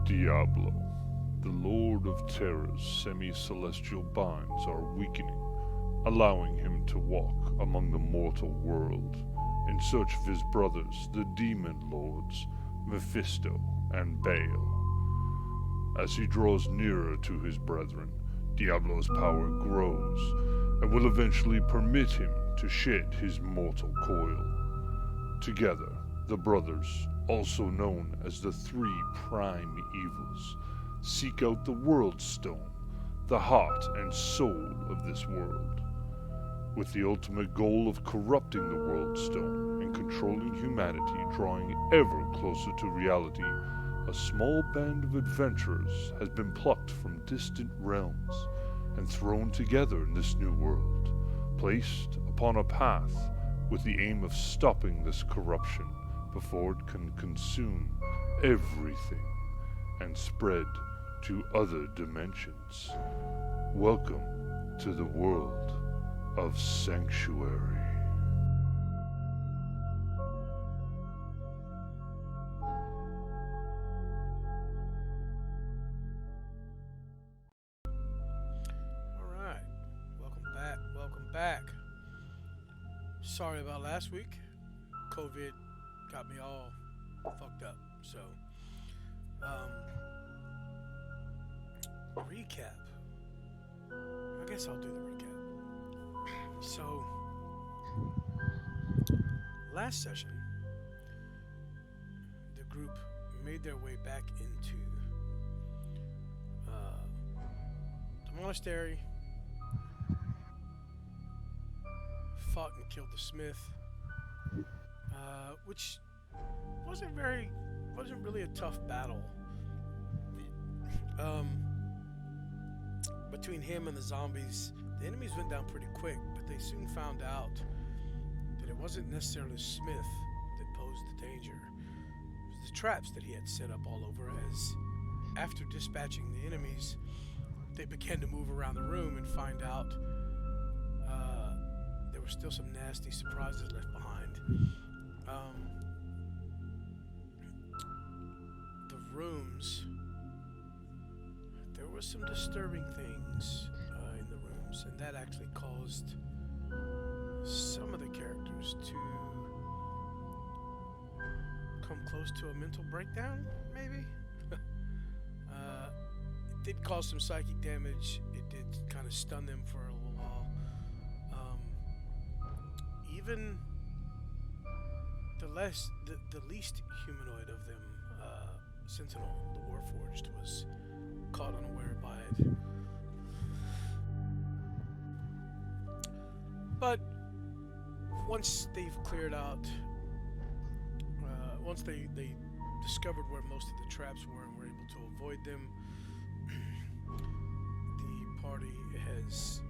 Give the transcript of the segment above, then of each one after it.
Diablo, the Lord of Terror's semi-celestial binds are weakening, allowing him to walk among the mortal world in search of his brothers, the demon lords, Mephisto and Baal. As he draws nearer to his brethren, Diablo's power grows and will eventually permit him to shed his mortal coil. Together, the brothers, also known as the Three Prime Evils, seek out the World Stone, the heart and soul of this world, with the ultimate goal of corrupting the World Stone and controlling humanity, drawing ever closer to reality. A small band of adventurers has been plucked from distant realms and thrown together in this new world, placed upon a path with the aim of stopping this corruption before it can consume everything and spread to other dimensions. Welcome to the world of Sanctuary. Alright, welcome back. Sorry about last week. COVID got me all fucked up. So, recap. I guess I'll do the recap. So, last session, the group made their way back into the monastery, fought and killed the smith, which wasn't really a tough battle. Between him and the zombies, the enemies went down pretty quick, but they soon found out that it wasn't necessarily Smith that posed the danger. It was the traps that he had set up all over, as after dispatching the enemies, they began to move around the room and find out there were still some nasty surprises left behind. The rooms, there were some disturbing things in the rooms, and that actually caused some of the characters to come close to a mental breakdown, maybe? It did cause some psychic damage. It did kind of stun them for a little while. Even the least humanoid of them, Sentinel, the Warforged, was caught unaware by it. But once they've cleared out, once they discovered where most of the traps were and were able to avoid them, the party has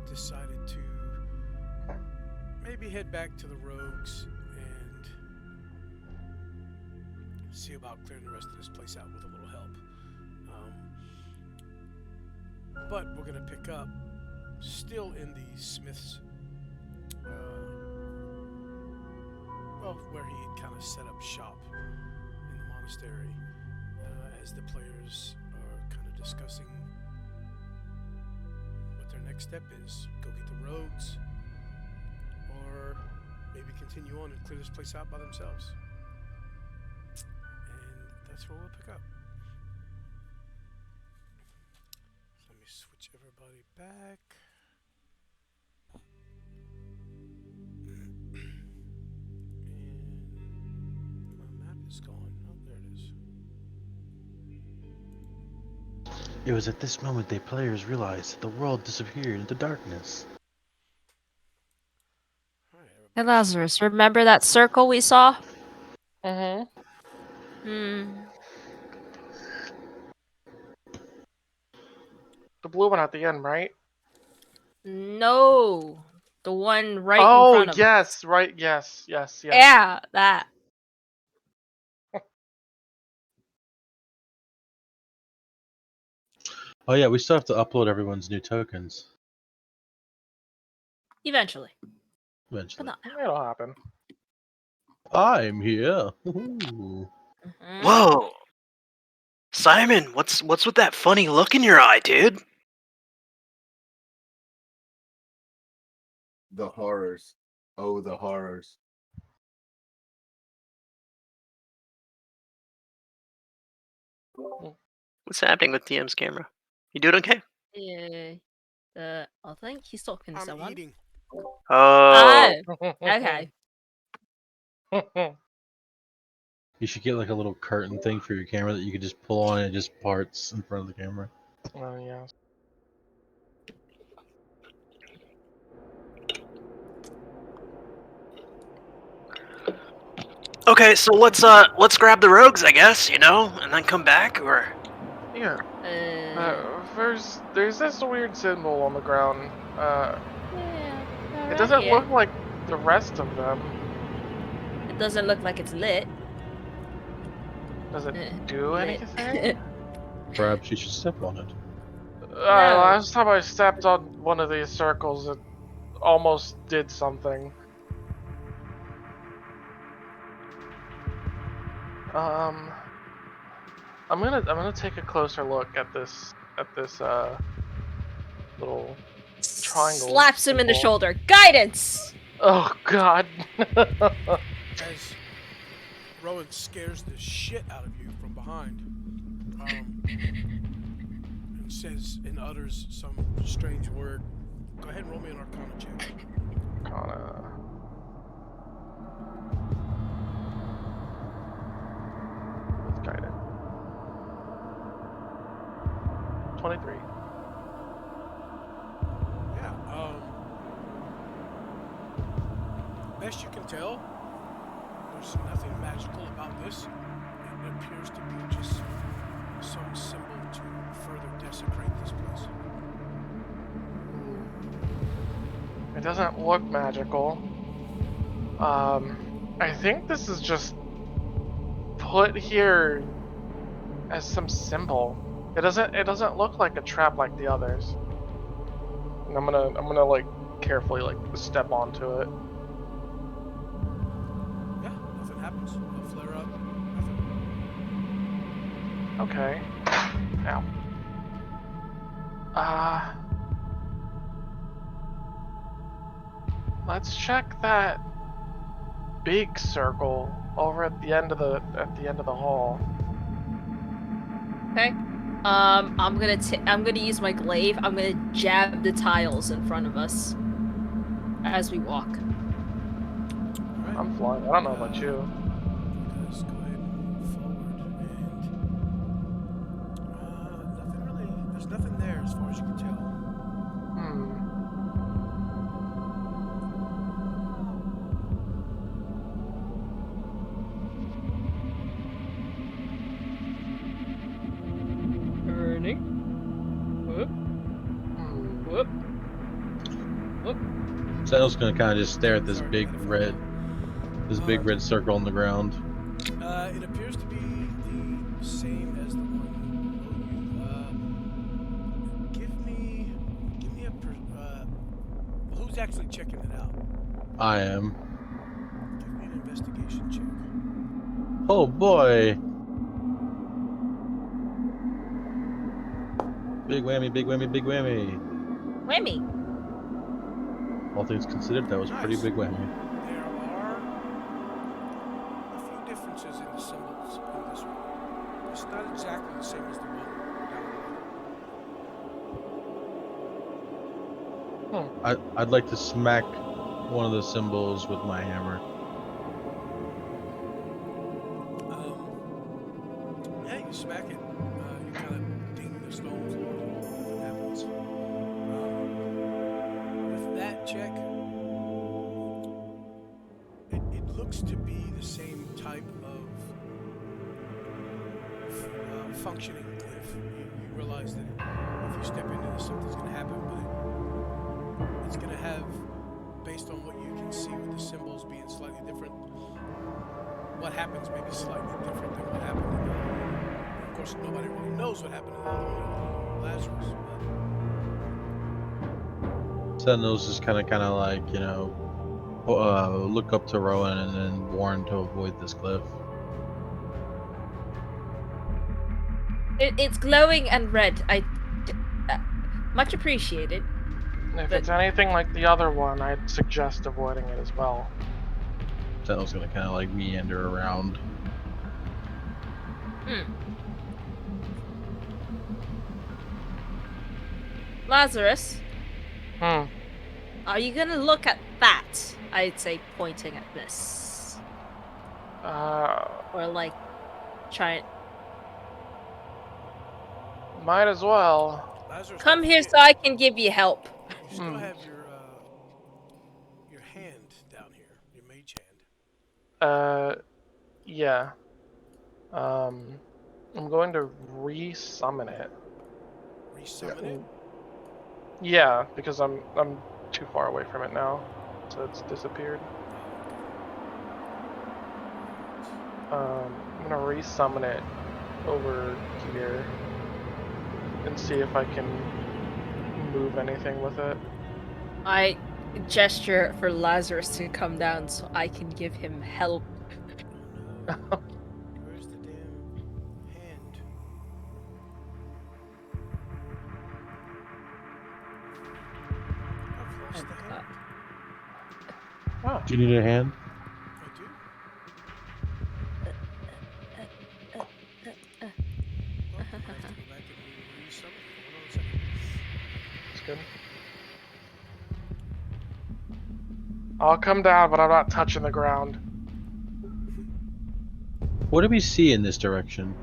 decided to maybe head back to the rogues and see about clearing the rest of this place out with a little help. But we're going to pick up still in the Smith's, where he had kind of set up shop in the monastery, as the players are kind of discussing what their next step is. Go get the rogues, or maybe continue on and clear this place out by themselves. And that's where we'll pick up. So let me switch everybody back. And my map is gone. Oh, there it is. It was at this moment the players realized that the world disappeared into darkness. Hey Lazarus, remember that circle we saw? Mm-hmm. The blue one at the end, right? No. The one right in front of yes, right, yes. Yeah, that. Oh yeah, we still have to upload everyone's new tokens. Eventually. Eventually. But not now. It'll happen. I'm here. Ooh. Mhm. Whoa! Simon, what's with that funny look in your eye, dude? The horrors. Oh, the horrors. What's happening with DM's camera? You doing okay? Yeah. I think he's talking to I'm someone. eating. Oh. Okay. You should get like a little curtain thing for your camera that you could just pull on and it just parts in front of the camera. Oh yeah. Okay, so let's grab the rogues, I guess, you know, and then come back, or Yeah. Uh, There's this weird symbol on the ground. yeah. It doesn't look like the rest of them. It doesn't look like it's lit. Does it Eh, do lit. anything? Perhaps you should step on it. Last time I stepped on one of these circles, it almost did something. I'm gonna take a closer look at this little triangle. Slaps him in the symbol. shoulder. Guidance. Oh God. As Rowan scares the shit out of you from behind, and says and utters some strange word. Go ahead and roll me an Arcana check. Let's guide it. 23. Yeah. Best you can tell, there's nothing magical about this. It appears to be just some symbol to further desecrate this place. It doesn't look magical. I think this is just put here as some symbol. It doesn't look like a trap like the others. And I'm gonna like carefully like step onto it. Yeah, nothing happens. No flare up. Nothing. Okay. Ow. Let's check that big circle over at the end of the hall. Okay. I'm gonna use my glaive. I'm gonna jab the tiles in front of us as we walk. Alright. I'm flying. I don't know about you. Let's go ahead and move forward and nothing really. There's nothing there as far as you can tell. Turning. Whoop. Whoop. Whoop. Sentinel's gonna kind of just stare at this big red circle on the ground. It appears to be the same as the one below you. Give me a who's actually checking it out? I am. Give me an investigation check. Oh boy! Big whammy, big whammy, big whammy. Whammy. All things considered, that was a pretty Nice. big whammy. There are a few differences in the symbols in this one. It's not exactly the same as the one down below. I'd like to smack one of the symbols with my hammer. Yeah, you smack it. You kind of ding the stone floor. Nothing happens. With that check, it looks to be the same type of functioning glyph. You realize that if you step into this, something's going to happen, but it's going to have, based on what you can see with the symbols being slightly different, what happens may be slightly different than what happened in the other one. Of course, nobody really knows what happened in the other one, Lazarus. Sentinel's just kind of like, you know, look up to Rowan and then warn to avoid this cliff. It's glowing and red. Much appreciated. If But- it's anything like the other one, I'd suggest avoiding it as well. Sentinel's gonna kind of like meander around. Lazarus, Hmm. are you gonna look at that? I'd say pointing at this. Or like, try it. Might as well. Lazarus, Come don't here forget, so I can give you help. you still Hmm. have your hand down here, your mage hand. Yeah. I'm going to re-summon it. Resummon it. Yeah, because I'm too far away from it now, so it's disappeared. I'm gonna re-summon it over here and see if I can move anything with it. I gesture for Lazarus to come down so I can give him help. Where's the damn hand? I've lost the hand. Oh, Do you need a hand? I do. Well, I have to go back and resummon it. Hold on a second. that's good. I'll come down, but I'm not touching the ground. What do we see in this direction?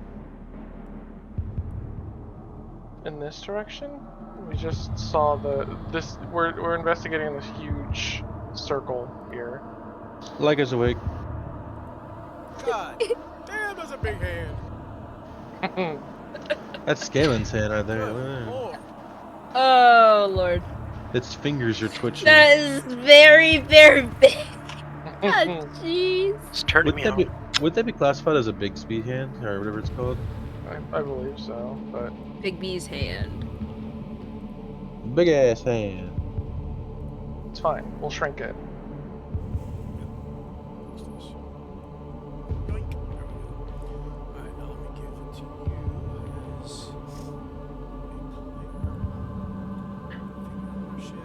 In this direction? We just saw this. We're investigating this huge circle here. Liger's awake. God damn, that's a big hand. That's Galen's hand right there. Good Lord. Oh lord. Its fingers are twitching. That is very, very big. Oh, jeez. It's turning me on. Would that be classified as a big speed hand or whatever it's called? I believe so, but Big B's hand. Big ass hand. it's fine. We'll shrink it. What's this? Yoink. There we go. Alright, now let me give it to you as a player. Ownership.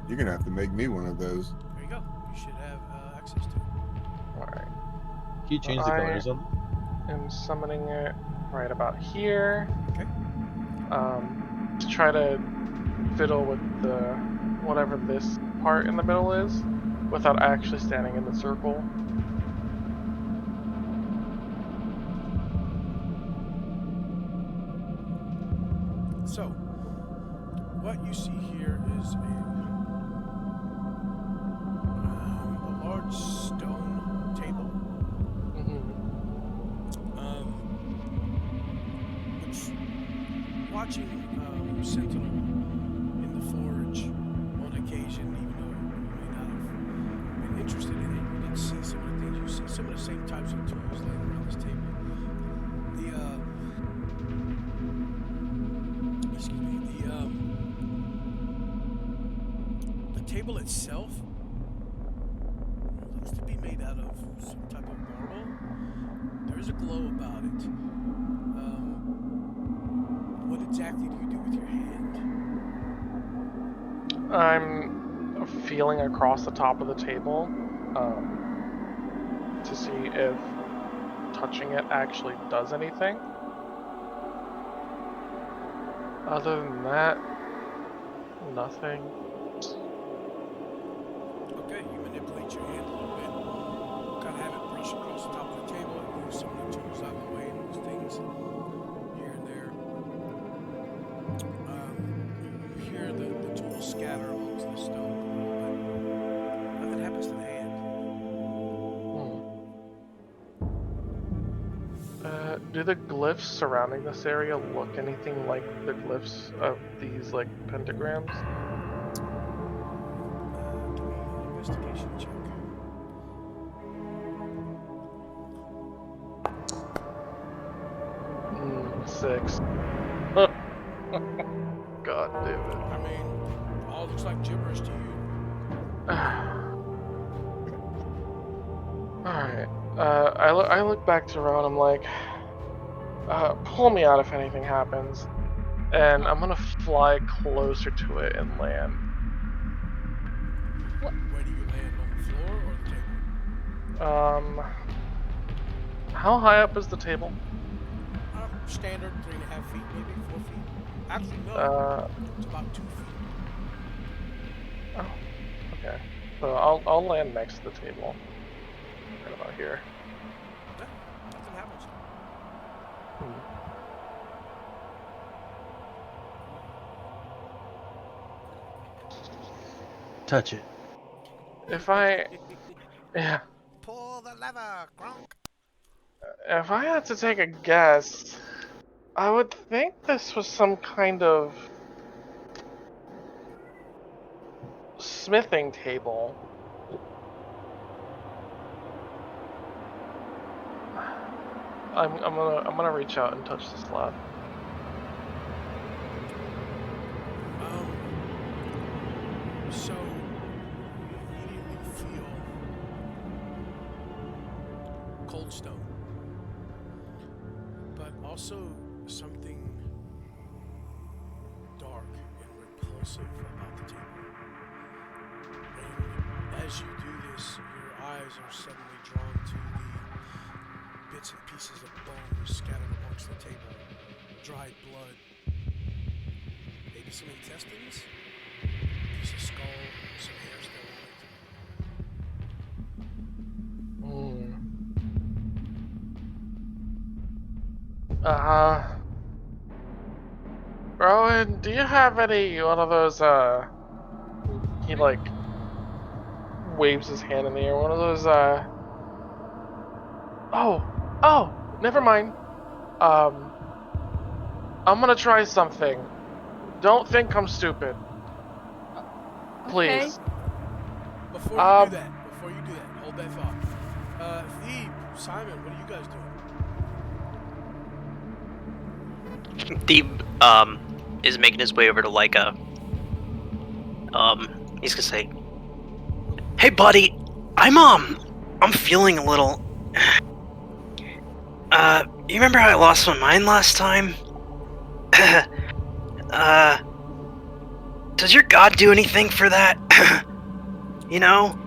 You're gonna have to make me one of those. There you go. You should have access to it. Alright. Can you change the colors on? I'm summoning it right about here. Okay. To try to fiddle with the whatever this part in the middle is without actually standing in the circle. So, what you see here is a large stone table, which, watching Sentinel in the forge on occasion, even though you may not have been interested in it, you did see some of the things you see, some of the same types of tools laying around this table. The table itself looks to be made out of some type of marble. There's a glow about it. What exactly do you do with your hand? I'm feeling across the top of the table to see if touching it actually does anything. Other than that, nothing. Okay, you manipulate your hand a little bit. Kind of have it brush across the top of the table and move some of the tools out of the way and move things here and there. You hear the tools scatter amongst the stone, but nothing happens to the hand. Do the glyphs surrounding this area look anything like the glyphs of these like pentagrams? Give me an investigation check. Six. God damn it. I mean, all looks like gibberish to you. Alright. I look back to Ron, I'm like, pull me out if anything happens. And I'm gonna fly closer to it and land. Where do you land, on the floor or the table? How high up is the table? Standard 3.5 feet, maybe 4 feet. Actually, no. It's about 2 feet. Oh, okay. So I'll land next to the table. Right about here. Yeah, nothing happens. Touch it. Yeah. Pull the lever, Gronk. If I had to take a guess, I would think this was some kind of smithing table. I'm gonna reach out and touch the slab. So you immediately feel cold stone, but also something dark and repulsive about the table. And as you do this, your eyes are suddenly drawn to the bits and pieces of bone scattered amongst the table, dried blood, maybe some intestines, a piece of skull, some hair still on it. Rowan, do you have any one of those, he like waves his hand in the air, one of those, oh, never mind. I'm gonna try something. Don't think I'm stupid. Please. Before you do that, hold that thought. Thebe, Simon, what are you guys doing? Thebe, is making his way over to Leica. He's gonna say, "Hey, buddy, I'm feeling a little. You remember how I lost my mind last time? Does your god do anything for that? You know?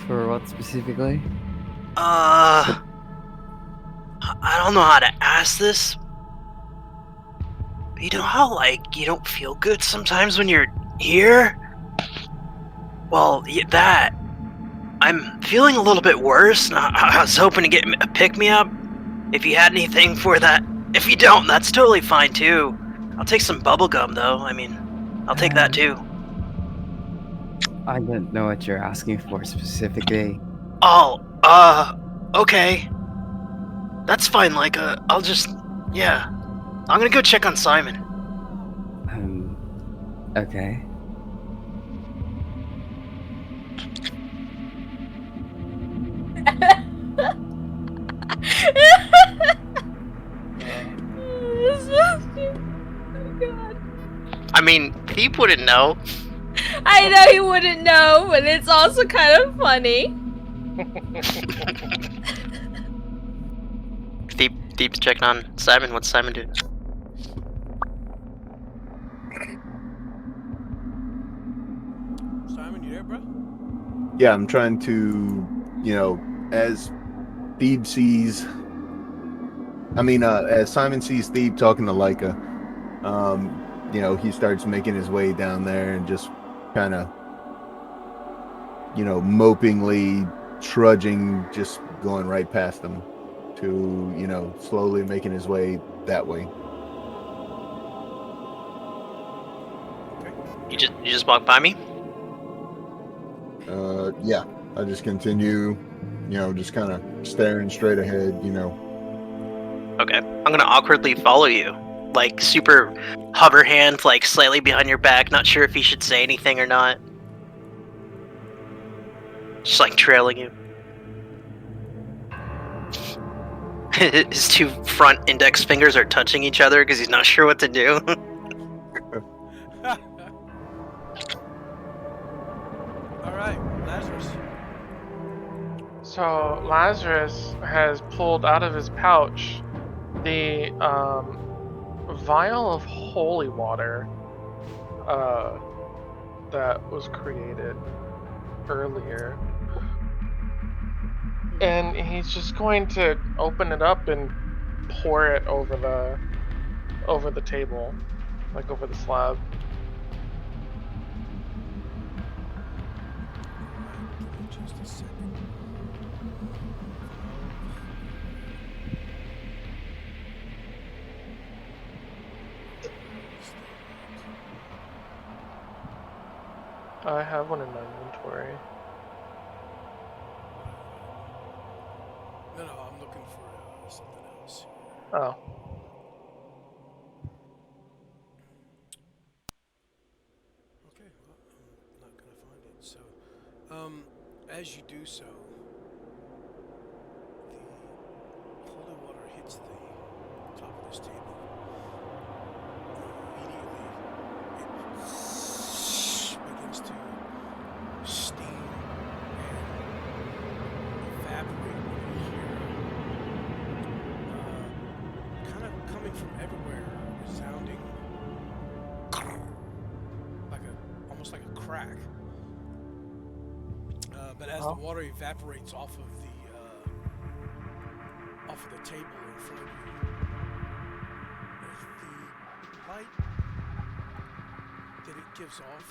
For what specifically? I don't know how to ask this. You know how, like, you don't feel good sometimes when you're here? Well, that. I'm feeling a little bit worse, and I was hoping to get a pick-me-up. If you had anything for that. If you don't, that's totally fine, too. I'll take some bubblegum, though. I mean, I'll take that, too. I don't know what you're asking for specifically. Oh, okay. That's fine, like, I'll just, yeah. I'm gonna go check on Simon. Okay. I mean, Peep wouldn't know. I know he wouldn't know, but it's also kind of funny. Deep's checking on Simon. What's Simon do? Simon, you there, bro? Yeah, I'm trying to, as Thebe sees, as Simon sees Thebe talking to Leica, he starts making his way down there and just kind of, mopingly trudging, just going right past them to, slowly making his way that way. You just walk by me? Yeah, I just continue, just kind of staring straight ahead, Okay, I'm gonna awkwardly follow you. Like, super hover hand, like, slightly behind your back, not sure if he should say anything or not. Just, like, trailing you. His two front index fingers are touching each other because he's not sure what to do. All right, Lazarus. So Lazarus has pulled out of his pouch the vial of holy water that was created earlier. And he's just going to open it up and pour it over the table, like over the slab. Alright, give me just a second. I have one in my inventory. No, I'm looking for something else. Oh. Okay, well, I'm not gonna find it. So, as you do so, the holy water hits the top of this table. Immediately, it begins to steam and evaporate. Kind of coming from everywhere, resounding almost like a crack. But as the water evaporates off of the table in front of you, the light that it gives off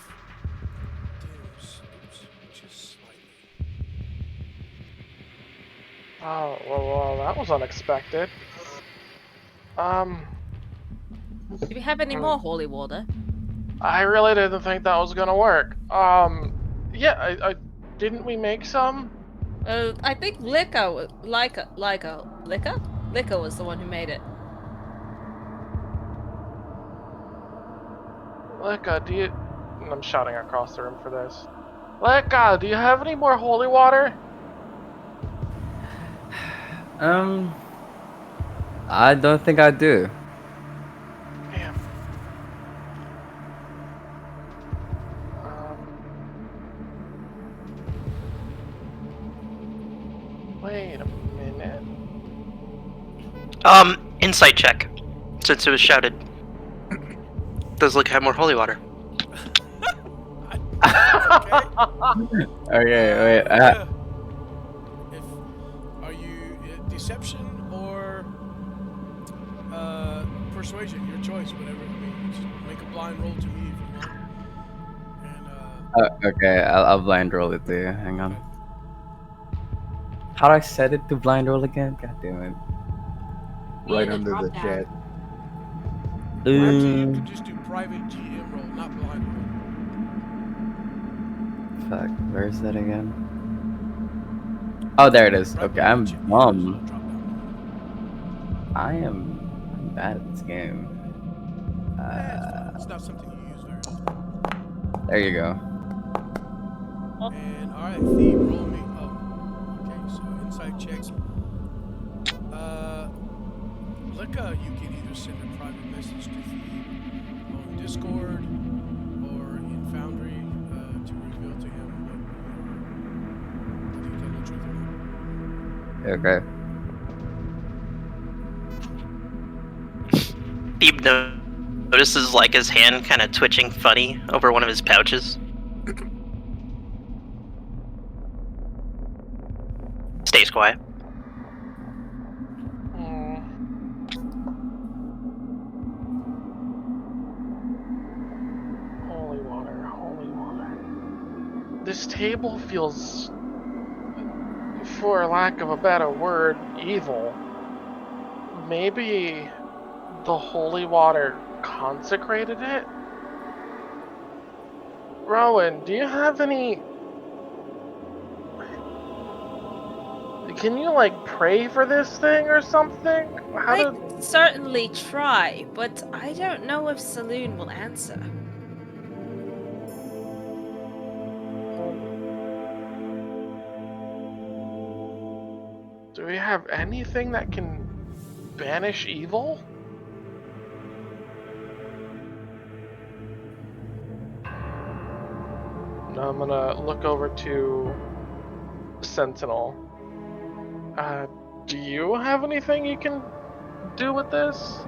dims just slightly. Oh, well, that was unexpected. Do we have any more holy water? I really didn't think that was gonna work. Yeah, I didn't we make some? I think Liquor was the one who made it. Lecca, do you... I'm shouting across the room for this. Lecca, do you have any more holy water? I don't think I do. Damn. Wait a minute. Insight check. Since it was shouted. Does Lick have more holy water? Okay, wait. If are you deception or persuasion? Your choice, whatever. I mean, just make a blind roll to me if you want. And Okay, I'll blind roll it too. Hang on. How do I set it to blind roll again? God damn it. Right the under the drop chat. or actually, you could just do private GM roll, not blind roll. Fuck, where is that again? Oh, there it is. Okay, I'm dumb. I'm bad at this game. It's not something you use very often. There you go. And alright, Thief, roll me. Oh, okay, so inside checks. Licka, you can either send a private message to Thief on Discord or in Foundry to reveal to him whether you tell the truth or not. Okay. Beeb notices like his hand kind of twitching funny over one of his pouches. Stays quiet. Holy water, holy water. This table feels, for lack of a better word, evil. Maybe the holy water consecrated it? Rowan, do you have any... Can you, like, pray for this thing or something? I can certainly try, but I don't know if Saloon will answer. Do we have anything that can banish evil? Now I'm gonna look over to Sentinel. Do you have anything you can do with this?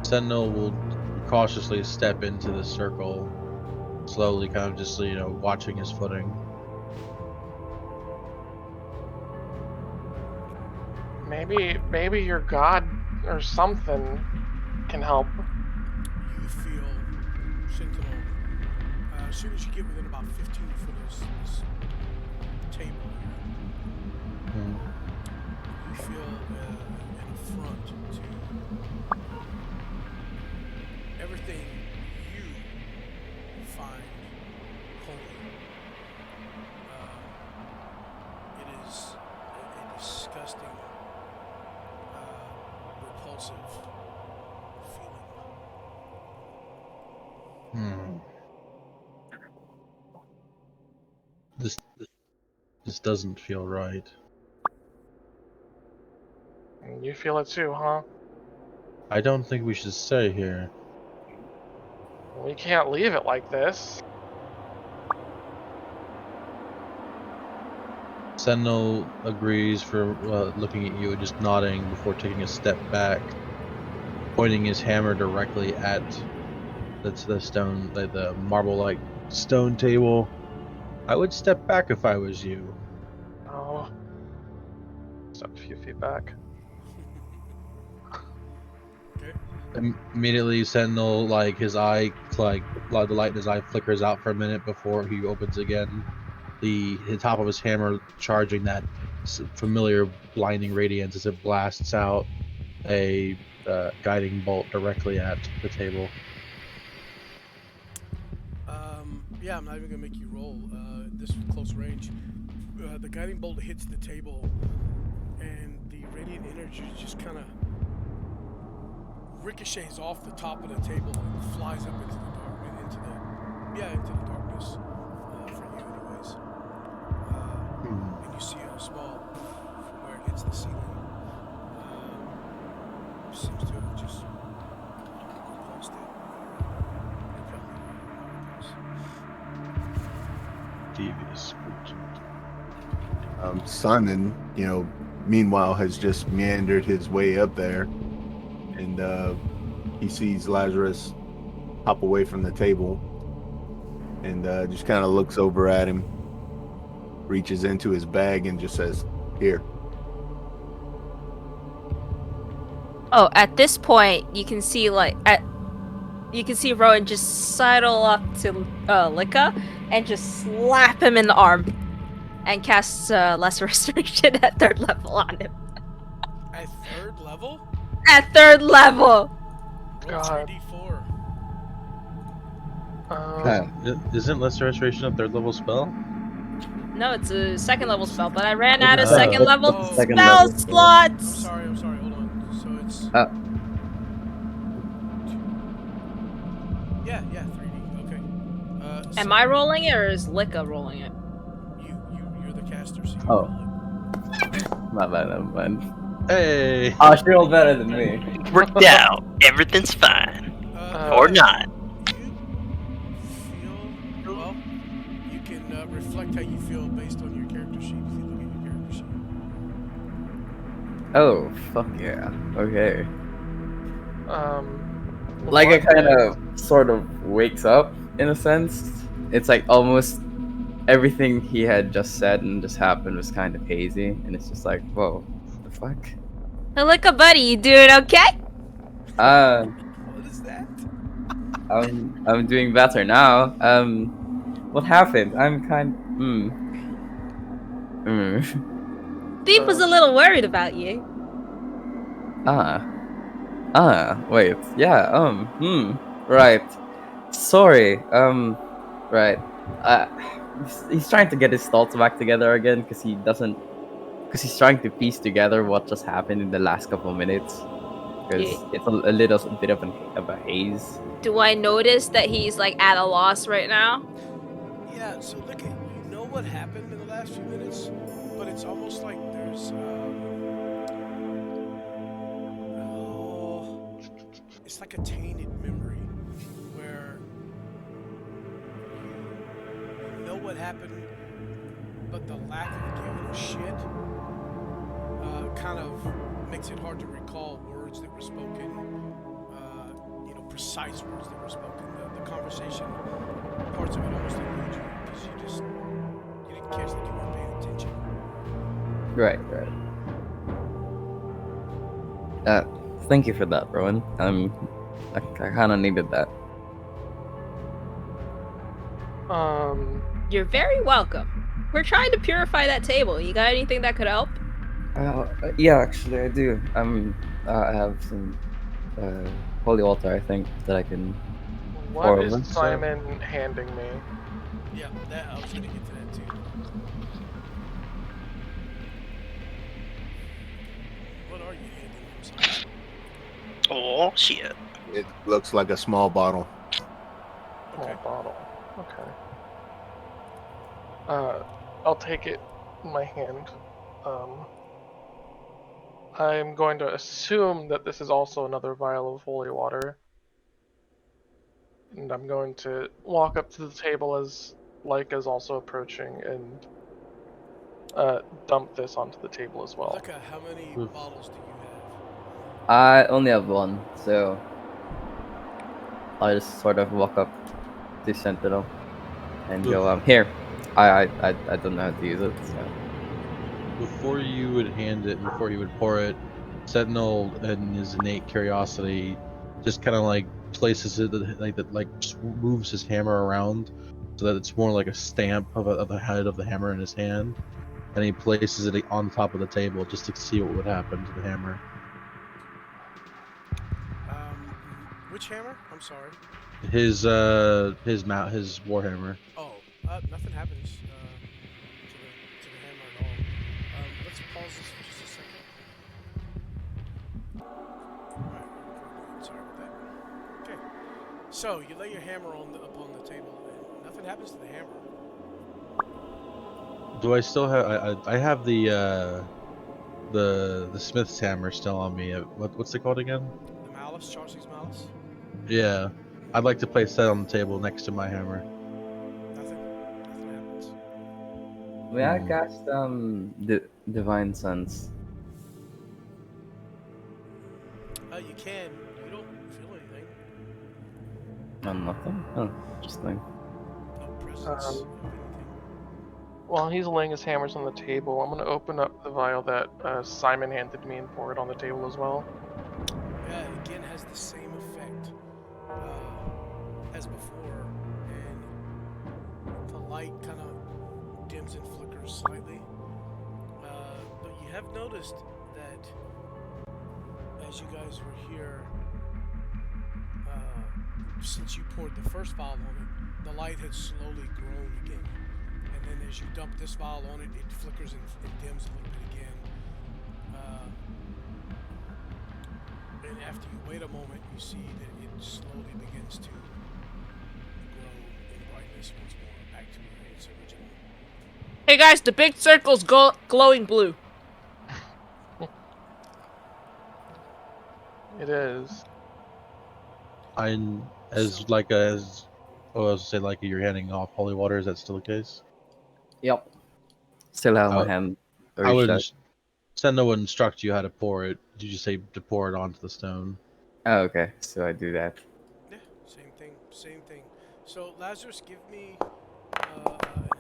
Sentinel will cautiously step into the circle, slowly, kind of just watching his footing. Maybe your god or something can help. You feel Sentinel. As soon as you get within about 15 foot of this table here, you feel an affront to everything you find holy. It is a disgusting, repulsive feeling. This doesn't feel right. You feel it too, huh? I don't think we should stay here. We can't leave it like this. Sentinel agrees for looking at you and just nodding before taking a step back, pointing his hammer directly at the stone, the marble-like stone table. I would step back if I was you. Oh. Step a few feet back. Okay. Immediately, Sentinel, his eye, the light in his eye flickers out for a minute before he opens again. The top of his hammer charging that familiar blinding radiance as it blasts out a guiding bolt directly at the table. Yeah, I'm not even gonna make you roll. This was close range. The guiding bolt hits the table, and the radiant energy just kind of ricochets off the top of the table and flies up into the dark, into the darkness for you, anyways. And you see a small from where it hits the ceiling. Seems to have just repulsed it. Devious. Sun, meanwhile, has just meandered his way up there, and he sees Lazarus hop away from the table, and just kind of looks over at him, reaches into his bag, and just says, "Here." Oh, at this point, you can see Rowan just sidle up to Lika and just slap him in the arm and cast Lesser Restoration at 3rd level on him. At 3rd level? At 3rd level! Roll God. 3d4. Isn't Lesser Restoration a 3rd level spell? No, it's a 2nd level spell, but I ran Oh, out of no. 2nd level Oh. Second spell level spell. slots! I'm sorry, hold on. So it's... Yeah, 3d, okay. Am I rolling it, or is Lika rolling it? You're the caster, so you Oh. roll it. Not bad, not bad. Hey! Oh, she rolled better than me. Worked out. Everything's fine. Or not. You feel... Well, you can reflect how you feel based on your character sheet if you look at your character sheet. Oh, fuck yeah. Okay. Like what it kind of sort of wakes up in a sense. It's like almost everything he had just said and just happened was kind of hazy, and it's just like, whoa, the fuck? Lika, buddy, you doing okay? What is that? I'm doing better now. What happened? I'm kind. Thief was a little worried about you. Wait. Yeah. Right. Sorry. Right. He's trying to get his thoughts back together again because he's trying to piece together what just happened in the last couple of minutes. Because it's a little bit of a haze. Do I notice that he's like at a loss right now? Yeah, so look at, you know what happened in the last few minutes, but it's almost like there's, it's like a tainted memory where you know what happened, but the lack of giving a shit kind of makes it hard to recall words that were spoken, precise words that were spoken. The conversation, parts of it almost elude you because you didn't catch that you weren't paying attention. Right. Thank you for that, Rowan. I kind of needed that. You're very welcome. We're trying to purify that table. You got anything that could help? Yeah, actually, I do. I have some holy water, I think, that I can What pour is over. Simon handing me? Yeah, I was gonna get to that too. What are you handing him, Simon? Oh shit. It looks like a small bottle. Small Okay. bottle. Okay. I'll take it in my hand. I'm going to assume that this is also another vial of holy water. And I'm going to walk up to the table as Leica's also approaching and dump this onto the table as well. Lecca, how many Oof. bottles do you have? I only have one, so I just sort of walk up to Sentinel and go, here. I don't know how to use it, so. Before you would hand it, before he would pour it, Sentinel, in his innate curiosity, just kind of like places it, just moves his hammer around so that it's more like a stamp of the head of the hammer in his hand, and he places it on top of the table just to see what would happen to the hammer. Which hammer? I'm sorry. His warhammer. Oh, nothing happens to the hammer at all. Let's pause this for just a second. Alright, we're recording. Sorry about that. Okay. So you lay your hammer up on the table, and nothing happens to the hammer. Do I still have? I have the smith's hammer still on me. What's it called again? The malice, Charles's malice. Yeah, I'd like to place that on the table next to my hammer. Nothing happens. May I cast Divine Sense? You can. You don't feel anything. Nothing? Oh, interesting. No presence of anything. While he's laying his hammers on the table, I'm going to open up the vial that Simon handed me and pour it on the table as well. Yeah, it again has the same effect as before, and the light kind of dims and flickers slightly. But you have noticed that as you guys were here, since you poured the first vial on it, the light had slowly grown again. And then as you dump this vial on it, it flickers and dims a little bit again. And after you wait a moment, you see that it slowly begins to grow in brightness once more, back to its original. Hey guys, the big circle's glowing blue. It is. I was to say, like, you're handing off holy water. Is that still the case? Yep. Still have my Oh, hand. I would reached out. Sentinel would instruct you how to pour it. Did you say to pour it onto the stone? Oh, okay. So I do that. Yeah, same thing. So Lazarus, give me an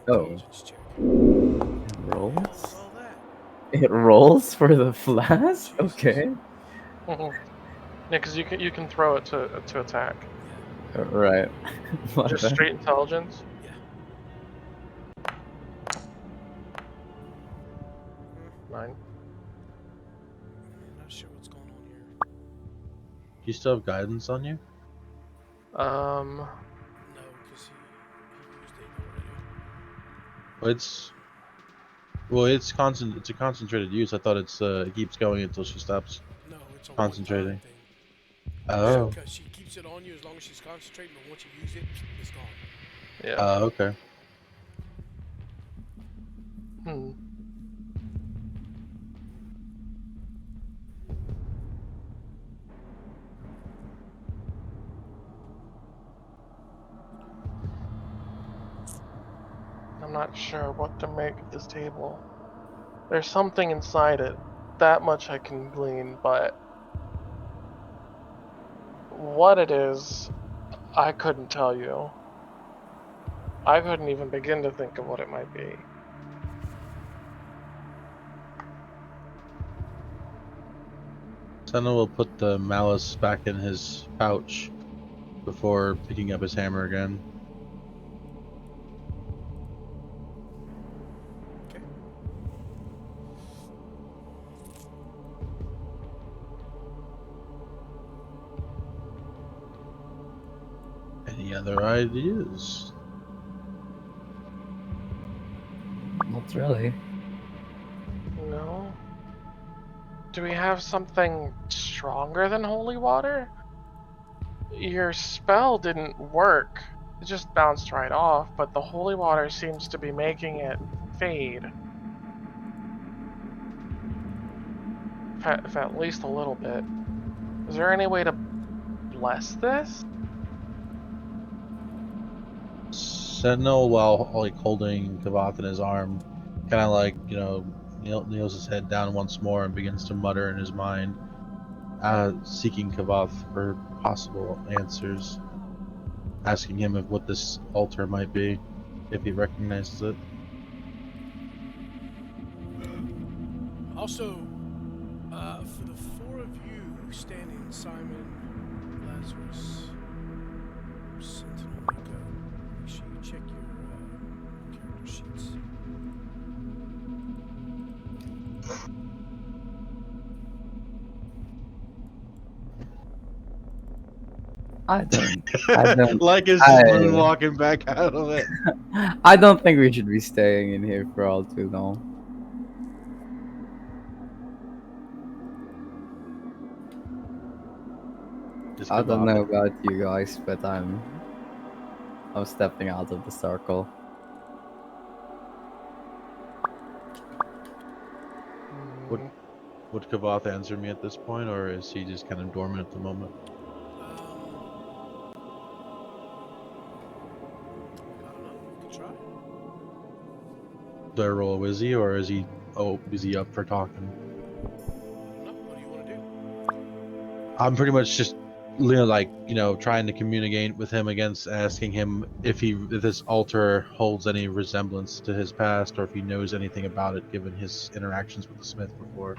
Oh. intelligence check. It Hell rolls? was all that? It rolls for the flask? Jesus. Okay. Yeah, because you can throw it to attack. Yeah. Right. My Just bad. straight intelligence. Yeah. 9. Not sure what's going on here. Do you still have guidance on you? No, because he used it already. It's a concentrated use. I thought it keeps going until she stops No, it's a concentrating. one-time thing. Oh. Because she keeps it on you as long as she's concentrating, but once you use it, it's gone. Yeah. Okay. I'm not sure what to make of this table. There's something inside it. That much I can glean, but what it is, I couldn't tell you. I couldn't even begin to think of what it might be. Senna will put the malice back in his pouch before picking up his hammer again. Okay. Any other ideas? Not really. No? Do we have something stronger than holy water? Your spell didn't work. It just bounced right off, but the holy water seems to be making it fade. If at least a little bit. Is there any way to bless this? Sentinel, while like holding Kavath in his arm, kind of like, kneels his head down once more and begins to mutter in his mind, seeking Kavath for possible answers, asking him of what this altar might be, if he recognizes it. Also, for the four of you standing, Simon, Lazarus, Sentinel, Mika, make sure you check your character sheets. I don't. Like it's I- just moonwalking back out of it. I don't think we should be staying in here for all too long. Just I don't Kavath. know about you guys, but I'm stepping out of the circle. Would Kavath answer me at this point, or is he just kind of dormant at the moment? I don't know. You can try. Do I roll a Wizzy, or is he up for talking? I don't know. What do you want to do? I'm pretty much just trying to communicate with him against asking him if this altar holds any resemblance to his past, or if he knows anything about it given his interactions with the smith before.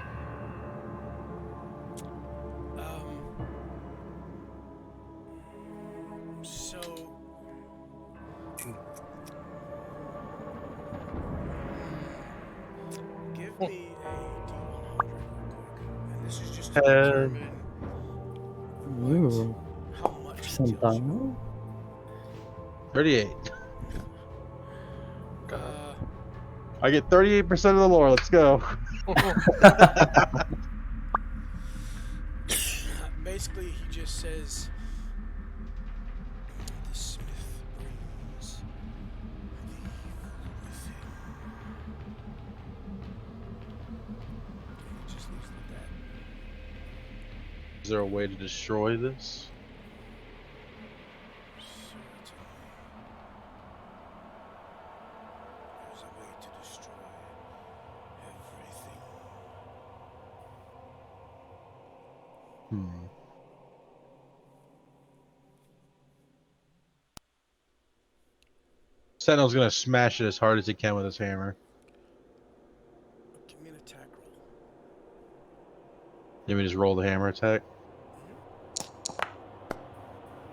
So give me a D100 real quick, and this is just to determine Ooh, how much he some tells you. time. 38. Uh, I get 38% of the lore. Let's go. basically, he just says, "The smith brings the evil with him." And he just leaves it at that. Is there a way to destroy this? Certainly. There's a way to destroy everything. Sentinel's gonna smash it as hard as he can with his hammer. Give me an attack roll. Let me just roll the hammer attack.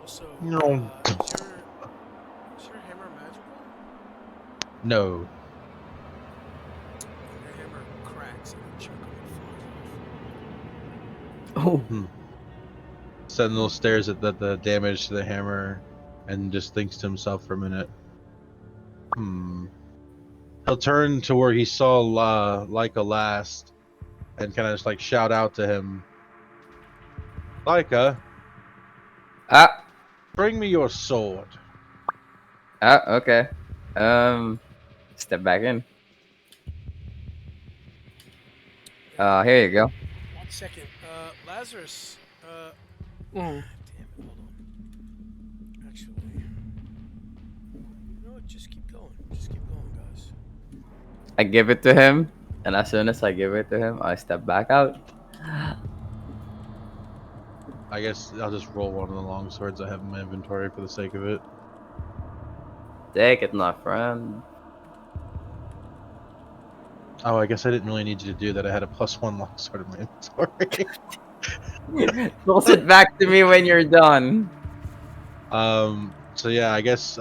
Also, No. is your hammer magical? No. Your hammer cracks and a chunk of it Oh, Sentinel stares at the damage to the hammer and just thinks to himself for a minute. He'll turn to where he saw Leica last and kind of just like shout out to him. Leica, bring me your sword. Okay. Step back in. Here you go. 1 second. Lazarus. Mm. Damn it, hold on. Actually, you know what? Just keep going. Just keep going, guys. was. I give it to him, and as soon as I give it to him, I step back out. I guess I'll just roll one of the long swords I have in my inventory for the sake of it. Take it, my friend. Oh, I guess I didn't really need you to do that. I had a +1 longsword in my inventory. Toss it back to me when you're done. So yeah, I guess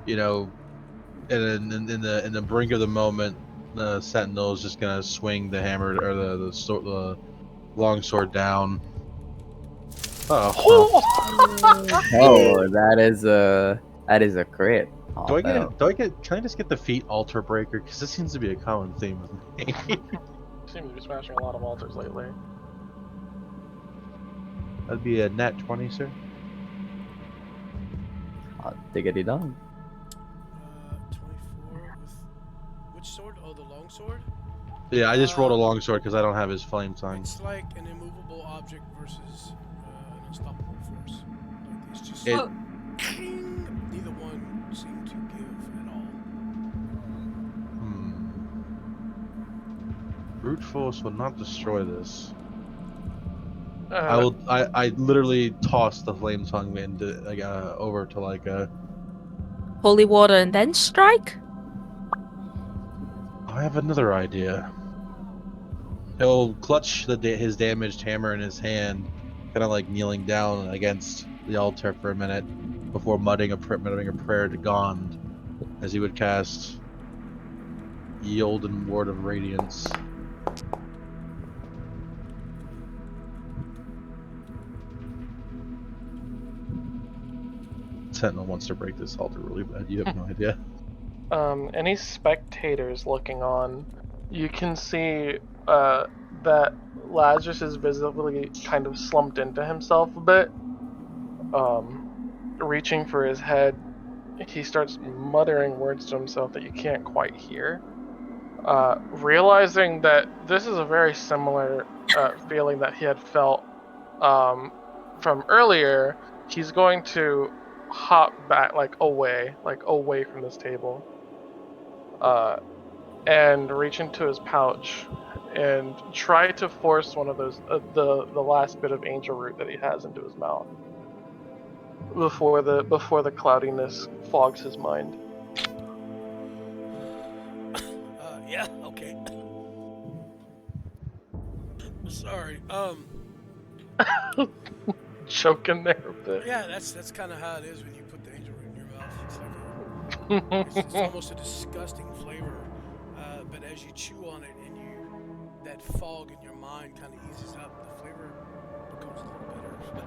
you know, in the brink of the moment, the sentinel is just gonna swing the hammer or the longsword down. Oh, Oh, that is a crit. Oh, do I get no. it? Can I just get the feet altar breaker? Because this seems to be a common theme with me. Seems to be smashing a lot of altars lately. That'd be a nat 20, sir. Diggity dong. 24 with which sword? Oh, the long sword. Yeah, I just rolled a longsword because I don't have his flame tongue. It's like an immovable object versus an unstoppable force. Like it's just It- neither one seem to give at all. Brute force will not destroy this. Uh, I literally tossed the flame tongue into over to like a. Holy water and then strike? I have another idea. He'll clutch his damaged hammer in his hand, kind of like kneeling down against the altar for a minute before muttering a prayer to Gond, as he would cast Yield and Ward of Radiance. Sentinel wants to break this altar really bad. You have no idea. any spectators looking on, you can see that Lazarus is visibly kind of slumped into himself a bit. Reaching for his head, he starts muttering words to himself that you can't quite hear. Realizing that this is a very similar feeling that he had felt from earlier, he's going to hop back, away from this table, and reach into his pouch and try to force one of those the last bit of angel root that he has into his mouth before the cloudiness fogs his mind. Yeah. Okay. Sorry. Choking there a bit. Yeah, that's kind of how it is when you put the angel root in your mouth. It's like it's almost a disgusting flavor. But as you chew on it and that fog in your mind kind of eases up, the flavor becomes a little better.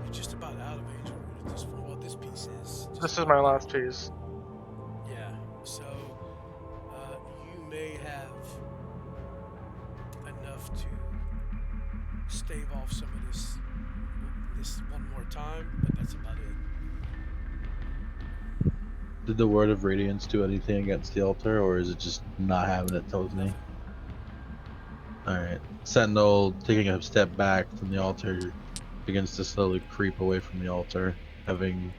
You're just about out of angel root at this point. Well, this piece is. This is my last piece. Yeah. So you may have enough to stave off some of this one more time, but that's about it. Did the Word of Radiance do anything against the altar, or is it just not having it towards me? Alright. Sentinel, taking a step back from the altar, begins to slowly creep away from the altar, having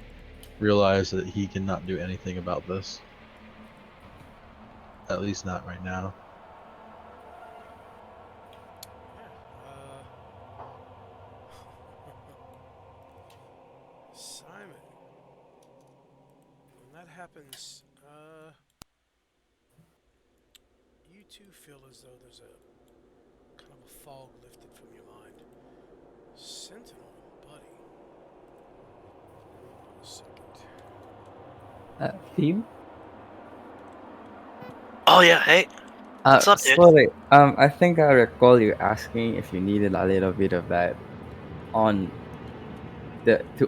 realized that he cannot do anything about this. At least not right now. Simon, when that happens, you too feel as though there's a kind of a fog lifted from your mind. Sentinel, buddy. A second. Theme? Oh yeah, hey. What's up, dude? Sorry. I think I recall you asking if you needed a little bit of that to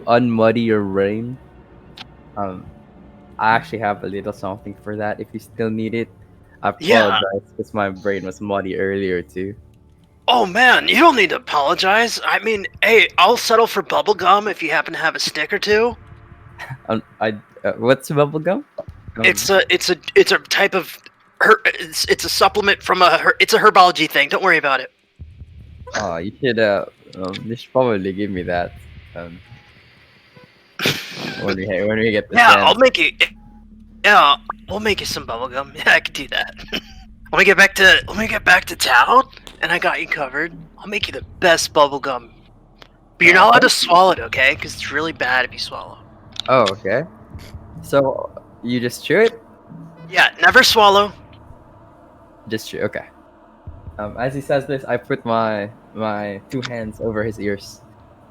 unmuddy your brain. I actually have a little something for that if you still need it. I Yeah. apologize because my brain was muddy earlier too. Oh man, you don't need to apologize. I mean, hey, I'll settle for bubblegum if you happen to have a stick or two. What's bubblegum? It's a type of it's a supplement from it's a herbology thing. Don't worry about it. Oh, you should probably give me that. when we get the Yeah, chance. I'll make you. Yeah, we'll make you some bubblegum. Yeah, I can do that. When we get back to town, and I got you covered, I'll make you the best bubblegum. But you're not allowed to swallow it, okay? Because it's really bad if you swallow. Oh, okay. So you just chew it? Yeah, never swallow. Just chew. Okay. As he says this, I put my 2 hands over his ears,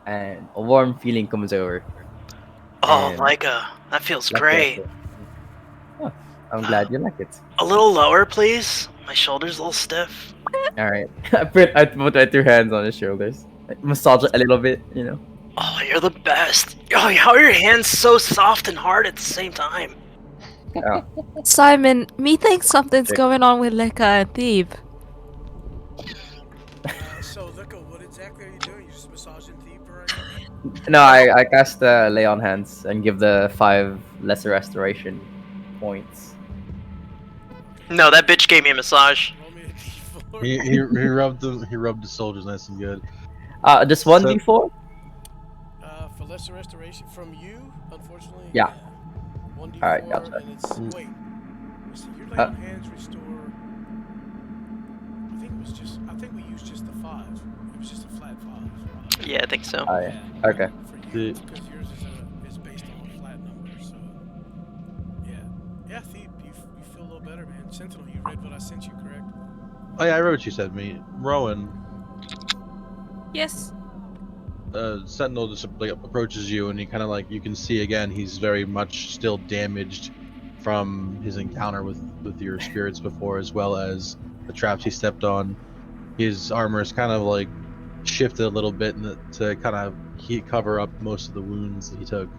and a warm feeling comes over. Oh, And Micah, that feels that's great. it. Oh, I'm glad you like it. A little lower, please. My shoulder's a little stiff. All right. I put my 2 hands on his shoulders, massage it a little bit, you know. Oh, you're the best. Oh, how are your hands so soft and hard at the same time? Simon, methinks something's Okay. going on with Leka and Thebe. So, Licka, what exactly are you doing? You just massaging Thebe right now? No, I cast lay on hands and give the 5 lesser restoration points. No, that bitch gave me a massage. Roll me a d4. He rubbed them. He rubbed the soldiers nice and good. Just 1d4. For lesser restoration from you, unfortunately. Yeah. 1d4. Alright, gotcha. And it's wait. So your lay on hands restore. I think we used just the 5. It was just a flat 5. Yeah, I think so. Oh yeah. Okay. For you, because yours is based on a flat number. So yeah, Thebe, you feel a little better, man. Sentinel, you read what I sent you, correct? Oh yeah, I read what you said, me. Rowan, Yes. Sentinel just like approaches you, and he kind of like you can see again he's very much still damaged from his encounter with your spirits before, as well as the traps he stepped on. His armor is kind of like shifted a little bit to kind of cover up most of the wounds that he took.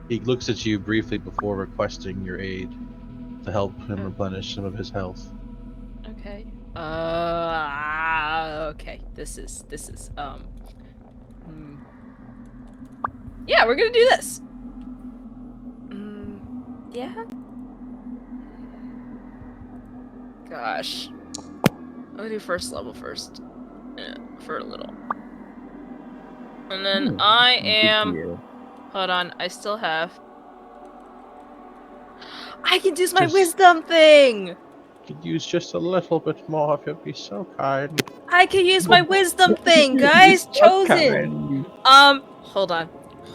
He looks at you briefly before requesting your aid to help him replenish some of his health. Okay. Okay. This is Yeah, we're gonna do this. Yeah. Gosh. I'll do first level first. Yeah, for a little. And then I am. Hold on, I still have. I can use my Just- wisdom thing! Could use just a little bit more if you'd be so kind. I can use my wisdom thing, guys! Chosen! Hold on.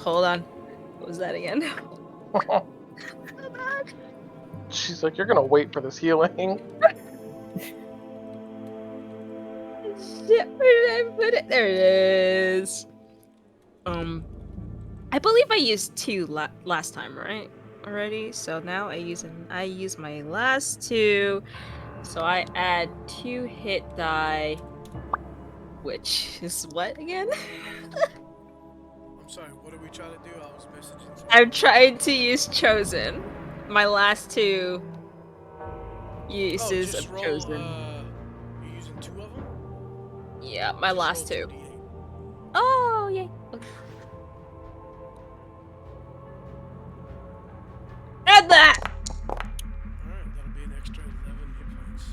What was that again? She's like, you're gonna wait for this healing. Shit, where did I put it? There it is. I believe I used 2 last time, right? Already. So now I use my last 2. So I add 2 hit die, which is what again? I'm sorry, what are we trying to do? I was messaging someone. I'm trying to use chosen. My last 2 uses just of roll, chosen. You're using 2 of them? Yeah, my Just last roll 2. 2d8. Oh, yay. Okay. Add that! Alright, that'll be an extra 11 hit points.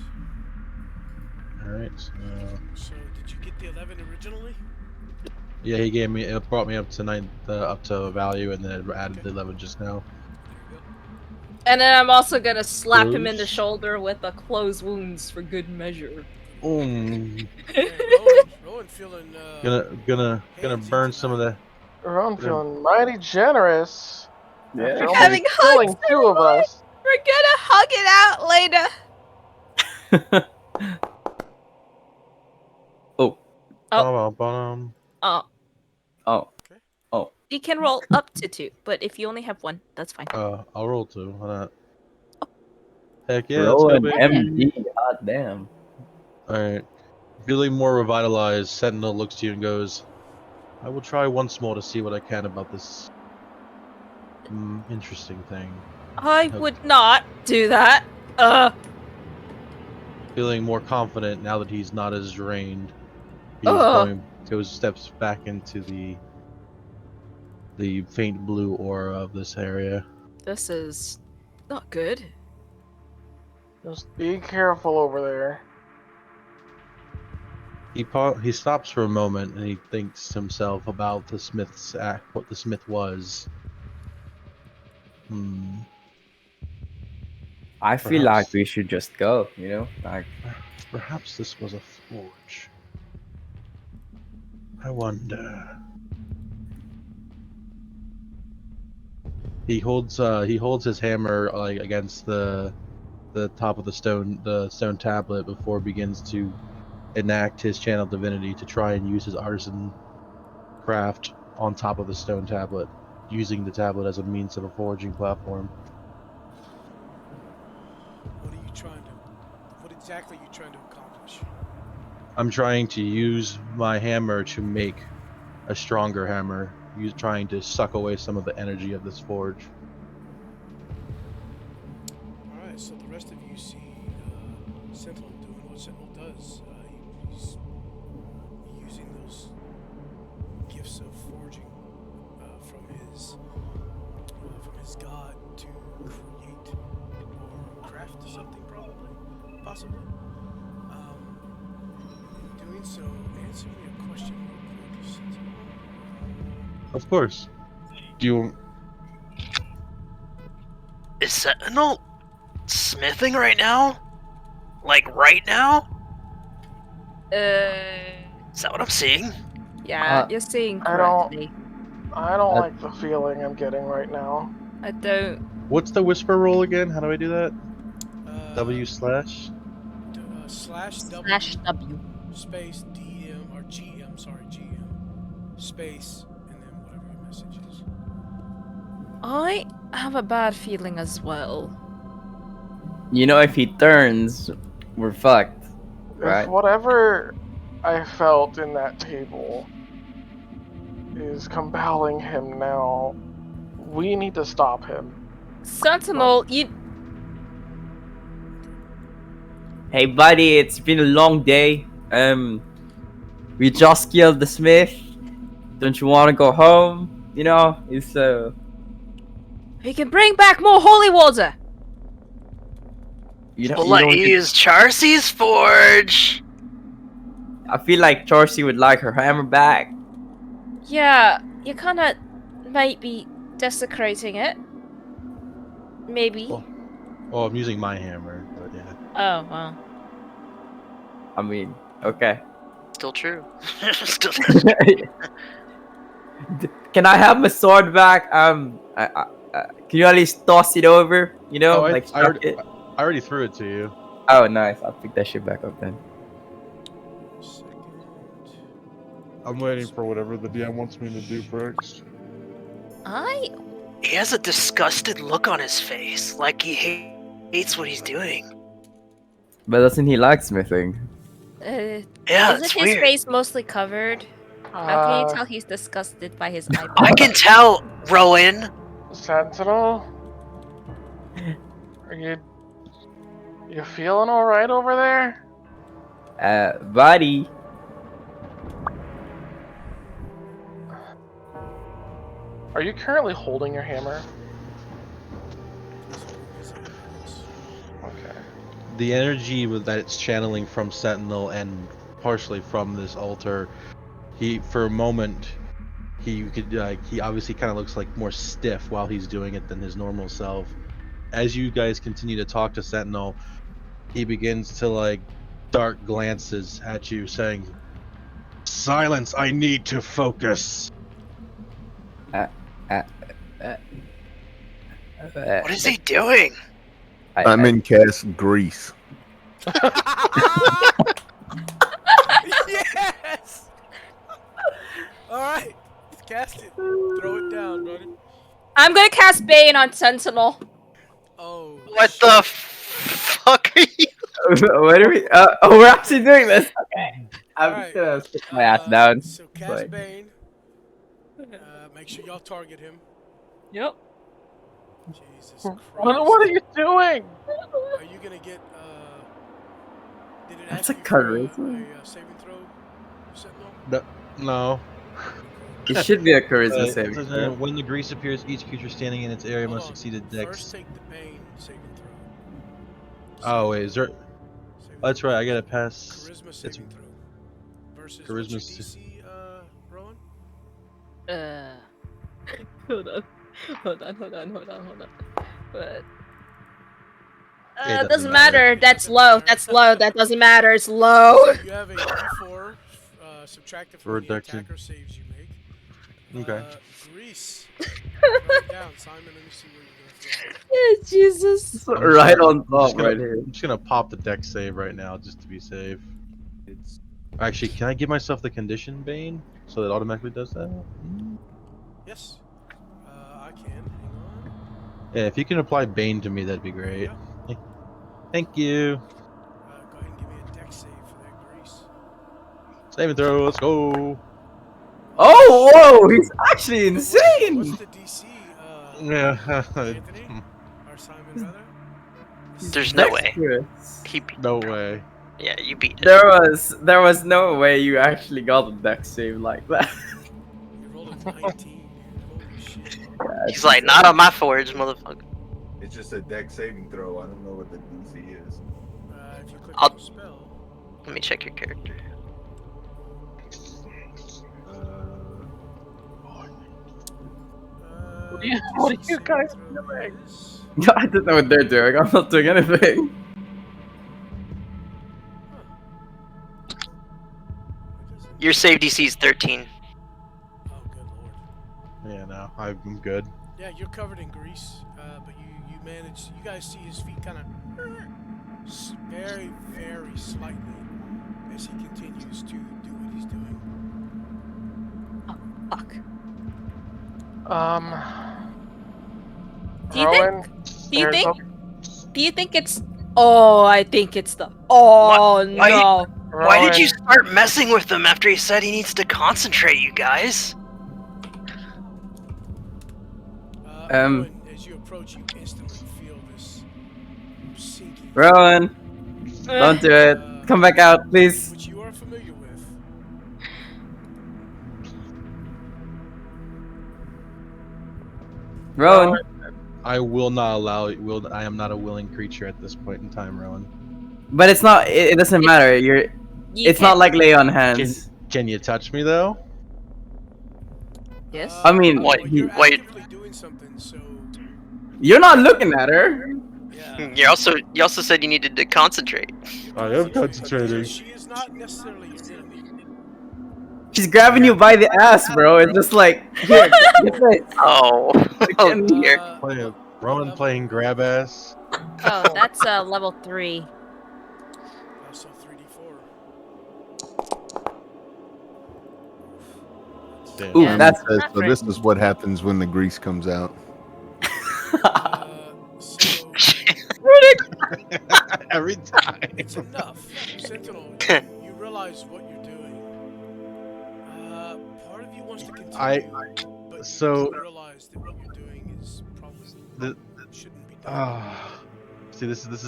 Alright, so So, did you get the 11 originally? yeah, it brought me up to up to value, and then it added the 11 just now. There you go. And then I'm also gonna slap him in the Close. shoulder with a close wounds for good measure. Man, Rowan feeling, Gonna handsy burn some of tonight. the. I'm feeling mighty generous. Yeah. After only Having killing hugs, 2 of us. We're gonna hug it out later. Oh. Oh. Ba-dum. Oh. You can roll up to 2, but if you only have 1, that's fine. I'll roll 2. Why not? Heck yeah, Roll let's an go, baby. MD. God damn. Alright. Feeling more revitalized, Sentinel looks to you and goes, I will try once more to see what I can about this interesting thing. I would not do that. Feeling more confident now that he's not as drained. Steps back into the faint blue aura of this area. This is not good. Just be careful over there. He stops for a moment and he thinks to himself about the smith's act, what the smith was. I feel like Perhaps- we should just go. You know, like Perhaps this was a forge. I wonder. He holds his hammer like against the top of the stone tablet before he begins to enact his channel divinity to try and use his artisan craft on top of the stone tablet, using the tablet as a means of a forging platform. What exactly are you trying to accomplish? I'm trying to use my hammer to make a stronger hammer, trying to suck away some of the energy of this forge. Alright, so the rest of you see Sentinel doing what Sentinel does. He's using those gifts of forging from his god to create or craft something, probably, possibly. In doing so, answer me a question real quick, Sentinel. Of course. Do you? Is Sentinel smithing right now? Like right now? Is that what I'm seeing? Yeah, Uh, you're seeing I don't- correctly. I don't like the feeling I'm getting right now. I don't. What's the whisper roll again? How do I do that? W/. /W Slash W. space DM or GM, sorry, GM space and then whatever your message is. I have a bad feeling as well. you know, if he turns, we're fucked, right? If whatever I felt in that table is compelling him now, we need to stop him. Sentinel, you. Hey, buddy, it's been a long day. We just killed the smith. Don't you want to go home? You know, it's We can bring back more holy water! you know, We'll you let don't you get- use Charcy's forge. I feel like Charcy would like her hammer back. Yeah, you kinda might be desecrating it. Maybe. Oh, I'm using my hammer, but yeah. Oh, well. I mean, okay. Still true. Still Can I have my sword back? Can you at least toss it over? You know, Oh, I chuck it. already threw it to you. Oh, nice. I'll pick that shit back up then. Second. I'm waiting for whatever the DM wants me to do first. He has a disgusted look on his face, like he hates what he's doing. But doesn't he like smithing? Yeah, Isn't that's his weird. face mostly covered? How can you Uh, tell he's disgusted by his eyeball? I can tell, Rowan. Sentinel? Are you feeling alright over there? Buddy. Are you currently holding your hammer? Okay. The energy that it's channeling from Sentinel and partially from this altar, for a moment, he obviously kind of looks like more stiff while he's doing it than his normal self. As you guys continue to talk to Sentinel, he begins to dark glances at you, saying, "Silence! I need to focus." What is he doing? I'm in cast grease. Yes! Alright, cast it. Throw it down, buddy. I'm gonna cast Bane on Sentinel. Oh. What the fuck are you? What are we? Oh, we're actually doing this. Okay. I'm Alright, just gonna sit my ass down. So cast Like- Bane. Make sure y'all target him. Yep. Jesus Christ. What are you doing? Are you gonna get did it That's ask a you for charisma. a saving throw, Sentinel? No. It should be a charisma It saving says, throw. when the grease appears, each creature standing in its area Hold must on. succeed a First dex. take the Bane saving throw. Oh wait, is there? Saving That's throw. right. I gotta pass. Charisma It's saving throw. Versus charisma what's your DC, Rowan? Hold on. Hold on. But It doesn't matter. matter. That's low. That doesn't matter. It's low. So you have a D4 subtracted from any Reduction. attack or saves you make. Okay. Grease. Throw it down, Simon. Let me see where you're gonna throw it. Jesus. Right on I'm top, just gonna, right here. I'm just gonna pop the deck save right now, just to be safe. It's Actually, can I give myself the condition Bane so it automatically does that? Yes. I can. Hang on. Yeah, if you can apply Bane to me, that'd be great. Yeah. Thank you. Go ahead and give me a deck save for that grease. Save and throw. Let's go. Oh, whoa! He's actually What's insane. the DC? Yeah. Anthony? Or Simon, rather? There's no way. Dexterous. He beat. No way. Yeah, you beat it. There was no way you actually got a dex save like that. You rolled a 19. Holy shit. He's like, not on my forge, motherfucker. it's just a deck saving throw. I don't know what the DC is. If you click I'll- on the spell. Let me check your character. What are you DC guys saving throw is- I don't know what they're doing. I'm not doing anything. Your save DC is 13. Oh, good lord. Yeah, no, I'm good. Yeah, you're covered in grease, but you manage. You guys see his feet kind of very, very slightly as he continues to do what he's doing. Fuck. Do you Rowan, Do you think it's? Oh, I think it's the. Oh Why- no. Why did you Rowan, start messing with him after he said he needs to concentrate, you guys? Owen, as you approach, you instantly feel this sinking, Rowan, don't do it. Come back out, please. which you are familiar with. Rowan. I will not allow it. I am not a willing creature at this point in time, Rowan. But it's not. It doesn't matter. It's not like lay on hands. Can you touch me though? Yes. I mean, What- Well, you're what- actively doing something, so You're not looking at her. yeah. You also said you needed to concentrate. I am concentrating. She is not necessarily your enemy. She's grabbing you by the ass, bro. It's just like here. Get this. Oh, oh Again. dear. Rowan playing grab ass. Oh, that's level 3. So 3d4. Damn. Ooh, Yeah. that's So this is what happens when the grease comes out. So Every time. it's enough. Sentinel, you realize what you're doing. Part of you wants to continue, but so- you realize that what you're doing is probably The- shouldn't be done. See, this is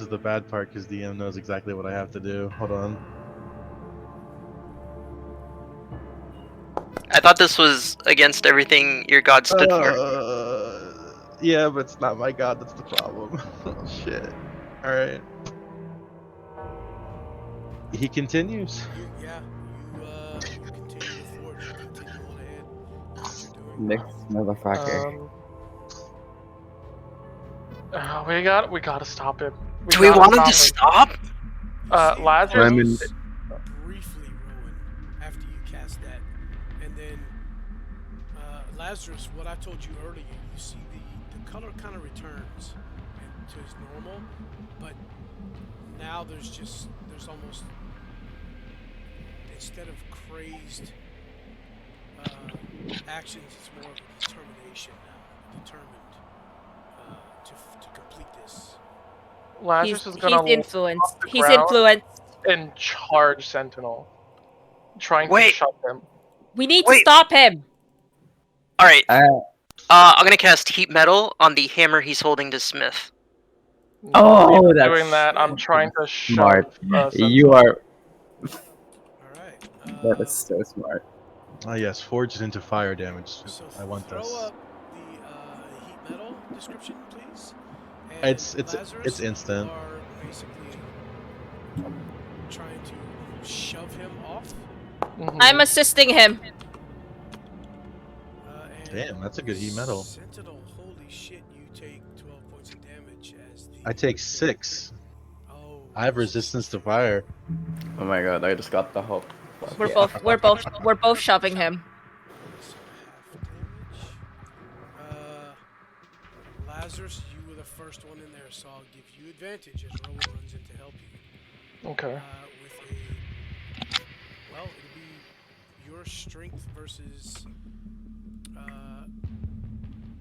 the bad part because DM knows exactly what I have to do. Hold on. I thought this was against everything your god stood for. Yeah, but it's not my god. That's the problem. Oh shit. All right. He continues. You continue to forge. You continue on ahead. What you're doing. Next motherfucker. we gotta stop him. Do we gotta want him to him. stop? Lazarus. Briefly, Rowan, after you cast that, and then Lazarus, what I told you earlier, you see the color kind of returns to its normal, but now there's almost, instead of crazed actions, it's more of a determination now, determined to complete this. Lazarus He's is gonna influenced. the He's ground. influenced. and charge Sentinel, trying Wait. to shut them. We need to Wait. stop him. All right. Uh, I'm gonna cast heat metal on the hammer he's holding to Smith. Oh, that's doing that. I'm trying to smart. shove. You are. All right. That is so smart. Ah, yes, forge it into fire damage. So I want throw this. up the heat metal description, please. It's Lazarus, instant. You are basically trying to shove him off. Mhm. I'm assisting him. Damn, that's a good heat metal. Sentinel, holy shit, you take 12 points of damage as the... I take 6. Oh, I have resistance to fire. Oh my god, I just got the hope. Fuck We're yeah. we're both shoving him. So half damage. Lazarus, you were the first one in there, so I'll give you advantage as Rowan runs in to help you. Okay. With a... Well, it'll be your strength versus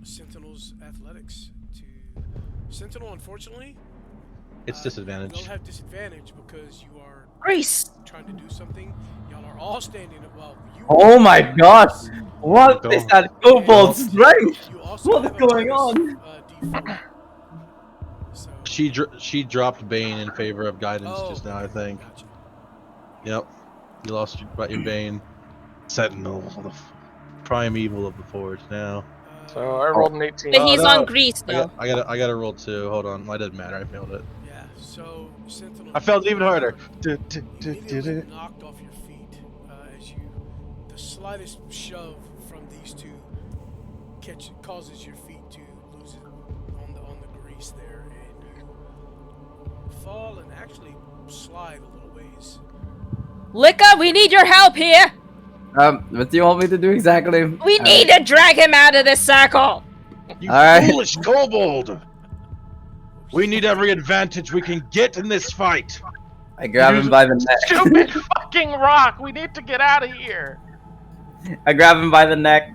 Sentinel's athletics. Sentinel, unfortunately, It's disadvantage. you'll have disadvantage because you are Grease. trying to do something. Y'all are all standing up. Well, you. Oh my gosh! What Go. is that kobold strength? You also What's have a going minus, on? D4. So, She dropped Bane in favor of guidance just now, I think. Gotcha. Yep. You lost your Bane. Sentinel, the primeval of the Forge now. So I rolled an 18. But he's no. on Grease I though. gotta roll 2. Hold on. It doesn't matter. I failed it. Yeah, so Sentinel. I felt even harder. Immediately knocked off your feet as the slightest shove from these two causes your feet to lose it on the grease there, and you fall and actually slide a little ways. Licka, we need your help here. What do you want me to do exactly? We need to drag him out of this circle. You Alright. foolish kobold! We need every advantage we can get in this fight. I grab him by the neck. Stupid fucking rock! We need to get out of here! I grab him by the neck.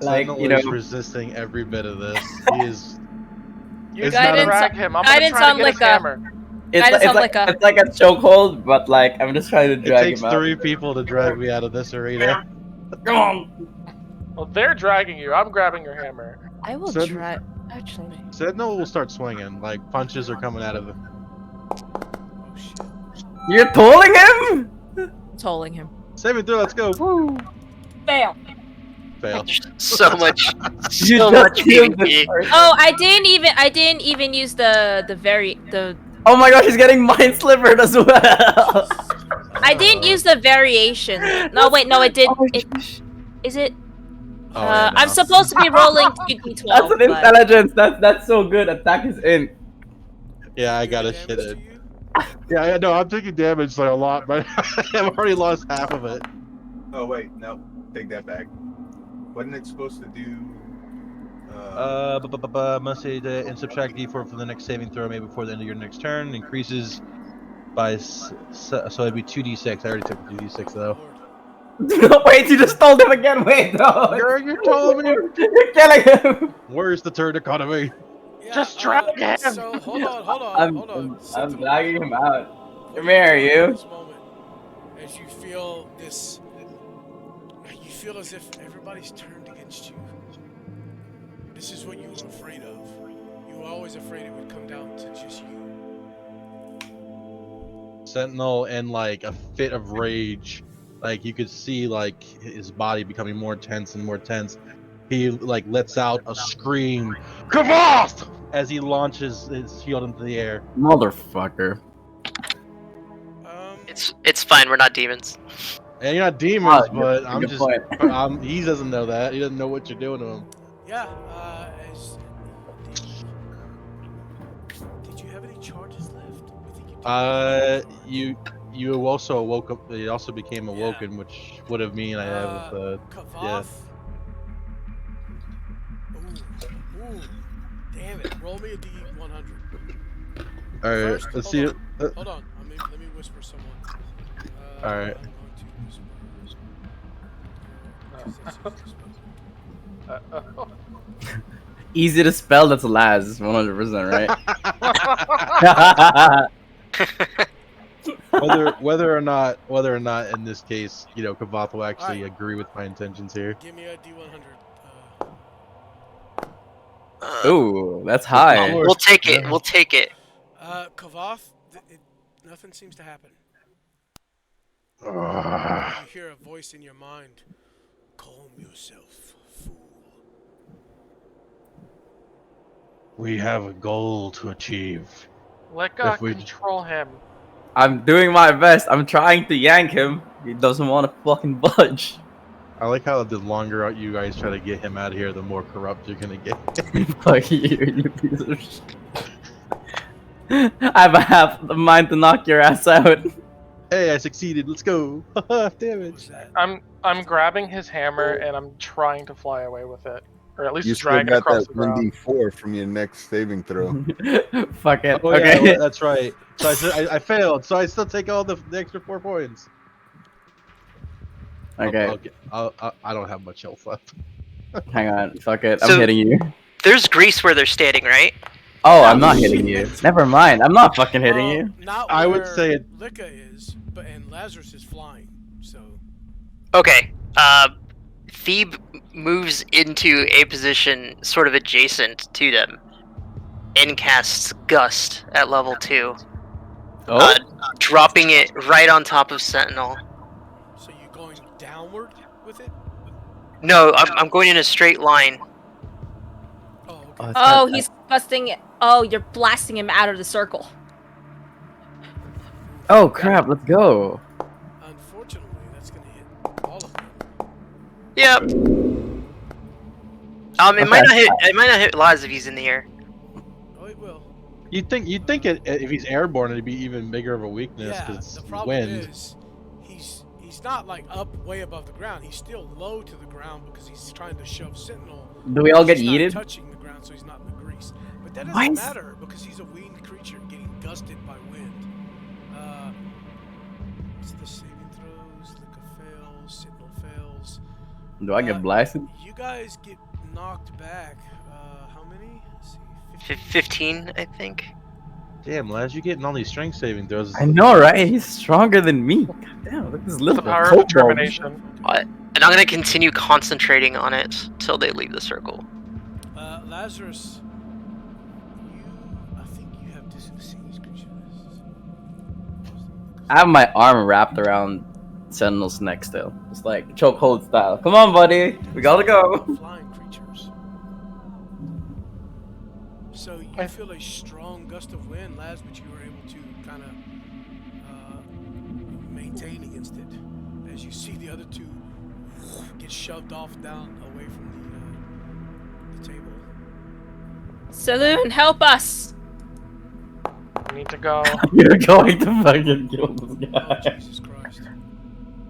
Like, Sentinel you know. is resisting every bit of this. He is. You It's gotta not a- drag him. I'm gonna Guidance try on to get his Licka. hammer. It's like a chokehold, but like I'm just trying to It drag takes him out. 3 people to drag me out of this arena. Come on. Well, they're dragging you. I'm grabbing your hammer. I will Send- try. Actually, Sentinel will start swinging. Like punches are coming out of him. Oh shit. You're tolling him? tolling him. Save it through. Let's go. Woo. Fail. Fail. So much, You so just much killed PvP. this person. Oh, I didn't even use the. Oh my gosh, he's getting mind slivered as well. I didn't use the variation. No, wait, no, it did. Oh, It is it. Oh, yeah, no. I'm supposed to be rolling 2d12. That's an but- intelligence. That's so good. Attack is in. Yeah, I Do gotta damage shit to it. you? Yeah, I know. I'm taking damage like a lot, but I've already lost half of it. Oh wait, no, take that back. Wasn't it supposed to do? Must say that and subtract d4 from the next saving throw made before the end of your next turn. Increases by so it'd be 2d6. I already took the 2d6 though. Lord. Wait, you just told him again. Wait, no. You told me. You're killing him. Where's the turn economy? Yeah, Just drag him. So hold on. I'm Sentinel, dragging him out. Come here, you. This moment, as you feel this, you feel as if everybody's turned against you. This is what you were afraid of. You were always afraid it would come down to just you. Sentinel in like a fit of rage. Like you could see like his body becoming more tense and more tense. He like lets out a scream, Kavoth! As he launches his shield into the air. Motherfucker. It's fine. We're not demons. And you're not demons, Oh, but good I'm just point. he doesn't know that. He doesn't know what you're doing to him. Yeah. Did you have any charges left? I think you did. You also woke up. It also became awoken, which would have mean I have Kavoth. Ooh, damn it! Roll me a D100. All right, First, let's see it. Hold on. Let me whisper someone. All right. I'm going to whisper. Easy to spell. That's Laz. 100%, right? whether or not in this case, you know, Kavoth will actually agree with my intentions here. Give me a D100. Ooh, that's high. We'll take it. We'll take it. Kavoth, nothing seems to happen. Ugh. You hear a voice in your mind. Calm yourself, fool. We have a goal to achieve. Licka, If we- control him. I'm doing my best. I'm trying to yank him. He doesn't want to fucking budge. I like how the longer out you guys try to get him out of here, the more corrupt you're gonna get. Fuck you, you piece of shit. I have a half the mind to knock your ass out. Hey, I succeeded. Let's go. What Damage. was that? I'm grabbing his hammer and I'm trying to fly away with it, or at least You still drag it got across that the ground. 1d4 from your next saving throw. Fuck it. Oh Okay. yeah, that's right. So I failed. So I still take all the extra 4 points. Okay. I don't have much health left. Hang on. Fuck it. I'm So- hitting you. There's grease where they're standing, right? Oh, I'm not hitting you. Never mind. I'm not fucking hitting Well, you. Not I would where say Licca is, but and Lazarus is flying. So Okay. Thebe moves into a position sort of adjacent to them and casts Gust at level 2, Oh. dropping it right on top of Sentinel. so you're going downward with it? No, I'm going in a straight line. Oh, okay. Oh, it's Oh, not- he's busting it. Oh, you're blasting him out of the circle. Oh crap! Let's go. Unfortunately, that's gonna hit all of them. Yep. It might not hit. It might not hit Laz if he's in the air. Oh, it will. you'd think if he's airborne it'd be even bigger of a weakness Yeah. because The it's problem wind. is, he's not like up way above the ground. He's still low to the ground because he's trying to shove Sentinel. Do we all get He's not yeeted? touching the ground, so he's not in the grease. But that Why doesn't is- matter because he's a winged creature getting gusted by wind. What's the saving throws? Licca fails. Sentinel fails. Do I get blasted? You guys get knocked back. How many? Let's see. 15, I think. Damn, Laz, you getting all these strength saving throws. I know, right? He's stronger than me. God damn, look at this The little power of kobold. determination. And I'm gonna continue concentrating on it till they leave the circle. Lazarus, I think you have disease creature lists. I have my arm wrapped around Sentinel's neck still. It's like chokehold style. Come on, buddy. We gotta go. Flying creatures. So you feel a strong gust of wind, Laz, but you were able to kind of maintain against it as you see the other two get shoved off down away from the table. Saloon, help us! We need to go. You're going to fucking kill this Oh, guy. Jesus Christ.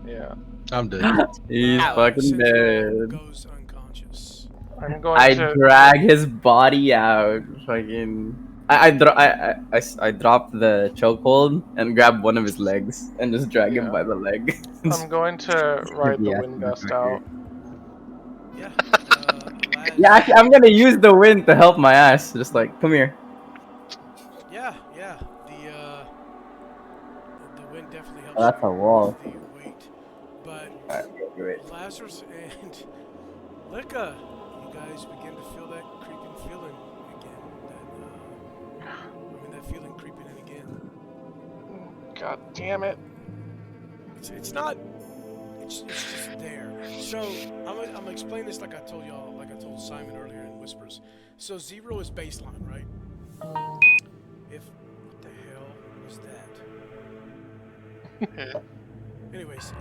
Yeah. I'm dead. He's Ow. fucking Sentinel dead. goes unconscious. I'm going I to. drag his body out. Fucking. I dropped the chokehold and grabbed one of his legs and just drag him Yeah. by the leg. I'm going to ride the Yeah, wind gust out. Yeah. Laz, Yeah, actually, I'm gonna use the wind to help my ass. Just like, come here. Yeah. The wind definitely helps. Oh, that's you a wall. with the weight. But Alright, great. Lazarus and Licca, you guys begin to feel that creeping feeling again. That feeling creeping in again. God damn it. It's not. It's just there. So I'm gonna explain this like I told y'all, like I told Simon earlier in Whispers. So 0 is baseline, right? If what the hell was that? Anyways,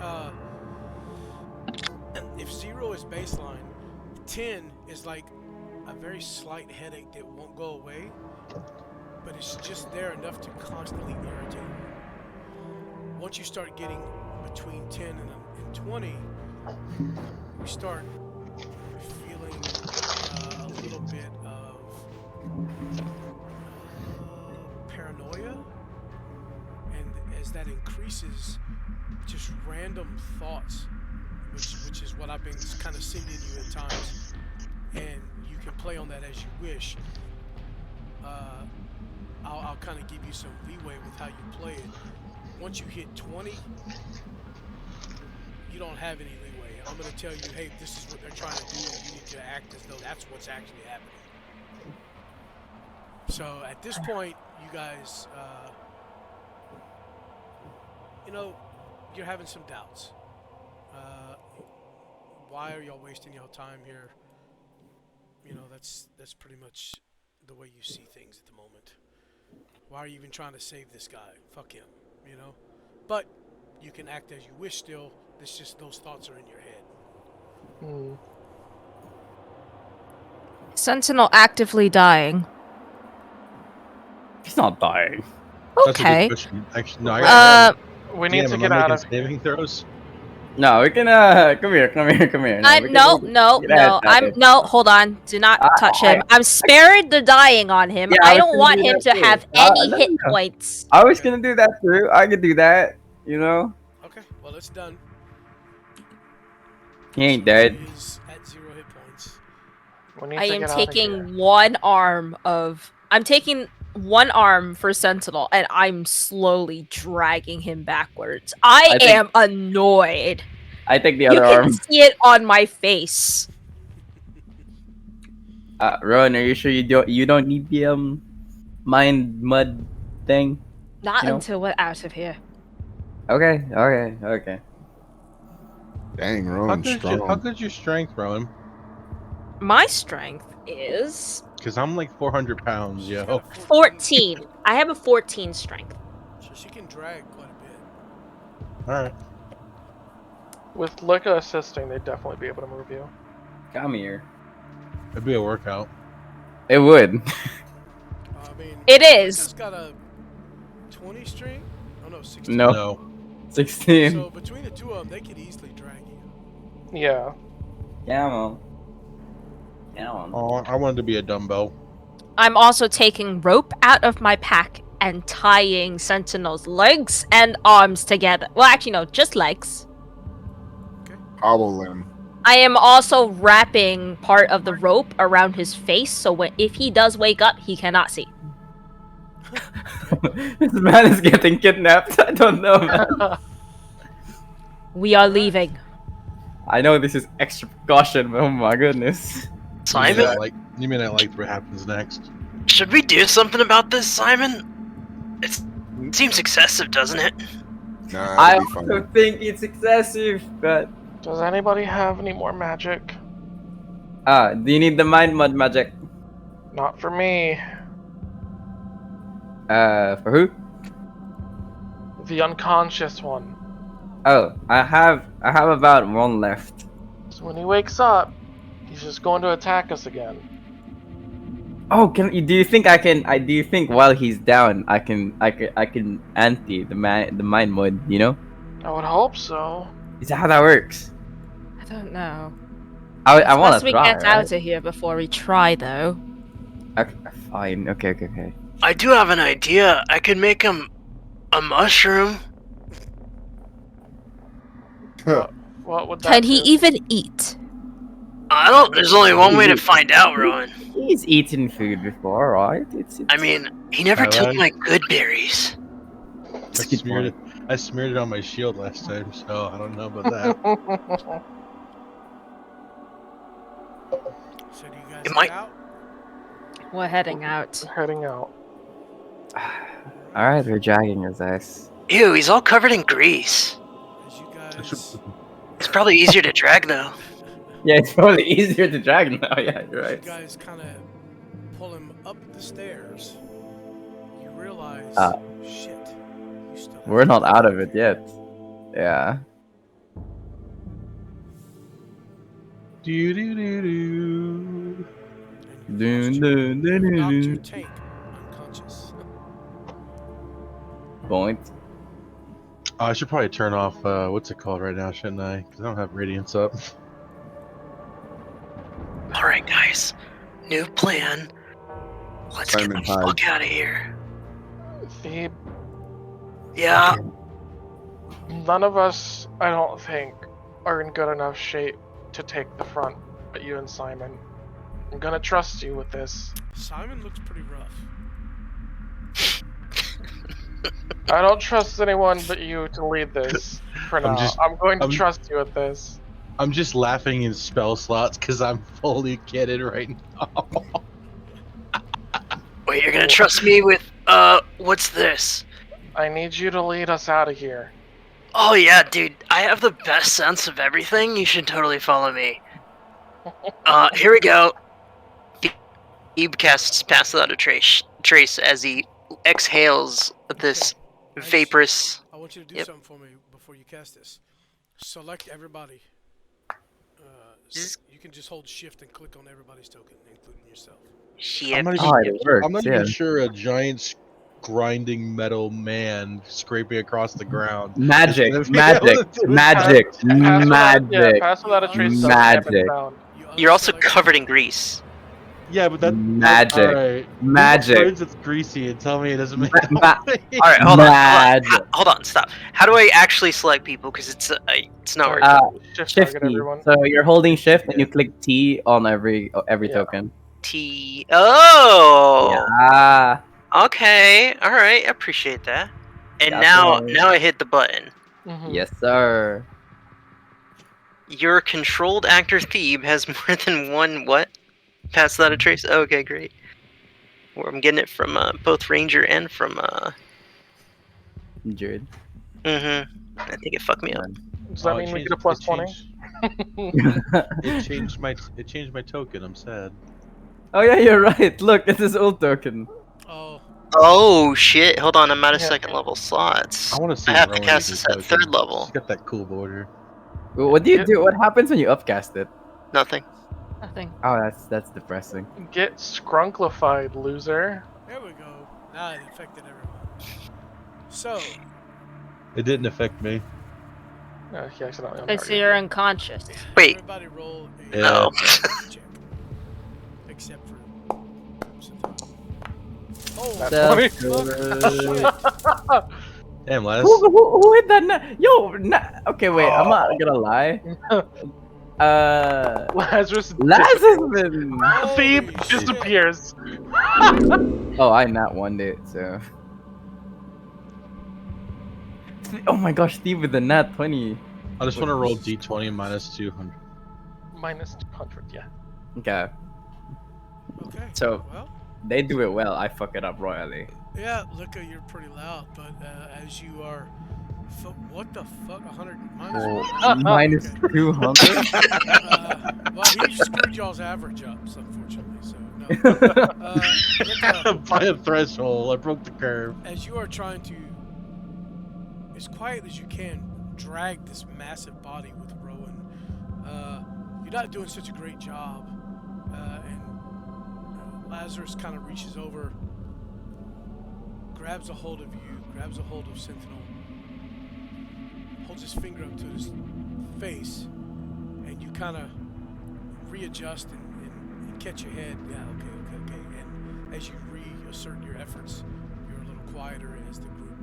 if 0 is baseline, 10 is like a very slight headache that won't go away, but it's just there enough to constantly irritate you. Once you start getting between 10 and 20, you start feeling a little bit of paranoia, and as that increases, just random thoughts, which is what I've been kind of sending you at times, and you can play on that as you wish. I'll kind of give you some leeway with how you play it. Once you hit 20, you don't have any leeway. I'm going to tell you, hey, this is what they're trying to do, and you need to act as though that's what's actually happening. So at this point, you guys, you're having some doubts. Why are y'all wasting your time here? That's pretty much the way you see things at the moment. Why are you even trying to save this guy? Fuck him, But you can act as you wish still. It's just those thoughts are in your head. Hmm. Sentinel actively dying. He's not dying. That's a Okay. good question. Actually, no, I Uh, got We need DM, to am get I out making of here. saving throws? No, we can come here. No, we can no, get no. out of Hold on. Do not I, touch I, him. I'm spared the dying on him. yeah, I I was don't gonna want do him that to too. have any No, hit no. points. I was gonna do that too. I could do that. You know, Okay, well, it's done. he ain't So dead. he's at 0 hit points. We need I to am get out of here. taking one arm of. I'm taking one arm for Sentinel, and I'm slowly dragging him backwards. I think- am annoyed. I take the You other can arm. see it on my face. Rowan, are you sure you don't need the mind mud thing? Not You know? until we're out of here. Okay. Dang, How Rowan, strong. good's your strength, Rowan? My strength is Because I'm like 400 pounds, She's yo. got a 14. I have a 14 strength. So she can drag quite a bit. Alright. With Lika assisting, they'd definitely be able to move you. Come here. It'd be a workout. It would. I mean, It is. Lika's got a 20 strength. Oh no, 16. No. No. 16. So between the two of them, they could easily drag you. Yeah. Come on. Oh, I wanted to be a dumbbell. I'm also taking rope out of my pack and tying Sentinel's legs and arms together. Well, actually, no, just legs. Hobble him. I am also wrapping part of the rope around his face, so if he does wake up, he cannot see. This man is getting kidnapped. I don't know, man. We are leaving. I know this is extra precaution, but oh my goodness. Simon, You may not like what happens next. should we do something about this, Simon? It seems excessive, doesn't it? Nah, I that'd be also fun. think it's excessive, but Does anybody have any more magic? do you need the mind mud magic? Not for me. For who? The unconscious one. Oh, I have about one left. So when he wakes up, he's just going to attack us again. Oh, do you think I can? Do you think while he's down, I can anti the mind mud? You know, I would hope so. is that how that works? I don't know. I want Unless to we try. get out of here before we try, though. Okay, fine. Okay. I do have an idea. I could make him a mushroom. What would that Can he do? even eat? I don't. There's only one way to find out, Rowan. He's eaten food before, right? It's I mean, he never took Alright. my good berries. a good point. I smeared it on my shield last time, so I don't know about that. So do you guys It get might- out? We're heading out. Heading out. All right, we're dragging his ass. Ew, he's all covered in grease. As you guys, It's probably easier to drag though. Yeah, it's probably easier to drag now. Yeah, you're as right. you guys kind of pull him up the stairs, you realize, shit, you still have We're to not go out of back. it yet. Yeah. Do. And Dun, you've dun, dun, dun, knocked your dun. tank unconscious. Point. I should probably turn off, what's it called right now, shouldn't I? Because I don't have radiance up. Alright, guys. New plan. Let's Simon get the fuck hides. out of here. The Yeah. none of us, I don't think, are in good enough shape to take the front. But you and Simon, I'm gonna trust you with this. Simon looks pretty rough. I don't trust anyone but you to lead this for now. I'm going to trust you with this. I'm just laughing in spell slots because I'm fully kitted right now. Wait, you're gonna trust me with, what's this? I need you to lead us out of here. Oh yeah, dude, I have the best sense of everything. You should totally follow me. Here we go. He casts Pass Without a Trace as he exhales this vaporous... I want you to do Yep. something for me before you cast this. Select everybody. Zzz. You can just hold shift and click on everybody's token, including yourself. Shit. I'm not Oh, even, it works. I'm not yeah. even sure a giant grinding metal man scraping across the ground. Magic, is gonna be magic, able to do magic, that. Pass without a trace doesn't can't be magic. found. You're also unselect- covered in grease. Yeah, but that Magic. All right. Magic. Words that's greasy and tell me it doesn't make. Ma- All right, hold on, Magic. hold on, stop. How do I actually select people? Because it's not Sorry, working. shift Shift target key. everyone. So you're holding shift and you click T on every Yeah. token. T. Oh. Yeah. Okay. All right. I appreciate that. And That's now right. I hit the button. Mhm. Yes, sir. Your controlled actor Thebe has more than one what? Pass without a trace. Okay, great. Well, I'm getting it from both Ranger and from Jared. I think it fucked me up. Does that Oh, mean we it get a plus changed- 20? It changed my token. I'm sad. Oh yeah, you're right. Look, it's his old token. Oh, Oh shit! Hold on, I'm out of Yeah. second level slots. I want to see I have to Rowan cast use this his at token. third level. She's got that cool border. What do you Get- do? What happens when you upcast it? Nothing. Nothing. Oh, that's depressing. Get scrunklified, loser. there we go. Now it affected everyone. So, It didn't affect me. No, he accidentally Okay, so untargeted. you're unconscious. Wait. everybody roll a Yeah. No. check. Except for. Oh, That's fuck. Damn, Les. Who hit that? Yo, okay, wait. I'm not gonna lie. Lazarus Laz has disappears. been. Holy Thebe shit. disappears. Oh, I not one day, so. Oh my gosh, Steve with the nat 20. I just want to roll d20 minus 200. Minus 200, yeah. Okay, Okay. so Well, they do it well. I fuck it up royally. yeah, Luca, you're pretty loud, but as you are. What the fuck? 100 minus one? Minus Okay. 200. Well, he screwed y'all's average up, unfortunately. So no. Luca, By a threshold, I broke the curve. as you are trying to, as quiet as you can, drag this massive body with Rowan, you're not doing such a great job. And Lazarus kind of reaches over, grabs a hold of you, grabs a hold of Sentinel, holds his finger up to his face, and you kind of readjust and catch your head. Yeah, okay. And as you reassert your efforts, you're a little quieter as the group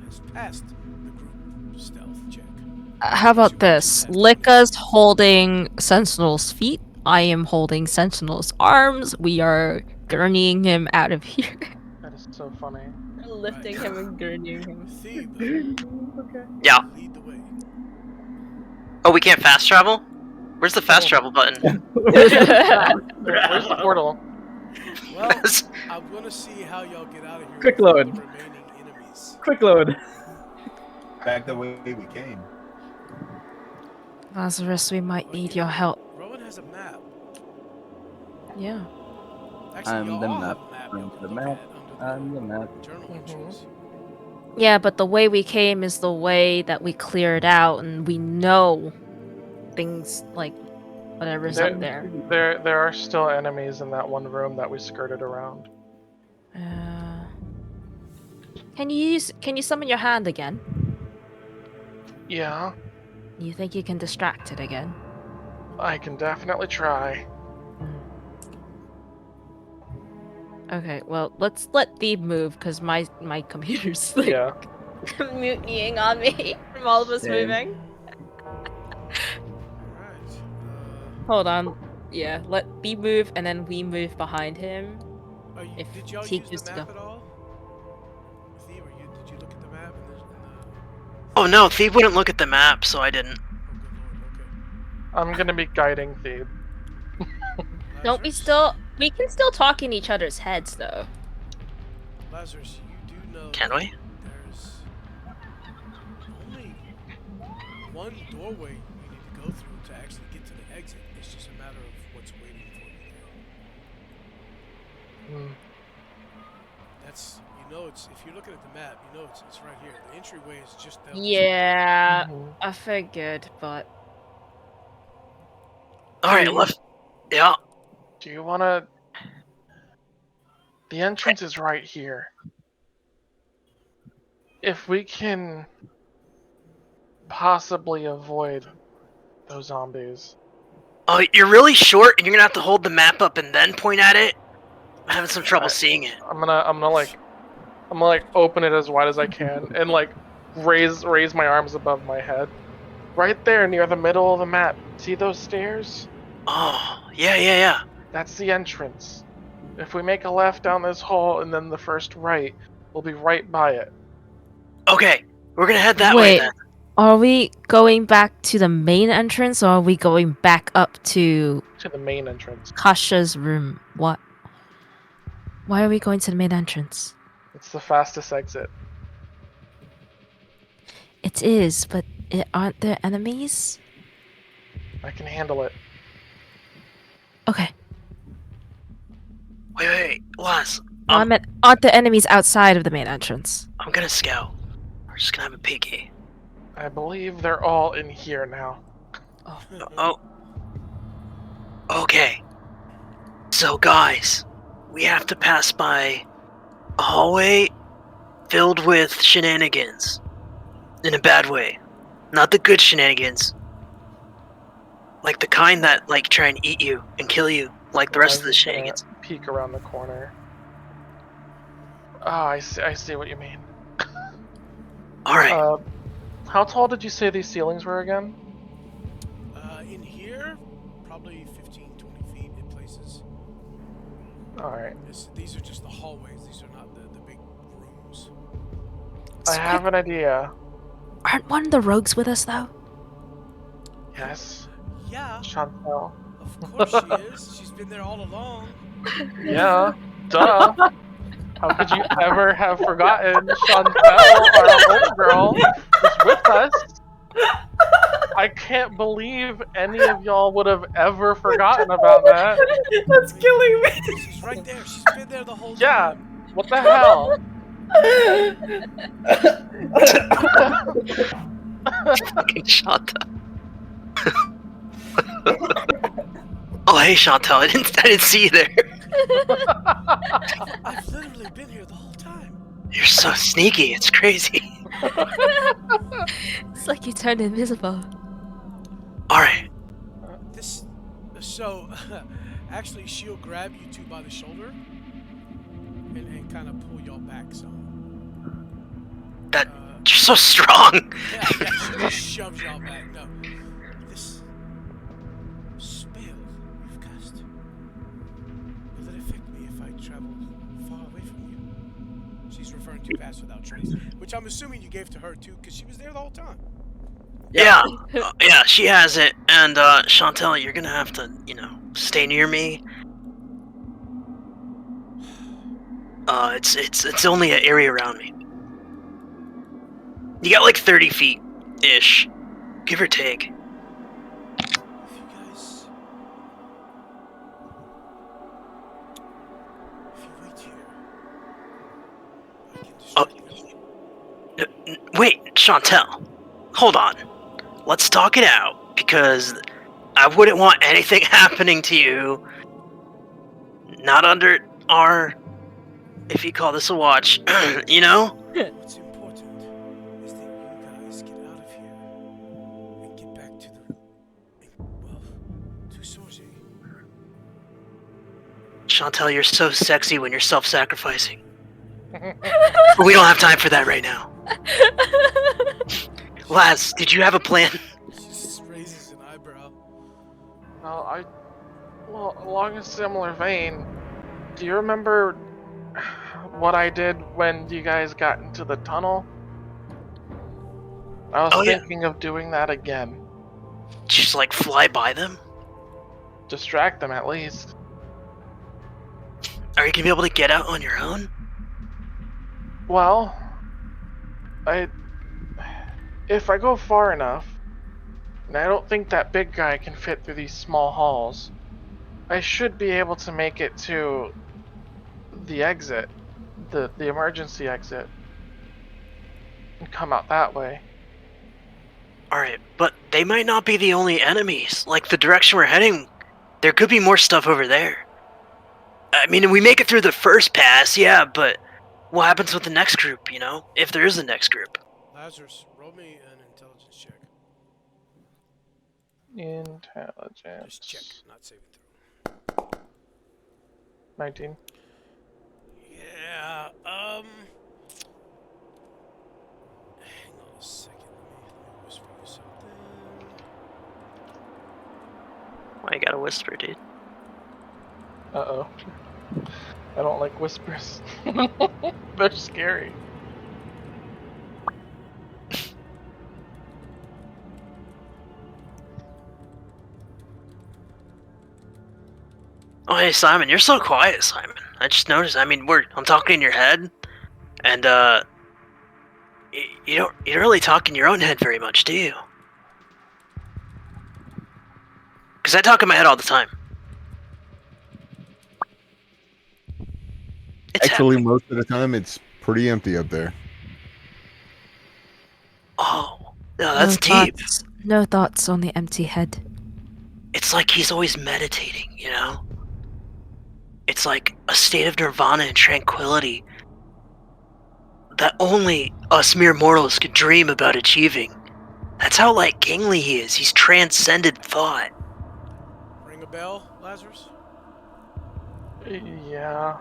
has passed the group stealth check. How about this? Lika's holding Sentinel's feet. I am holding Sentinel's arms. We are gurneying him out of here. That is so funny. Lifting him and gurneying him. Thebe, Yeah. lead the way. Oh, we can't fast travel? Where's the fast travel button? Where's the portal? Well, I'm gonna see how y'all get out of here. Quick with all load. The remaining enemies. Quick load. Back the way we came. Lazarus, we might need your help. Rowan has a map. Yeah. Actually, I'm y'all the all map. have a map. I'm y'all can the look map. at under I'm the map. journal Mhm. entries. Yeah, but the way we came is the way that we cleared out, and we know things like whatever's up there. There are still enemies in that one room that we skirted around. Can you summon your hand again? Yeah, You think you can distract it again? I can definitely try. Okay, well, let's let Thebe move, because my computer's like Yeah. mutinying on me from all of us Same. moving. Alright. Hold on. Yeah, let Thebe move, and then we move behind him. If Did y'all he use just the map go- at all? Thebe, did you look at the map? Oh no, Thebe wouldn't look at the map, so I didn't. Oh, good lord. I'm gonna be guiding Thebe. Okay. Don't we Lazarus? still? We can still talk in each other's heads, though. Lazarus, you do know. Can that we? There's only one doorway you need to go through to actually get to the exit. It's just a matter of what's waiting for you there. Hmm. That's it's if you're looking at the map, it's right here. The entryway is just down. Yeah, Mhm. I figured, but Alright, left. Yeah. Do you wanna... The entrance is right here. If we can possibly avoid those zombies. Oh, you're really short, and you're gonna have to hold the map up and then point at it? I'm having some trouble seeing it. I'm gonna like open it as wide as I can and like raise my arms above my head. Right there near the middle of the map. See those stairs? Oh, yeah. That's the entrance. If we make a left down this hall and then the first right, we'll be right by it. Okay, we're gonna head that way Wait. then. Are we going back to the main entrance, or are we going back up to To the main entrance. Kasha's room? What? Why are we going to the main entrance? It's the fastest exit. It is, but aren't there enemies? I can handle it. Okay. Wait, Laz. No, I meant, aren't there enemies outside of the main entrance? I'm gonna scout. We're just gonna have a peeky. I believe they're all in here now. Oh. Okay. So, guys, we have to pass by a hallway filled with shenanigans. In a bad way. Not the good shenanigans. Like the kind that, like, try and eat you and kill you, like the rest of the I'm gonna shenanigans. Peek around the corner. Oh, I see what you mean. Alright. How tall did you say these ceilings were again? In here, probably 15, 20 feet in places. Alright. These are just the hallways. These are not the big rooms. I have an idea. Aren't one of the rogues with us, though? Yes. Yeah, Chantel. of course she is. She's been there all along. Yeah. Duh. How could you ever have forgotten Chantel, our homegirl, is with us? I can't believe any of y'all would have ever forgotten about that. That's killing me. She's right there. She's been there the whole Yeah. time. What the hell? Fucking Shanta. Oh, hey, Chantel. I didn't see you there. I've literally been here the whole time. You're so sneaky. It's crazy. It's like you turned invisible. Alright. So, actually, she'll grab you two by the shoulder and kind of pull y'all back some. You're so strong. Yeah, she just shoves y'all back. No, this spell you've cast, will it affect me if I travel far away from you? She's referring to Pass Without Trace, which I'm assuming you gave to her too, because she was there the whole time. Yeah. Yeah, she has it. And, Chantel, you're gonna have to, stay near me. It's only an area around me. You got like 30 feet-ish. Give or take. If you wait here, I can distract them. Wait, Chantel. Hold on. Let's talk it out, because I wouldn't want anything happening to you. Not under our, if you call this a watch, you know? What's important is that you guys get out of here and get back to to Sorji. Chantel, you're so sexy when you're self-sacrificing. We don't have time for that right now. Laz, did you have a plan? She just raises an eyebrow. Well, along a similar vein, do you remember what I did when you guys got into the tunnel? I was thinking of doing that again. Just like fly by them? Distract them at least. Are you gonna be able to get out on your own? Well, if I go far enough, and I don't think that big guy can fit through these small halls, I should be able to make it to the exit, the emergency exit, and come out that way. Alright, but they might not be the only enemies. Like, the direction we're heading there could be more stuff over there. I mean, we make it through the first pass, yeah, but what happens with the next group, you know? If there is a next group. Lazarus, roll me an intelligence check. Intelligence. Just check, not saving throw. 19. Yeah, hang on a second, let me whisper you something. Why you gotta whisper, dude? Uh-oh. I don't like whispers. They're scary. Oh, hey, Simon, you're so quiet, Simon. I just noticed. I mean, I'm talking in your head, and you don't really talk in your own head very much, do you? Because I talk in my head all the time. It's Actually, happening. most of the time, it's pretty empty up there. Oh, no, that's deep. No thoughts on the empty head. It's like he's always meditating, you know? It's like a state of nirvana and tranquility that only us mere mortals could dream about achieving. That's how, like, kingly he is. He's transcended thought. Ring a bell, Lazarus? Yeah.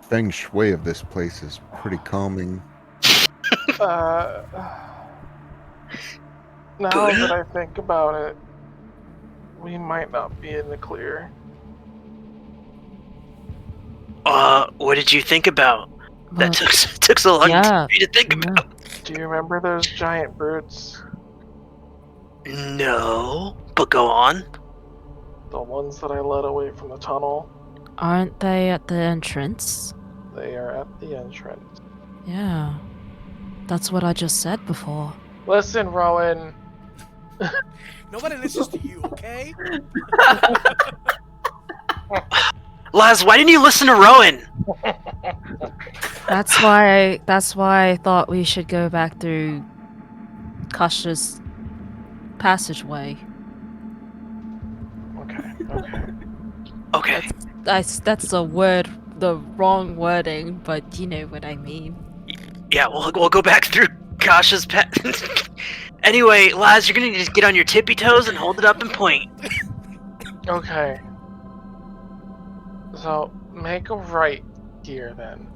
Feng shui of this place is pretty calming. Now that I think about it, we might not be in the clear. What did you think about? Well, That took so long yeah, for me to think yeah. about. Do you remember those giant brutes? No, but go on. The ones that I led away from the tunnel? Aren't they at the entrance? They are at the entrance. Yeah. That's what I just said before. Listen, Rowan. Nobody listens to you, okay? Laz, why didn't you listen to Rowan? That's why I thought we should go back through Kasha's passageway. Okay. Okay. That's the wrong wording, but you know what I mean. Yeah, we'll go back through Kasha's Anyway, Laz, you're gonna just get on your tippy toes and hold it up and point. Okay. So, make a right here then.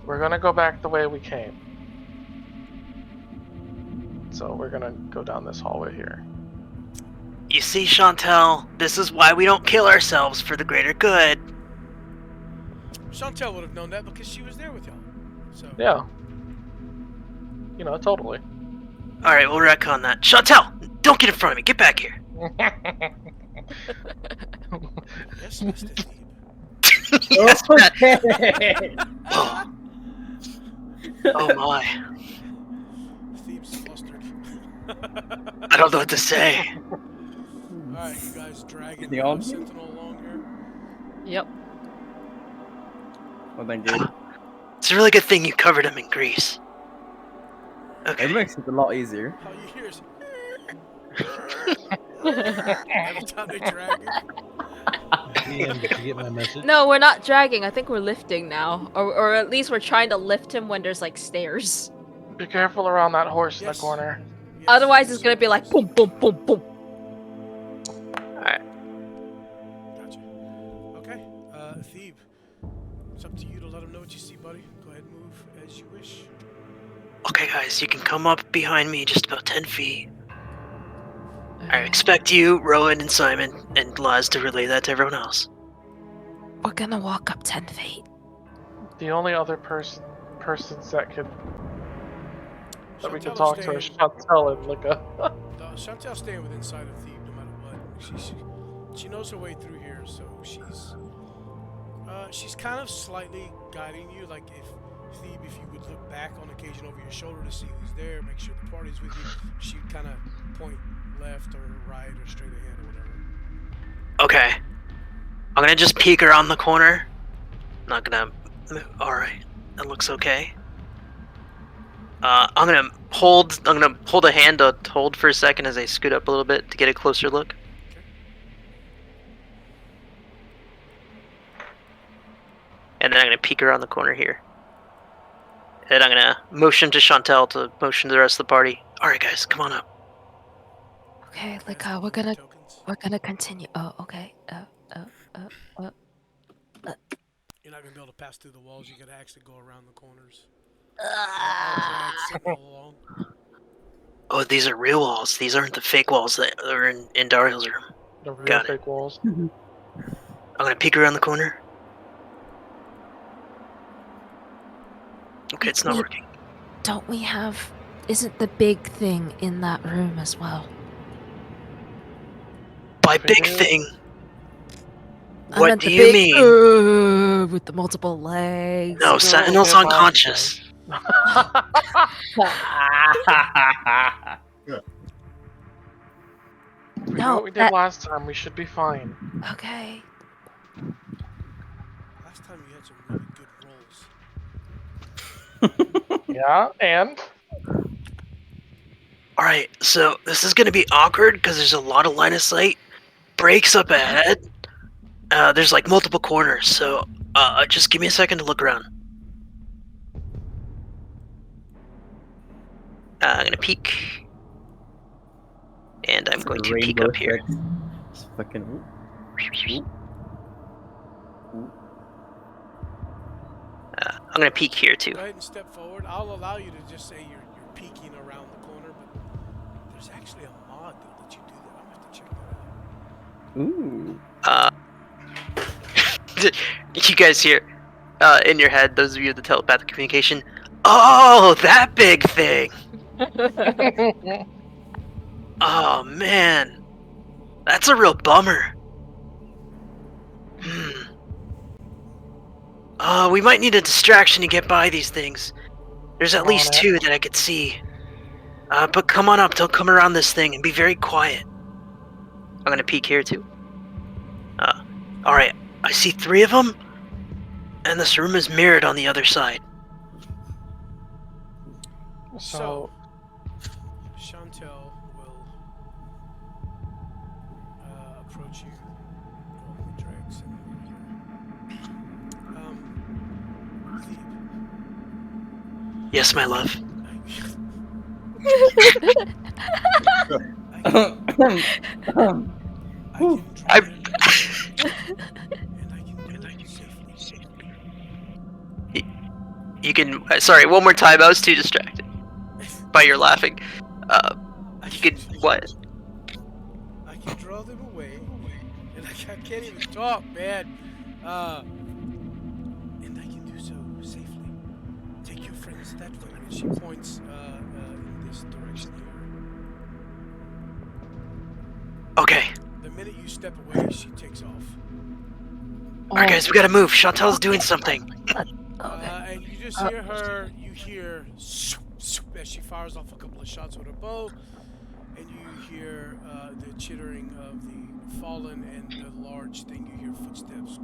We're gonna go back the way we came. So, we're gonna go down this hallway here. You see, Chantel, this is why we don't kill ourselves for the greater good. Chantel would have known that because she was there with y'all. So Yeah. You know, totally. Alright, we'll retcon that. Chantel, don't get in front of me. Get back here. yes, Mr. Thebe. Yes, Matt. Okay. Oh my. Thebe's flustered. I don't know what to say. Alright, you guys dragging The on? the Sentinel along here? Yep. Well, thank you. It's a really good thing you covered him in grease. It Okay. makes it a lot easier. All you hear is every time they drag you. Ian, did you get my message? No, we're not dragging. I think we're lifting now. Or at least we're trying to lift him when there's like stairs. Be careful around that horse in Yes. the corner. Yes, Otherwise, it's yes, gonna be like yes. boom, boom, boom, boom. Gotcha. Okay, Thebe, it's up to you to let him know what you see, buddy. Go ahead and move as you wish. Okay, guys, you can come up behind me just about 10 feet. I expect you, Rowan, and Simon, and Laz to relay that to everyone else. We're gonna walk up 10 feet. The only other persons that we can Chantel's talk to are staying- Chantel and Lika. Chantel's staying within sight of Thebe no matter what. She knows her way through here, so she's kind of slightly guiding you. Like if you would look back on occasion over your shoulder to see who's there, make sure the party's with you, she'd kind of point left or right or straight ahead or whatever. Okay. I'm gonna just peek around the corner. Not gonna move. Alright. That looks okay. I'm gonna hold a hand to hold for a second as I scoot up a little bit to get a closer look. Okay. And then I'm gonna peek around the corner here. And I'm gonna motion to Chantel to motion to the rest of the party. All right, guys, come on up. Okay, like Pass we're the gonna tokens. continue. Oh, okay. You're not gonna be able to pass through the walls. You gotta actually go around the corners. I'll drag Sentinel along. Oh, these are real walls. These aren't the fake walls that are in Dario's room. The real Got it. fake walls. I'm gonna peek around the corner. Okay, it's not Wait. working. Don't we have? Isn't the big thing in that room as well? By big Figure- thing, I what meant do the you big, mean? with the multiple legs. No, Sentinel's hip-hop unconscious. We No, know what we did last time. We should be fine. Okay. Last time you had some really good rolls. Yeah, and All right, so this is gonna be awkward because there's a lot of line of sight. Breaks up ahead. There's like multiple corners, so just give me a second to look around. I'm gonna peek. And I'm going to peek up here. It's fucking. I'm gonna peek here too. Go ahead and step forward. I'll allow you to just say you're peeking around the corner, but there's actually a mod that lets you do that. I'm gonna have to check that out. Ooh. You guys hear in your head, those of you with the telepathic communication. Oh, that big thing! Oh man, that's a real bummer. We might need a distraction to get by these things. There's at least two that I could see. But come on up, don't come around this thing, and be very quiet. I'm gonna peek here too. Alright, I see 3 of them, and this room is mirrored on the other side. so Chantel will approach you. Oh, let me drag Sentinel here. Thebe, Yes, my love. I can safely. You can. Sorry, one more time. I was too distracted by your laughing. You can. What? I can draw them away, and I can't even talk, man. And I can do so safely. Take your friends that way. And she points in this direction here. Okay. The minute you step away, she takes off. Alright, guys, we gotta move. Chantel's doing something. And you just hear her. You hear as she fires off a couple of shots with her bow, and you hear the chittering of the fallen and the large thing. You hear footsteps.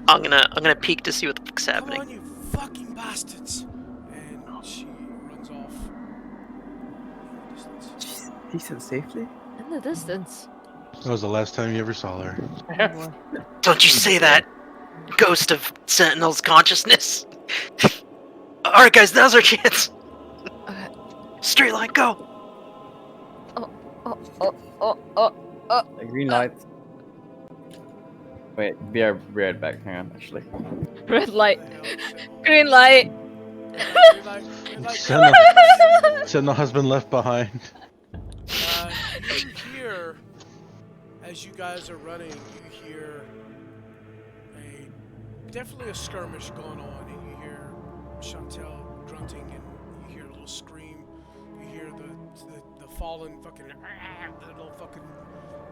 I'm gonna peek to see what the fuck's Come happening. on, you fucking bastards! And she runs off in the distance. Decent safely? In the distance. That was the last time you ever saw her. Oh, boy. Don't you say that, ghost of Sentinel's consciousness. Alright, guys, now's our chance. Okay. Straight line, go. A green light. Wait, be right back. Hang on, actually. Red light. What the hell, Green light. Green light. Sentinel has been left behind. You hear, as you guys are running, you hear definitely a skirmish going on, and you hear Chantel grunting, and you hear a little scream. You hear the fallen fucking the little fucking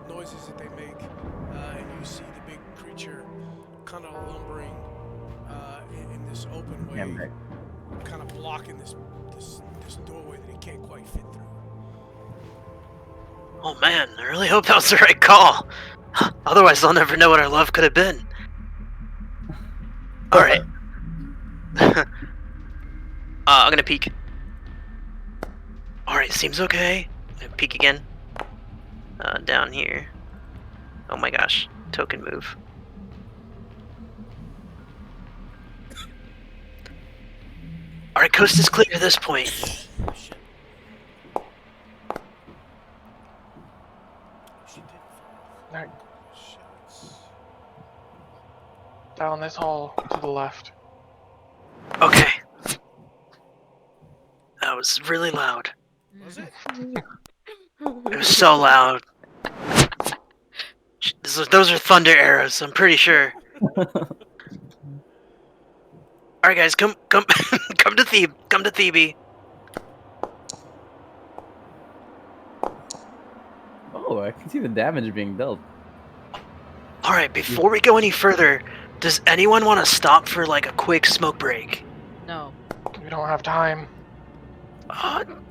noises that they make, and you see the big creature kind of lumbering in this open way, Right. kind of blocking this doorway that he can't quite fit through. Oh man, I really hope that was the right call. Otherwise, I'll never know what our love could have been. Alright. I'm gonna peek. Alright, seems okay. Peek again. Down here. Oh my gosh. Token move. Alright, coast is clear at this point. Shit. She did fall. Alright, Shit. down this hall to the left. Okay. That was really loud. Was it? It was so loud. Those are thunder arrows, I'm pretty sure. Alright guys, come come to Thebe. Come to Thebe. Oh, I can see the damage being dealt. Alright, before we go any further, does anyone want to stop for like a quick smoke break? No. We don't have time.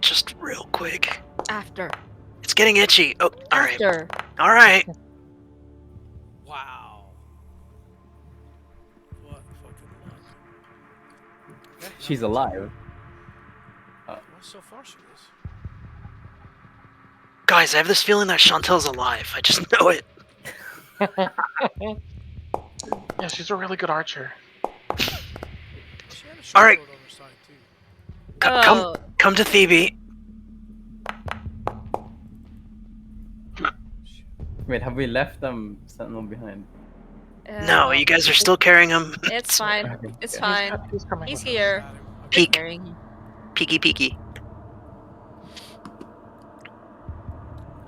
Just real quick. After. It's getting itchy. Oh, alright. After. Alright. Wow. What fucking luck. Yeah, She's no, alive. Well, so far she is. Guys, I have this feeling that Chantel's alive. I just know it. Yeah, she's a really good archer. She had a short Alright. sword on her side too. Oh. Come to Thebe. Wait, have we left Sentinel behind? No, you guys are still carrying him. It's fine. Okay. It's Yeah. fine. He's coming. He's with us. here. Got him. Okay. Peek. Carrying him. Peeky peeky.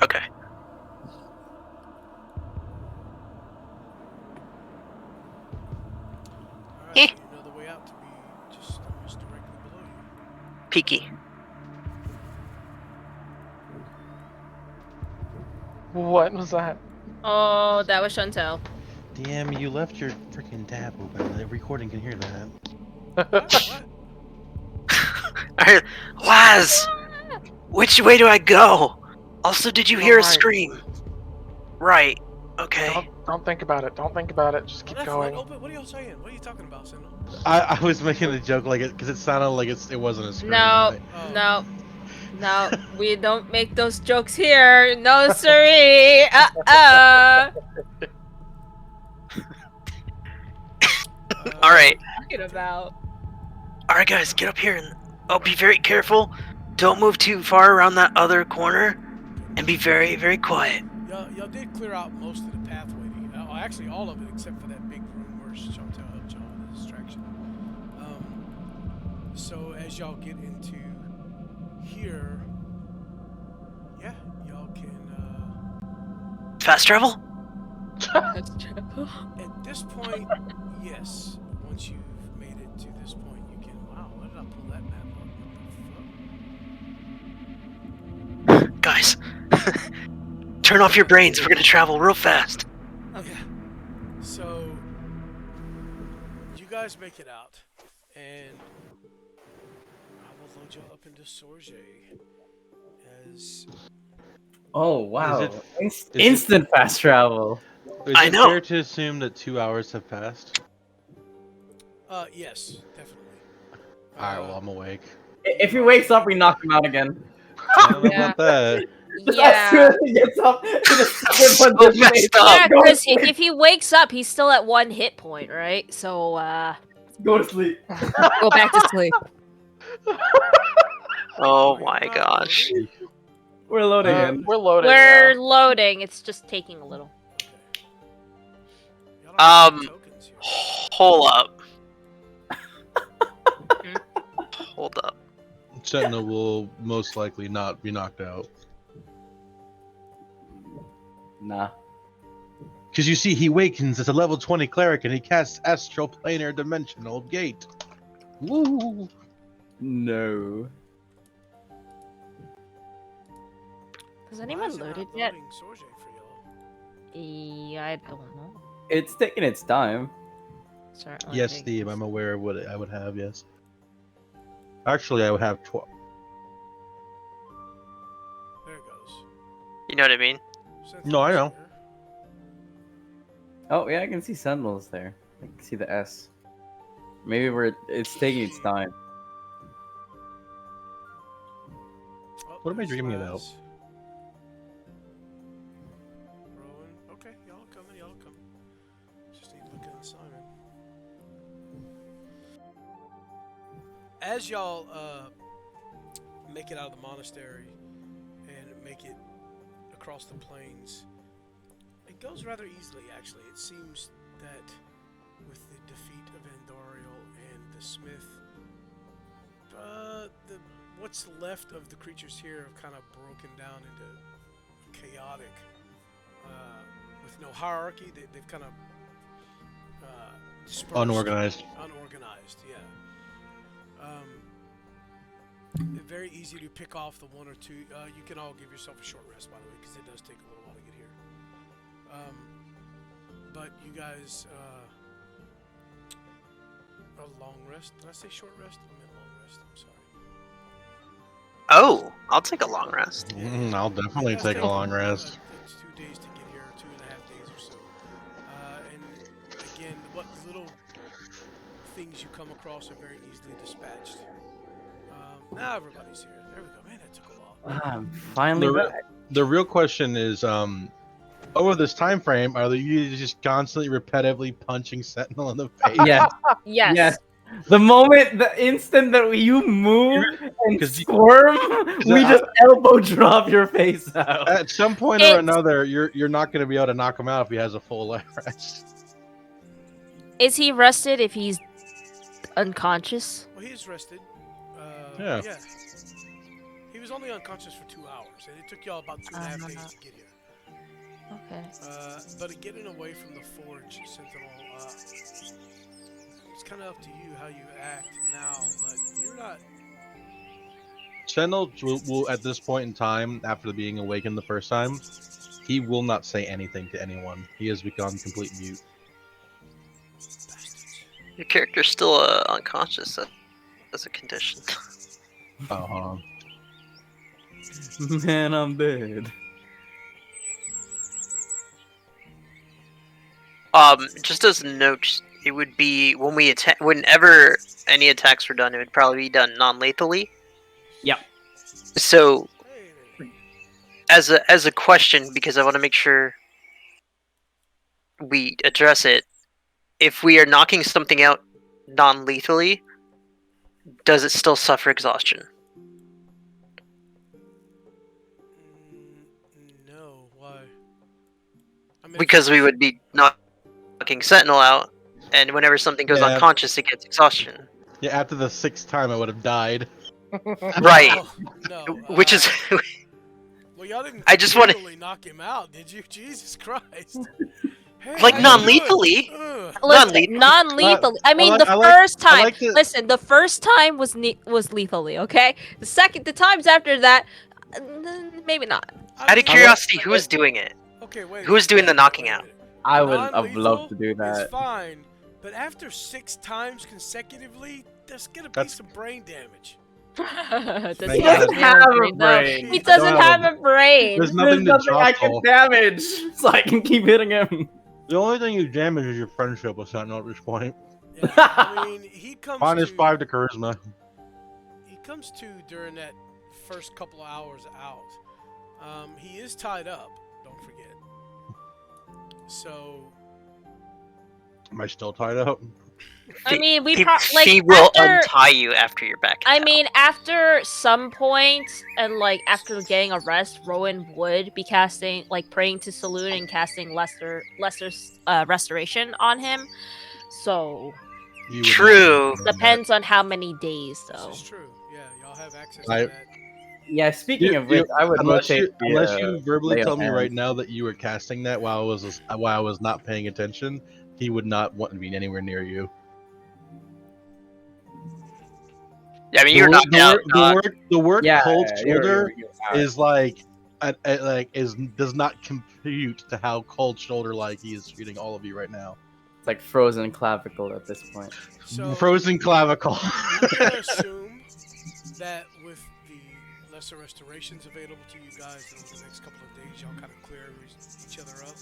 Okay. Alright, Eh. you know the way out to be just almost directly below you. Peeky. What was that? Oh, that was Chantel. Damn, you left your freaking tab open. The recording can hear that. What? Alright, Laz! Which way do I go? Also, did you hear a Right. scream? Right. Okay. Don't think about it. Don't think about it. Just keep going. What are y'all saying? What are you talking about, Sindel? I was making a joke like it because it sounded like it wasn't a scream. No, Oh. no, no. We don't make those jokes here. No, siree. Alright. Talking about. Alright, guys, get up here and be very careful. Don't move too far around that other corner. And be very, very quiet. Y'all did clear out most of the pathway. Actually, all of it except for that big room where Chantel helped y'all with the distraction. So as y'all get into here, yeah, y'all can. Fast travel? At this point, yes. Once you've made it to this point, you can. Wow, why did I pull that map up? What the fuck? Guys, turn off your brains. We're gonna travel real fast. Yeah. So you guys make it out, and I will load you up into Sorge as Oh wow! Is it- Instant fast travel. Is I it know. fair to assume that 2 hours have passed? yes, definitely. Alright, well, I'm awake. If he wakes up, we knock him out again. I don't know Yeah. about that. As soon Yeah. as he gets up, the second So one just messed makes- up. Yeah, Go, because if he wakes up, he's still at 1 hit point, right? So, go to sleep. Go back to sleep. Oh Are you my not gosh. loading? We're loading in. We're loaded. we're now. loading. It's just taking a little. Okay. Y'all don't have any tokens here. Hold up. Hold up. Sentinel will most likely not be knocked out. Nah. Because you see, he wakens as a level 20 cleric and he casts Astral Planar Dimensional Gate. Woo! No. Has Why anyone is it not loaded yet? loading Sorge for y'all? Yeah, I don't know. It's taking its time. Certainly Yes, taking Steve, its- I'm aware of what I would have, yes. Actually, I would have 12. There it goes. You know what I mean? No, I know. Here. Oh yeah, I can see Sentinels there. I can see the S. Maybe it's taking its time. What am I dreaming about? Slaz. Rowan. Okay, y'all are coming. Y'all are coming. Just need to look at Simon. As y'all make it out of the monastery and make it across the plains, it goes rather easily. Actually, it seems that with the defeat of Andoriel and the Smith, what's left of the creatures here have kind of broken down into chaotic, with no hierarchy. They've kind of dispersed. Unorganized. Unorganized, yeah. Very easy to pick off the one or two. You can all give yourself a short rest, by the way, because it does take a little while to get here. But you guys, a long rest. Did I say short rest? I meant long rest. I'm sorry. Oh, I'll take a long rest. I'll definitely It does take a long rest. It's 2 days to get here, 2.5 days or so. And again, what little things you come across are very easily dispatched. Now everybody's here. There we go. Man, that took a while. I'm finally back. The real question is, over this time frame, are you just constantly repetitively punching Sentinel in the face? Yes. Yes. Yes. The moment, the instant that you move and squirm, we just elbow drop your face out. At some point or another, you're not going to be able to knock him out if he has a full rest. Is he rested if he's unconscious? Well, he is rested. Yeah. He was only unconscious for 2 hours, and it took y'all about 2.5 days to get here. Okay. But getting away from the forge, Sentinel, it's kind of up to you how you act now, but you're not... Sentinel will, at this point in time, after being awakened the first time, he will not say anything to anyone. He has become complete mute. Your character's still unconscious as a condition. Man, I'm dead. Just as a note, it would be when we attack. Whenever any attacks were done, it would probably be done non-lethally. Yep. So, as a question, because I want to make sure we address it, if we are knocking something out non-lethally, does it still suffer exhaustion? No, why? I mean, Because we would be knocking Sentinel out, and whenever something goes unconscious, it gets exhaustion. Yeah, after the 6th time, I would have died. Right. No, Which is... well, y'all didn't I just want to knock him out, did you? Jesus Christ. Hey, like how you non-lethally. doing? Listen, non-lethally. I mean, the first time. Listen, the first time was lethally. Okay. The times after that, maybe not. Out of curiosity, who is doing it? Okay, wait. Who is doing the knocking out? I would have loved to do It's that. fine, but after 6 times consecutively, there's gonna be some brain damage. He doesn't have a brain. He doesn't have a brain. There's nothing I can damage, so I can keep hitting him. The only thing you damage is your friendship with Sentinel at this point. Yeah, I mean, he comes Minus to, 5 to charisma. He comes to during that first couple of hours out. He is tied up, don't forget. So... Am I still tied up? I mean, he will untie you after you're back. I mean, after some point, and like after getting a rest, Rowan would be casting, like praying to Saloon and casting lesser restoration on him. So true. Depends on how many days, though. This is true. Yeah, y'all have access to that. Yeah, speaking of which, I would rotate. Unless you verbally tell me right now that you were casting that while I was not paying attention, he would not want to be anywhere near you. Yeah, I mean, you're not down. The word cold shoulder is like, does not compute to how cold shoulder like he is treating all of you right now. It's like frozen clavicle at this point. So, frozen clavicle. I'm gonna assume that with the lesser restorations available to you guys over the next couple of days, y'all kind of clear each other up.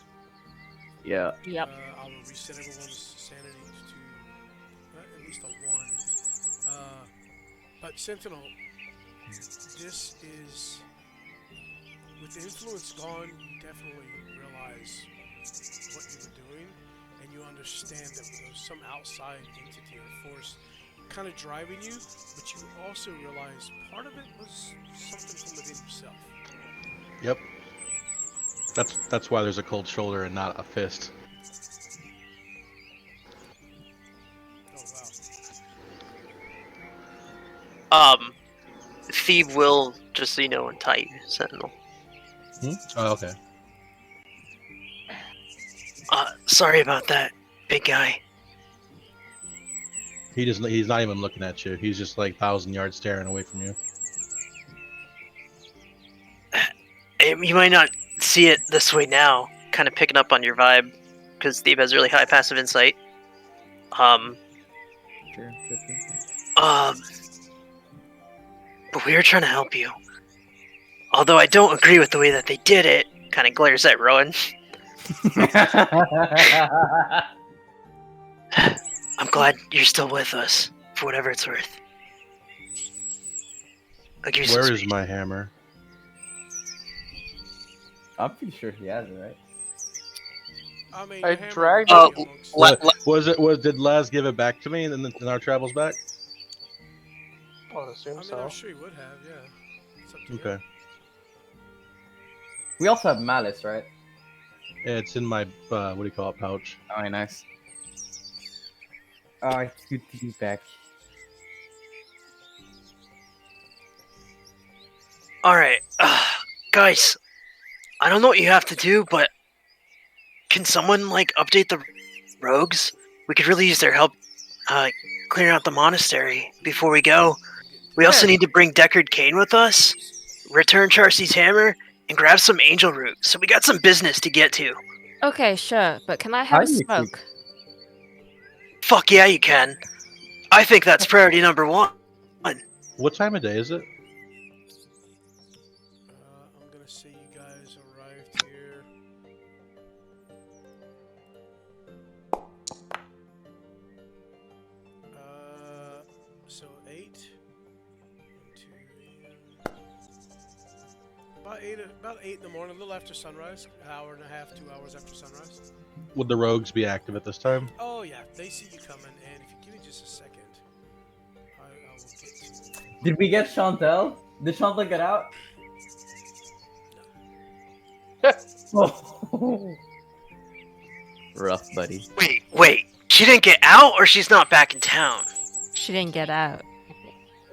Yeah. Yep. I will reset everyone's sanity to at least a 1. But Sentinel, this is with the influence gone, you definitely realize what you were doing, and you understand that there was some outside entity or force kind of driving you, but you also realize part of it was something from within yourself. Yep. That's why there's a cold shoulder and not a fist. Oh wow. Thebe will, just so you know, untie you, Sentinel. Oh, okay. Sorry about that, big guy. He's not even looking at you. He's just like 1,000 yards staring away from you. You might not see it this way now, kind of picking up on your vibe, because Thebe has really high passive insight. Sure. But we were trying to help you. Although I don't agree with the way that they did it, kind of glares at Rowan. I'm glad you're still with us, for whatever it's worth. I'll give you some Where is speed. my hammer? I'm pretty sure he has it, right? I mean, I your hammer dragged would it. be amongst- Did Laz give it back to me in our travels back? I would assume I mean, so. I'm sure you would have, yeah. It's up to you. Okay. We also have malice, right? Yeah, it's in my what do you call it, pouch. Oh, nice. Oh, it's good to be back. Alright, guys, I don't know what you have to do, but can someone, like, update the rogues? We could really use their help clearing out the monastery before we go. We also need to bring Deckard Cain with us, return Charcy's hammer, and grab some angel root. So we got some business to get to. Okay, sure, but can I have a do you smoke? Fuck yeah, you can. I think that's priority number one. What time of day is it? I'm gonna say you guys arrived here. So 8. 2 a.m. About 8 in the morning, a little after sunrise. An hour and a half, 2 hours after sunrise. Would the rogues be active at this time? Oh yeah, they see you coming, and if you give me just a second, I will get to. Did we get Chantel? Did Chantel get out? Oh. Rough, buddy. Wait. She didn't get out, or she's not back in town? She didn't get out.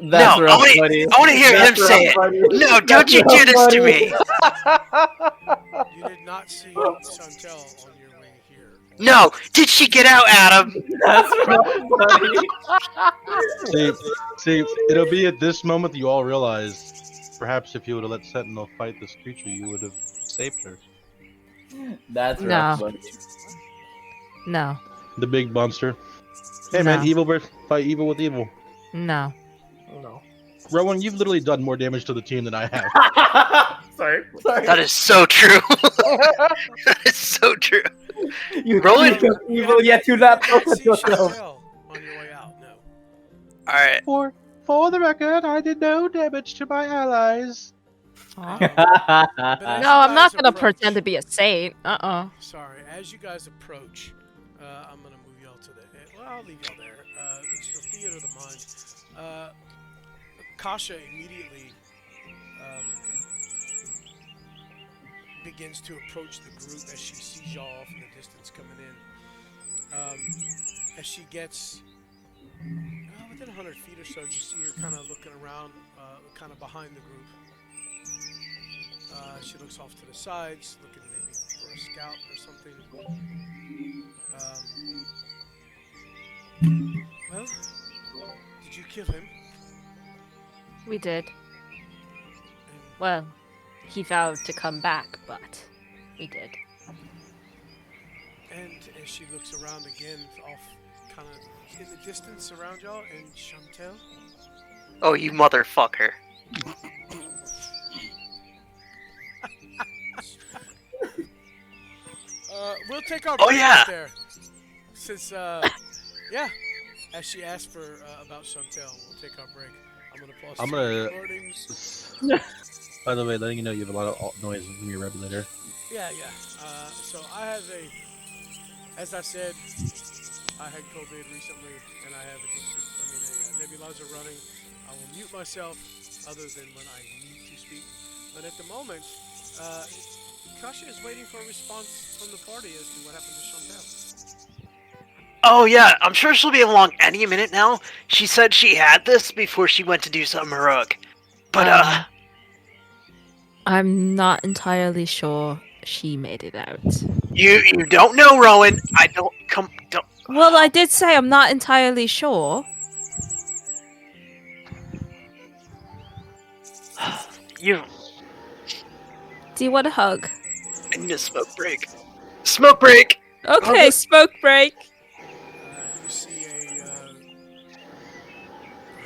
That's No, rough, I buddy. want to hear him say it. No, don't you do this to me. You did not see Chantel on your way here. No, did she get out, Adam? That's rough, buddy. See, it'll be at this moment that you all realize, perhaps if you would have let Sentinel fight this creature, you would have saved her. That's No. rough, buddy. No. The big monster. Hey man, No. evil fight evil with evil. No. No. Rowan, you've literally done more damage to the team than I have. Sorry. That is so true. That is so true. You Rowan- you evil yet you laugh You didn't see yourself. Chantel on your way out, no. Alright. For the record, I did no damage to my allies. But as No, you I'm not guys gonna approach- pretend to be a saint. Sorry, as you guys approach, I'm gonna move y'all to the. Well, I'll leave y'all there. It's the theater of the mind. Kasha immediately begins to approach the group as she sees y'all from the distance coming in. As she gets within 100 feet or so, you see her kind of looking around, kind of behind the group. She looks off to the sides, looking maybe for a scout or something. Well, did you kill him? We did. And, Well, he vowed to come back, but we did. and as she looks around again, off kind of in the distance around y'all, and Chantel. Oh, you motherfucker. We'll take our Oh, break yeah. up there. Since, yeah, as she asked for about Chantel, we'll take our break. I'm gonna pause I'm the gonna- recordings. By the way, letting you know you have a lot of noise from your regulator. Yeah. So I have as I said, I had COVID recently, and I have a nebulizer running. I will mute myself other than when I need to speak. But at the moment, Kasha is waiting for a response from the party as to what happened to Chantel. Oh yeah, I'm sure she'll be along any minute now. She said she had this before she went to do something heroic. But I'm not entirely sure she made it out. you don't know, Rowan. I don't don't. Well, I did say I'm not entirely sure. You. Do you want a hug? I need a smoke break. Smoke break. Okay, smoke break. You see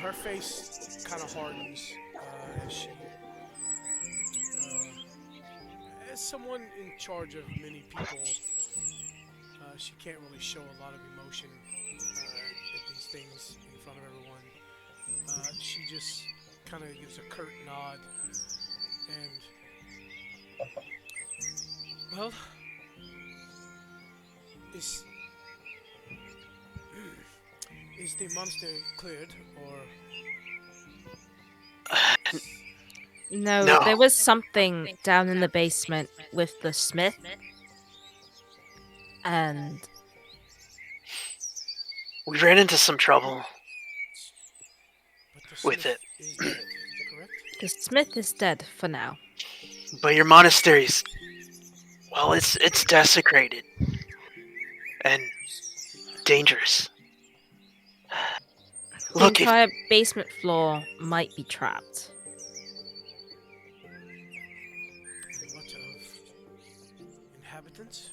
her face kind of hardens as she, as someone in charge of many people, she can't really show a lot of emotion at these things in front of everyone. She just kind of gives a curt nod and, well, is the monastery cleared, or? No, there was something down in the basement with the smith. And we ran into some trouble with it. Is dead, correct? the smith is dead for now. But your monastery's, well, it's desecrated and dangerous. The entire basement floor might be trapped. What of inhabitants?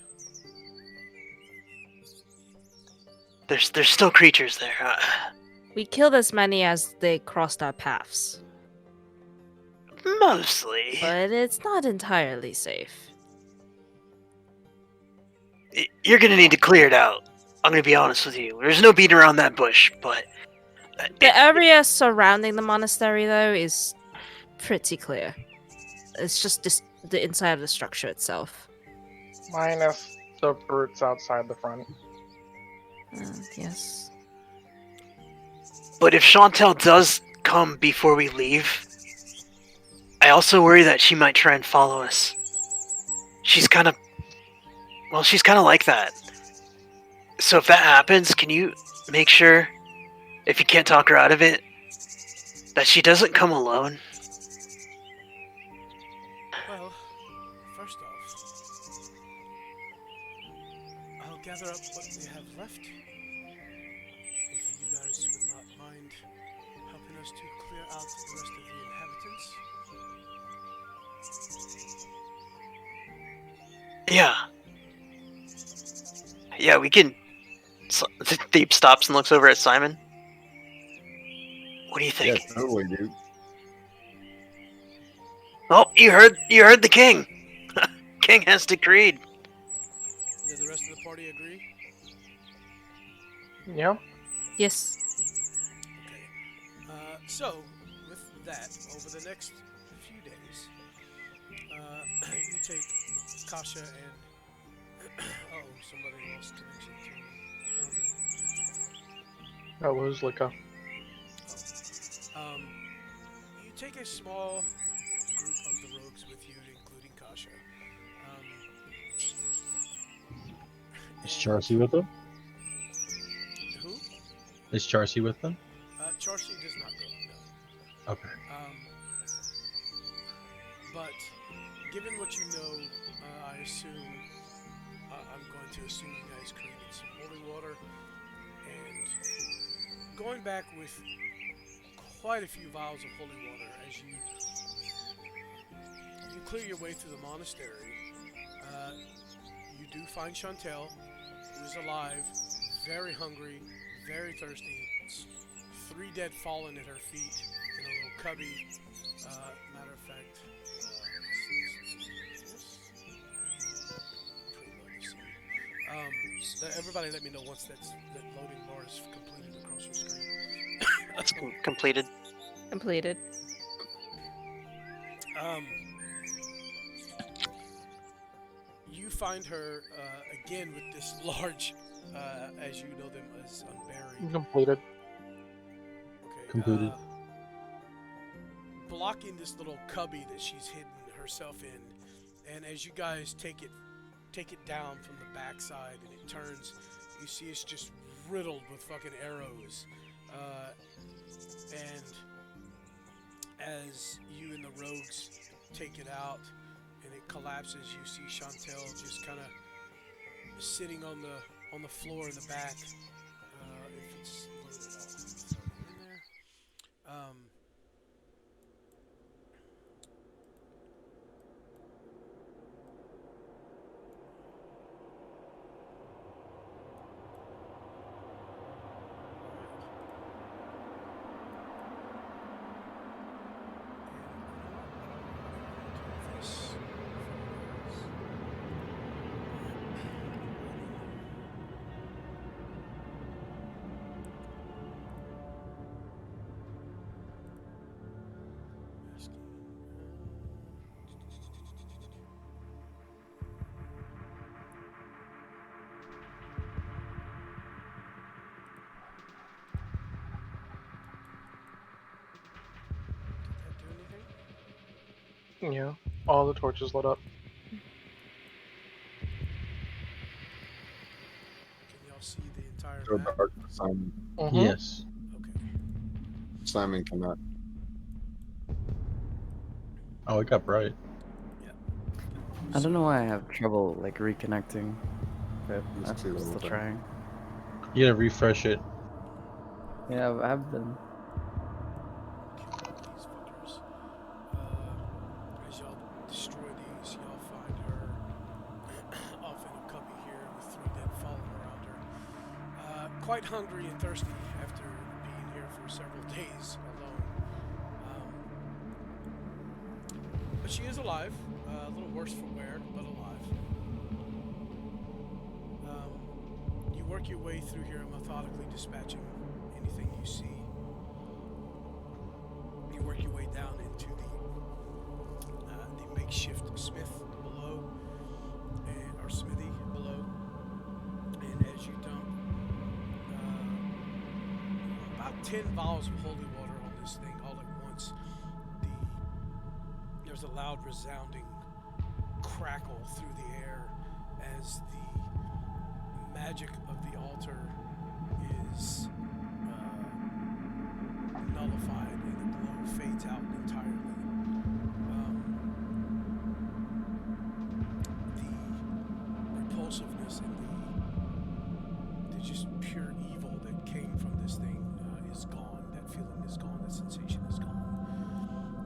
There's still creatures there. We killed as many as they crossed our paths. Mostly. But it's not entirely safe. You're gonna need to clear it out. I'm gonna be honest with you. There's no beating around that bush, but... The area surrounding the monastery, though, is pretty clear. It's just the inside of the structure itself. Minus the brutes outside the front. Yes. But if Chantel does come before we leave, I also worry that she might try and follow us. She's kind of like that. So if that happens, can you make sure, if you can't talk her out of it, that she doesn't come alone? Well, first off, I'll gather up what we have left. If you guys would not mind helping us to clear out the rest of the inhabitants. Yeah, we can... The thief stops and looks over at Simon. What do you think? Yeah, totally, dude. Oh, you heard the king. King has decreed. Did the rest of the party agree? Yeah. Yes. Okay. So, with that, over the next few days, you take Kasha and... oh, somebody lost connection to Founder. That was Lika. You take a small group of the rogues with you, including Kasha. Is Charcy with them? Who? Is Charcy with them? Charcy does not go, no. Okay. But given what you know, I assume I'm going to assume you guys created some holy water, and going back with quite a few vials of holy water as you clear your way through the monastery. You do find Chantel, who is alive, very hungry, very thirsty. 3 dead fallen at her feet in a little cubby. Matter of fact, everybody let me know once that loading bar is completed across your screen. That's completed. Completed. You find her again with this large, as you know them as unburied. Completed. Okay. Completed. Blocking this little cubby that she's hidden herself in, and as you guys take it down from the backside and it turns, you see it's just riddled with fucking arrows. And as you and the rogues take it out and it collapses, you see Chantel just kind of sitting on the floor in the back. If it's loaded, I'll throw it in there. Yeah. All the torches lit up. Can y'all see the entire So map? dark, Simon. Mhm. Yes. Okay. Simon cannot. Oh, it got bright. I don't know why I have trouble like reconnecting, but It's I'm too still open. trying. You gotta refresh it. Yeah, I've been. Kill these fuckers. As y'all destroy these, y'all find her off in a cubby here with 3 dead fallen around her. Quite hungry and thirsty after being here for several days alone. But she is alive. A little worse for wear, but alive. You work your way through here, methodically dispatching anything you see. You work your way down into the makeshift smith below, or smithy below, and as you dump about 10 vials of holy water on this thing all at once, there's a loud resounding crackle through the air as the magic of the altar is nullified and the glow fades out entirely. The repulsiveness and the just pure evil that came from this thing is gone. That feeling is gone. That sensation is gone.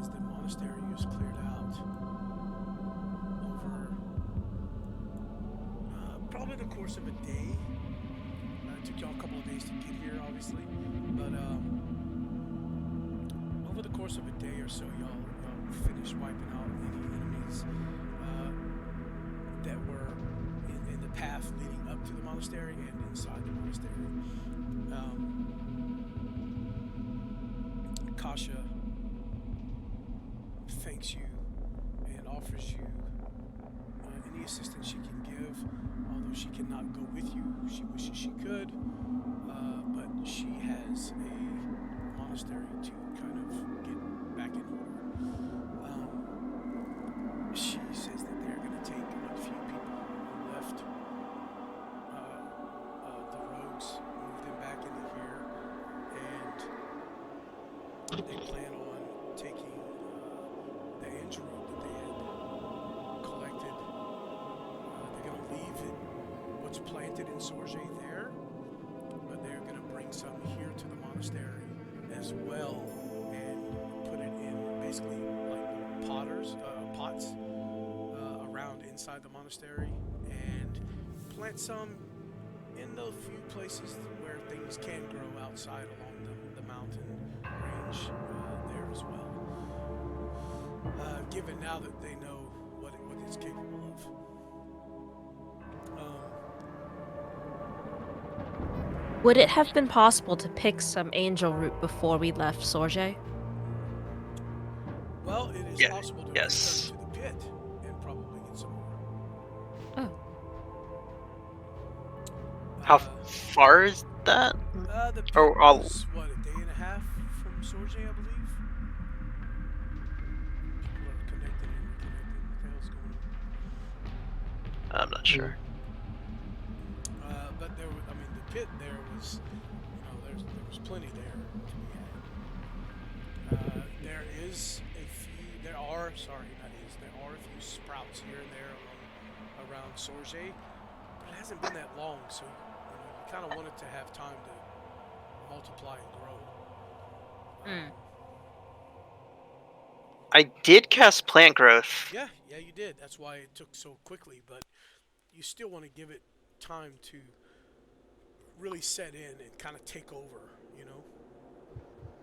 As the monastery is cleared out over probably the course of a day. It took y'all a couple of days to get here, obviously, but over the course of a day or so, y'all finished wiping out any enemies that were in the path leading up to the monastery and inside the monastery. Kasha thanks you and offers you any assistance she can give, although she cannot go with you. She wishes she could, but she has a monastery to kind of get back in order. She says that they're going to take what few people are left, the rogues, move them back into here, and they plan on taking the angel root that they had collected. They're going to leave it, what's planted in Sorge there, but they're going to bring some here to the monastery as well and put it in basically like pots around inside the monastery and plant some in the few places where things can grow outside along the mountain range there as well. Given now that they know what it's capable of. Would it have been possible to pick some angel root before we left Sorge? Well, it is it's Yeah, possible to yes. return to the pit and probably get some more. Oh. How far is that? The pit Oh, I'll- was, what, a day and a half from Sorge, I believe? People are connecting and reconnecting. What the hell's going on? I'm not sure. But there, I mean, the pit there was, there was plenty there to be had. There are a few sprouts here and there around Sorge, but it hasn't been that long, so you kind of want it to have time to multiply and grow. I did cast plant growth. Yeah, you did. That's why it took so quickly, but you still want to give it time to really set in and kind of take over,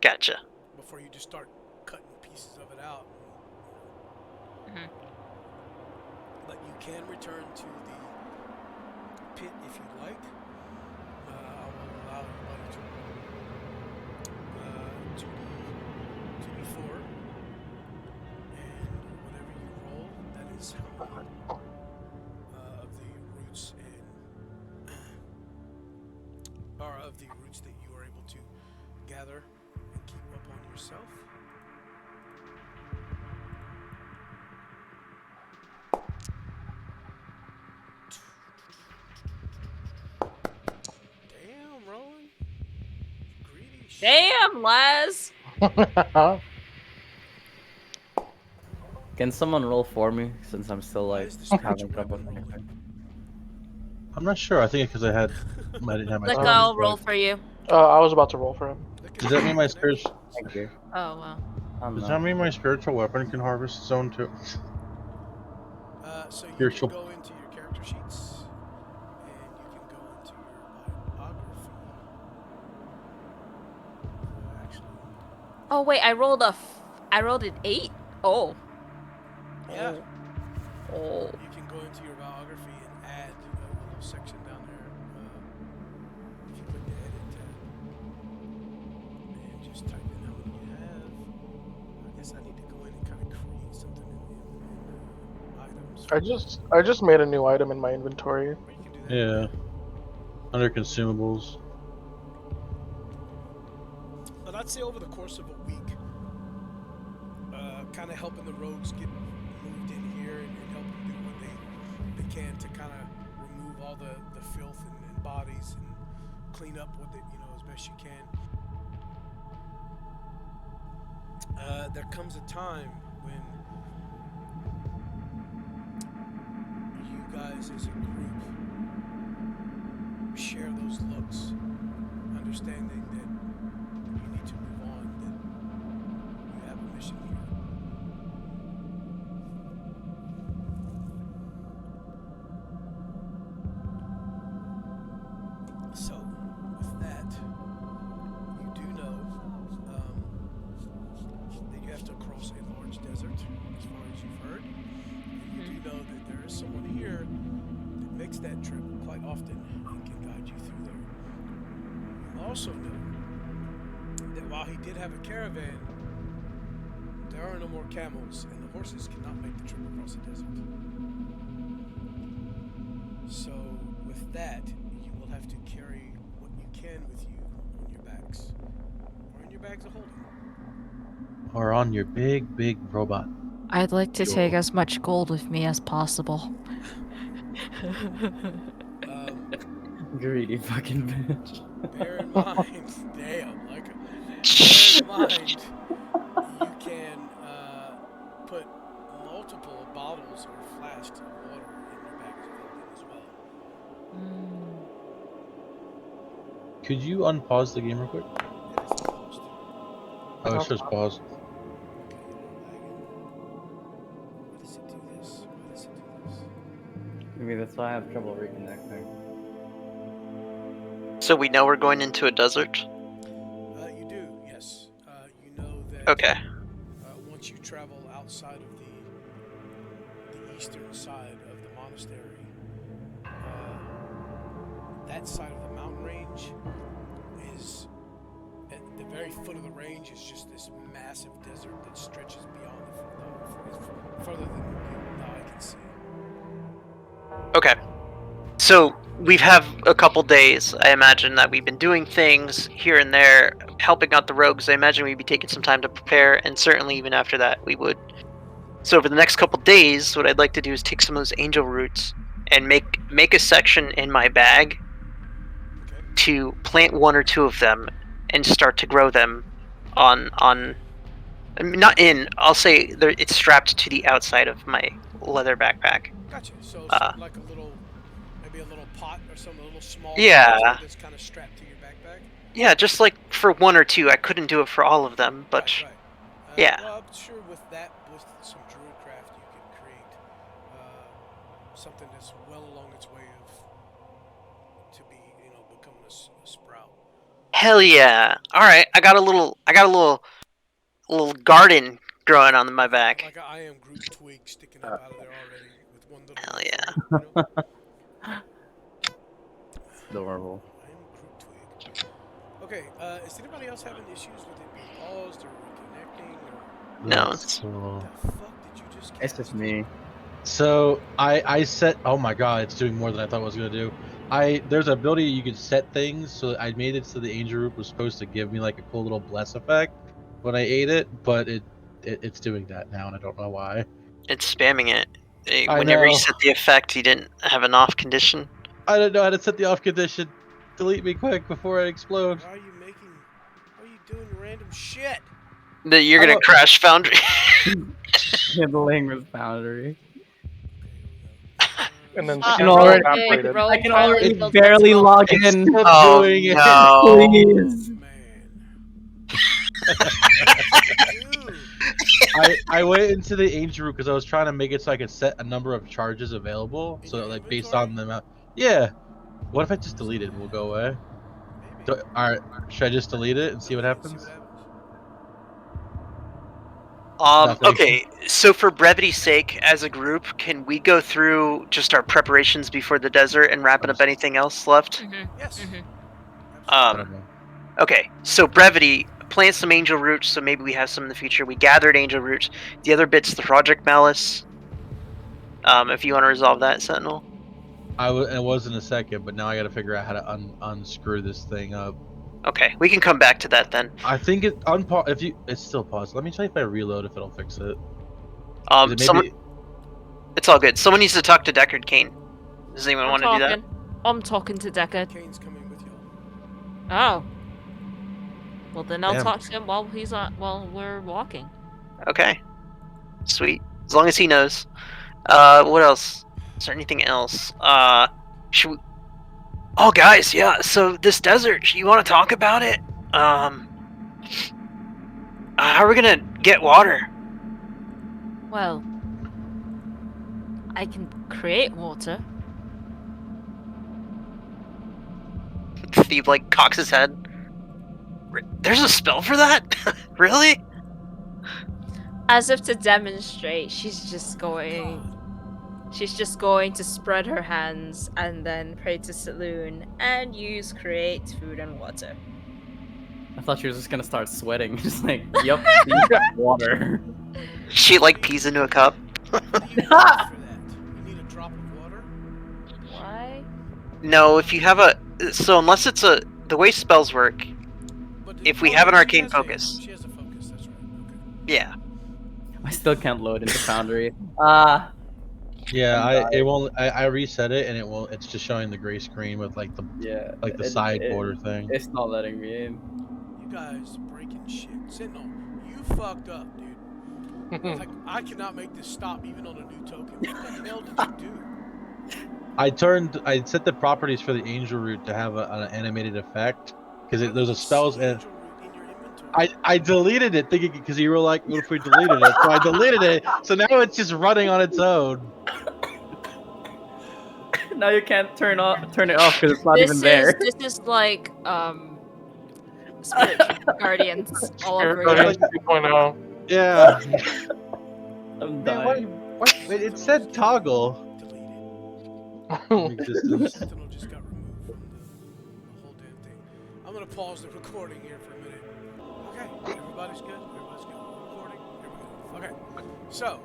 Gotcha. before you just start cutting pieces of it out. But you can return to the pit if you'd like. I will allow everybody to roll 2d4, and whatever you roll, that is how many of the roots that you are able to gather and keep upon yourself. Damn, Rowan. Greedy shit. Damn, Laz. Can someone roll for me since I'm still Why like is the spiritual having trouble weapon rolling? connecting? I'm not sure. I think because I didn't have my. Like, spells, I'll but- roll for you. I was about to roll for him. Does that mean my spiritual? Thank you. Oh, wow. Does that mean my spiritual weapon can harvest its own too? So you Spiritual. can go into your character sheets, and you can go into your biography. Actually, Oh, wait, I rolled an 8? Oh. yeah, Oh. you can go into your biography and add a little section down there. If you click the edit tab and just type in how many you have. I guess I need to go in and kind of create something in items. I just made a new item in my inventory. But you can do that. Yeah. Under consumables. But I'd say over the course of a week, kind of helping the rogues get moved in here and help them do what they can to kind of remove all the filth and bodies and clean up what as best you can. There comes a time when you guys as a group share those looks, understanding that you need to move on, that you have a mission here. So, with that, you do know that you have to cross a large desert, as far as you've heard. And you do know that there is someone here that makes that trip quite often and can guide you through there. You also know that while he did have a caravan, there are no more camels, and the horses cannot make the trip across the desert. So, with that, you will have to carry what you can with you on your backs, or in your bags of holding. Or on your big robot. I'd like to take as much gold with me as possible. Greedy fucking bitch. Bear in mind, damn, like, bear in mind, you can put multiple bottles or flasks of water in your bags of holding as well. Could you unpause the game real quick? It is closed. Oh, it's just paused. Okay, why does it do this? Why does it do this? Maybe that's why I have trouble reconnecting. So we know we're going into a desert? You do, yes. You know that. Okay. Once you travel outside of the eastern side of the monastery, that side of the mountain range is the very foot of the range is just this massive desert that stretches beyond further than the eye can see. Okay. So we have a couple days. I imagine that we've been doing things here and there, helping out the rogues. I imagine we'd be taking some time to prepare, and certainly even after that, we would. So over the next couple days, what I'd like to do is take some of those angel roots and make a section in my bag Okay. to plant one or two of them and start to grow them on. I mean, not in. I'll say it's strapped to the outside of my leather backpack. Gotcha. So Uh, like maybe a little pot or something, a little small. Yeah. pot that's kind of strapped to your backpack. Yeah, just like for one or two. I couldn't do it for all of them, but Right. yeah. Well, I'm sure with some druidcraft, you can create something that's well along its way to be, becoming a sprout. Hell yeah! All right, I got a little garden growing on my back. Like I am Groot twig sticking up out of there already with one little. Hell yeah! Adorable. I am Groot twig. Okay. Is anybody else having issues with it being paused or reconnecting or? No, That's cool. The fuck did you just? It's just me. So I set. Oh my god, it's doing more than I thought it was gonna do. There's an ability you can set things, so I made it so the angel root was supposed to give me like a cool little bless effect when I ate it, but it's doing that now, and I don't know why. It's spamming it. I When you know. reset the effect, you didn't have an off condition. I don't know how to set the off condition. Delete me quick before I explode. Why are you doing random shit? That you're I gonna don't- crash Foundry. Handling with Foundry. And then Uh, can Scanner already- evaporated. Rowan I can probably already built barely himself. log It's in. still Oh doing it. no! Please. Man. Dude. I went into the angel root because I was trying to make it so I could set a number of charges available, In so your like based inventory? on the amount. Yeah. What if I just delete it and we'll go away? Maybe. All right. Should I just delete it and see what See happens? what happens. Nothing. Okay, so for brevity's sake, as a group, can we go through just our preparations before the desert and wrapping up anything else left? Mhm. Yes. Mhm. I don't know. Okay, so brevity, plant some angel roots, so maybe we have some in the future. We gathered angel roots. The other bit's the Project Malice. If you want to resolve that, Sentinel. It was in a second, but now I got to figure out how to unscrew this thing up. Okay, we can come back to that then. I think it's still paused. Let me try if I reload if it'll fix it. Is it maybe- Someone, it's all good. Someone needs to talk to Deckard Kane. Does anyone want to do that? I'm talking to Deckard. Kane's coming with you. Oh. Well, then I'll Damn. talk to him while we're walking. Okay. Sweet. As long as he knows. What else? Is there anything else? Should we... Oh, guys, yeah. So this desert, you want to talk about it? How are we gonna get water? Well, I can create water. Steve like cocks his head. There's a spell for that? Really? As if to demonstrate, she's just going to spread her hands and then pray to Saloon and use create food and water. I thought she was just gonna start sweating. Just like, yep, you got water. She like pees into a cup. What do you need for that? You need a drop of water? Why? No, if you have so unless it's the way spells work, But if we have an she arcane has focus. She has a focus, that's right. Okay. yeah. I still can't load into Foundry. Yeah, I'm it won't. I reset it and it won't. It's just showing the gray screen with like the Yeah. side border thing. It's not letting me in. You guys breaking shit. Sentinel, you fucked up, dude. Like, I cannot make this stop even on a new token. What the hell did you do? I set the properties for the angel root to have an animated effect because How there's do a you spells see and Angel Root in your inventory? I deleted it thinking because you were like, what if we deleted it? So I deleted it. So now it's just running on its own. Now you can't turn it off because it's not even there. This is like spiritual guardians all over Spirit again. Guardians 2.0. Yeah. I'm Man, dying. what? Wait, it said toggle. Deleted. Existence. Sentinel just got removed from the whole damn thing. I'm gonna pause the recording here for a minute. Okay, everybody's good. Everybody's good. We're recording. Here we go. Okay, so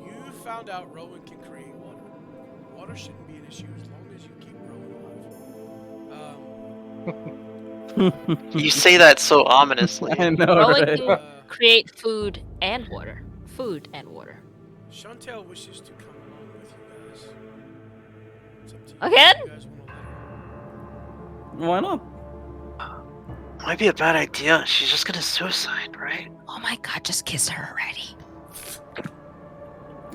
you found out Rowan can create water. Water shouldn't be an issue as long as you keep Rowan alive. You say that so ominously. I know, Rowan right? can create food and water. Food and water. Chantel wishes to come along with you guys. It's up to you. Again? You guys want to let her? Why not? Might be a bad idea. She's just gonna suicide, right? Oh my god, just kiss her already.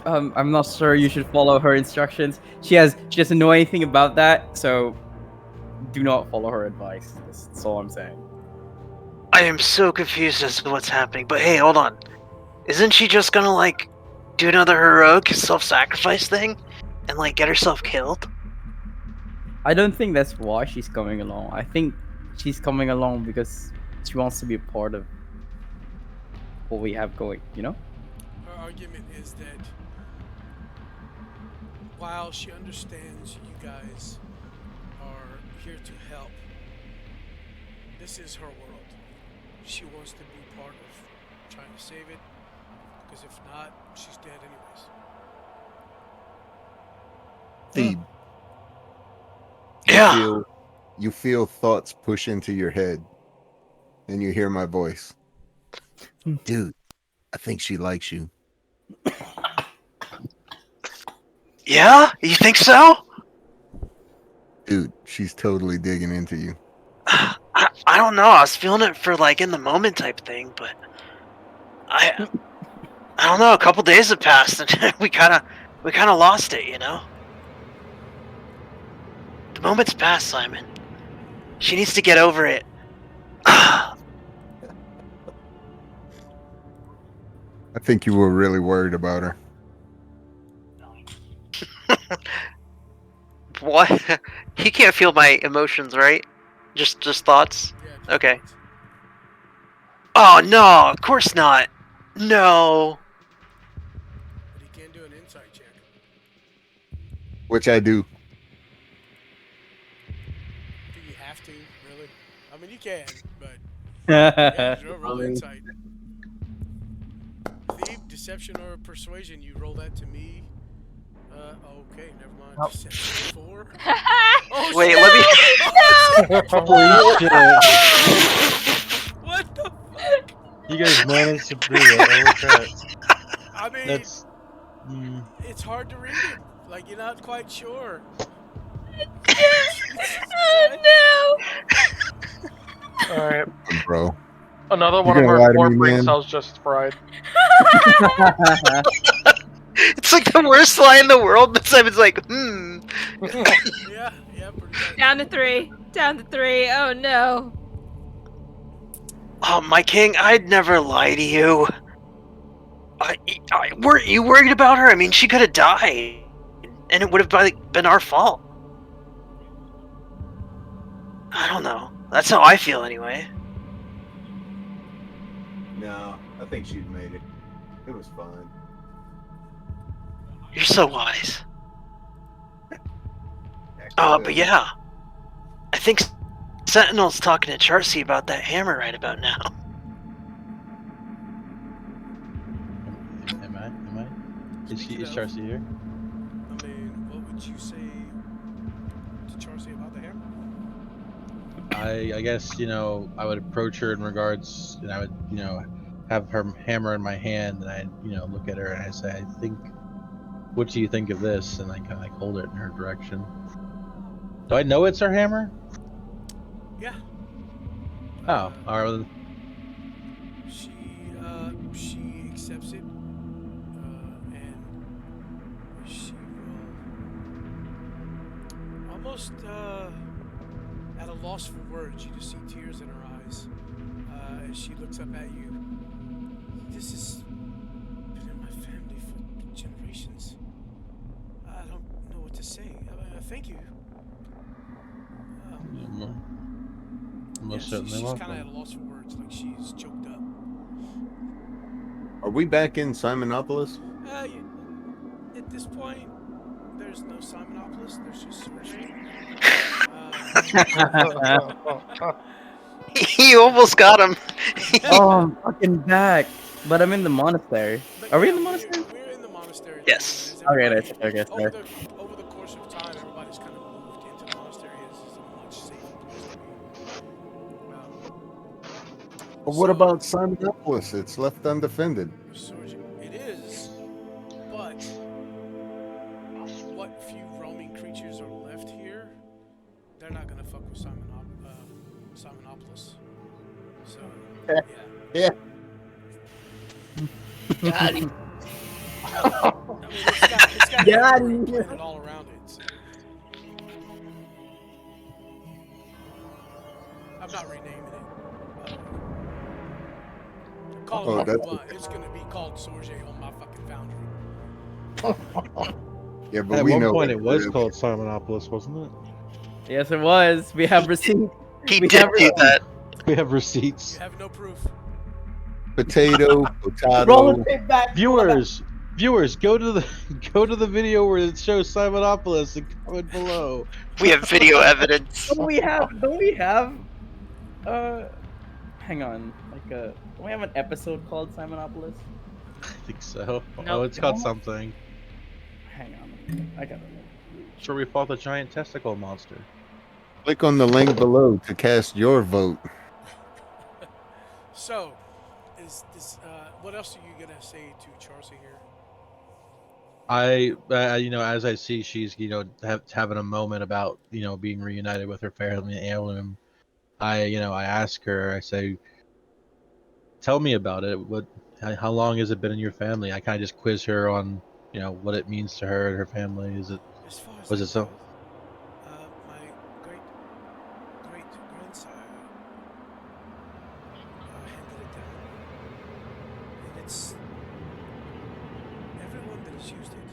I'm not sure you should follow her instructions. She doesn't know anything about that, so do not follow her advice. That's all I'm saying. I am so confused as to what's happening. But hey, hold on. Isn't she just gonna like do another heroic self-sacrifice thing and like get herself killed? I don't think that's why she's coming along. I think she's coming along because she wants to be a part of what we have going, you know? Her argument is that while she understands you guys are here to help, this is her world. She wants to be part of trying to save it, because if not, she's dead anyways. Thebe. Yeah. You feel thoughts push into your head, and you hear my voice. Dude, I think she likes you. Yeah? You think so? Dude, she's totally digging into you. I don't know. I was feeling it for like in the moment type thing, but I don't know. A couple days have passed, and we kind of lost it, you know. The moment's passed, Simon. She needs to get over it. I think you were really worried about her. What? He can't feel my emotions, right? Just thoughts. Yeah, Okay. Oh no! Of course not. No. But he can do an insight check. Which I do. Do you have to, really? I mean, you can, but yeah, roll insight. Thief, deception, or persuasion. You roll that to me. Okay, never mind. Nope. Deception 4. Oh, Wait, shit! let me. Holy shit. What the fuck? You guys managed to do it. Holy crap. I mean, That's. it's hard to read it. Like, you're not quite sure. Oh no! All right. Bro. Another You one of gonna lie our to poor me, brain man? cells just fried. It's like the worst lie in the world, but Simon's like, Yeah, pretty much. Down to 3. Down to 3. Oh no. Oh, my king, I'd never lie to you. Weren't you worried about her? I mean, she could have died, and it would have been our fault. I don't know. That's how I feel, anyway. No, I think she'd made it. It was fine. You're so wise. But yeah. I think Sentinel's talking to Charcy about that hammer right about now. Am I? Is Charcy here? I mean, what would you say to Charcy about the hammer? I guess, I would approach her in regards, and I would, have her hammer in my hand, and I'd, look at her and I say, what do you think of this? And I kind of like hold it in her direction. Do I know it's her hammer? Yeah. Oh, alright. She accepts it, and she will almost at a loss for words. You just see tears in her eyes as she looks up at you. This has been in my family for generations. I don't know what to say. Thank you. Most She's certainly kind of welcome. at a loss for words, like she's choked up. Are we back in Simonopolis? At this point, there's no Simonopolis. There's just sorcery. You almost got him. Oh, I'm fucking back. But I'm in the monastery. But Are we yeah, in the monastery? We're in the monastery. Now, Yes. and as Okay, everybody, that's okay, over sorry. over the course of time, everybody's kind of moved into the monastery. This is a much safer place to be. But what about Simonopolis? It's left undefended. It is, but what few roaming creatures are left here, they're not gonna fuck with Simonopolis. So yeah. Yeah. Got him. I mean, it's got Got every him. planet all around it. So. I'm not renaming it. Call Oh, it what you that's want. It's gonna be called Sorge on my fucking foundry. Yeah, but At we one know point, what it was is. called Simonopolis, wasn't it? Yes, it was. We have receipts. He We did have do that. We have You receipts. have no proof. Potato, Roll potato. the tape back. Viewers, go to the video where it shows Simonopolis and comment below. We have video evidence. Don't we have hang on, don't we have an episode called Simonopolis? I think so. Nope. Oh, it's got something. Hang on, I gotta look. Sure, we fought the giant testicle monster. Click on the link below to cast your vote. So, is this? What else are you gonna say to Charcy here? As I see she's, having a moment about, being reunited with her family heirloom, I ask her, I say, tell me about it. How long has it been in your family? I kind of just quiz her on, what it means to her and her family. As far as Was I it so? know, my great grandsire handed it down, and it's everyone that has used it,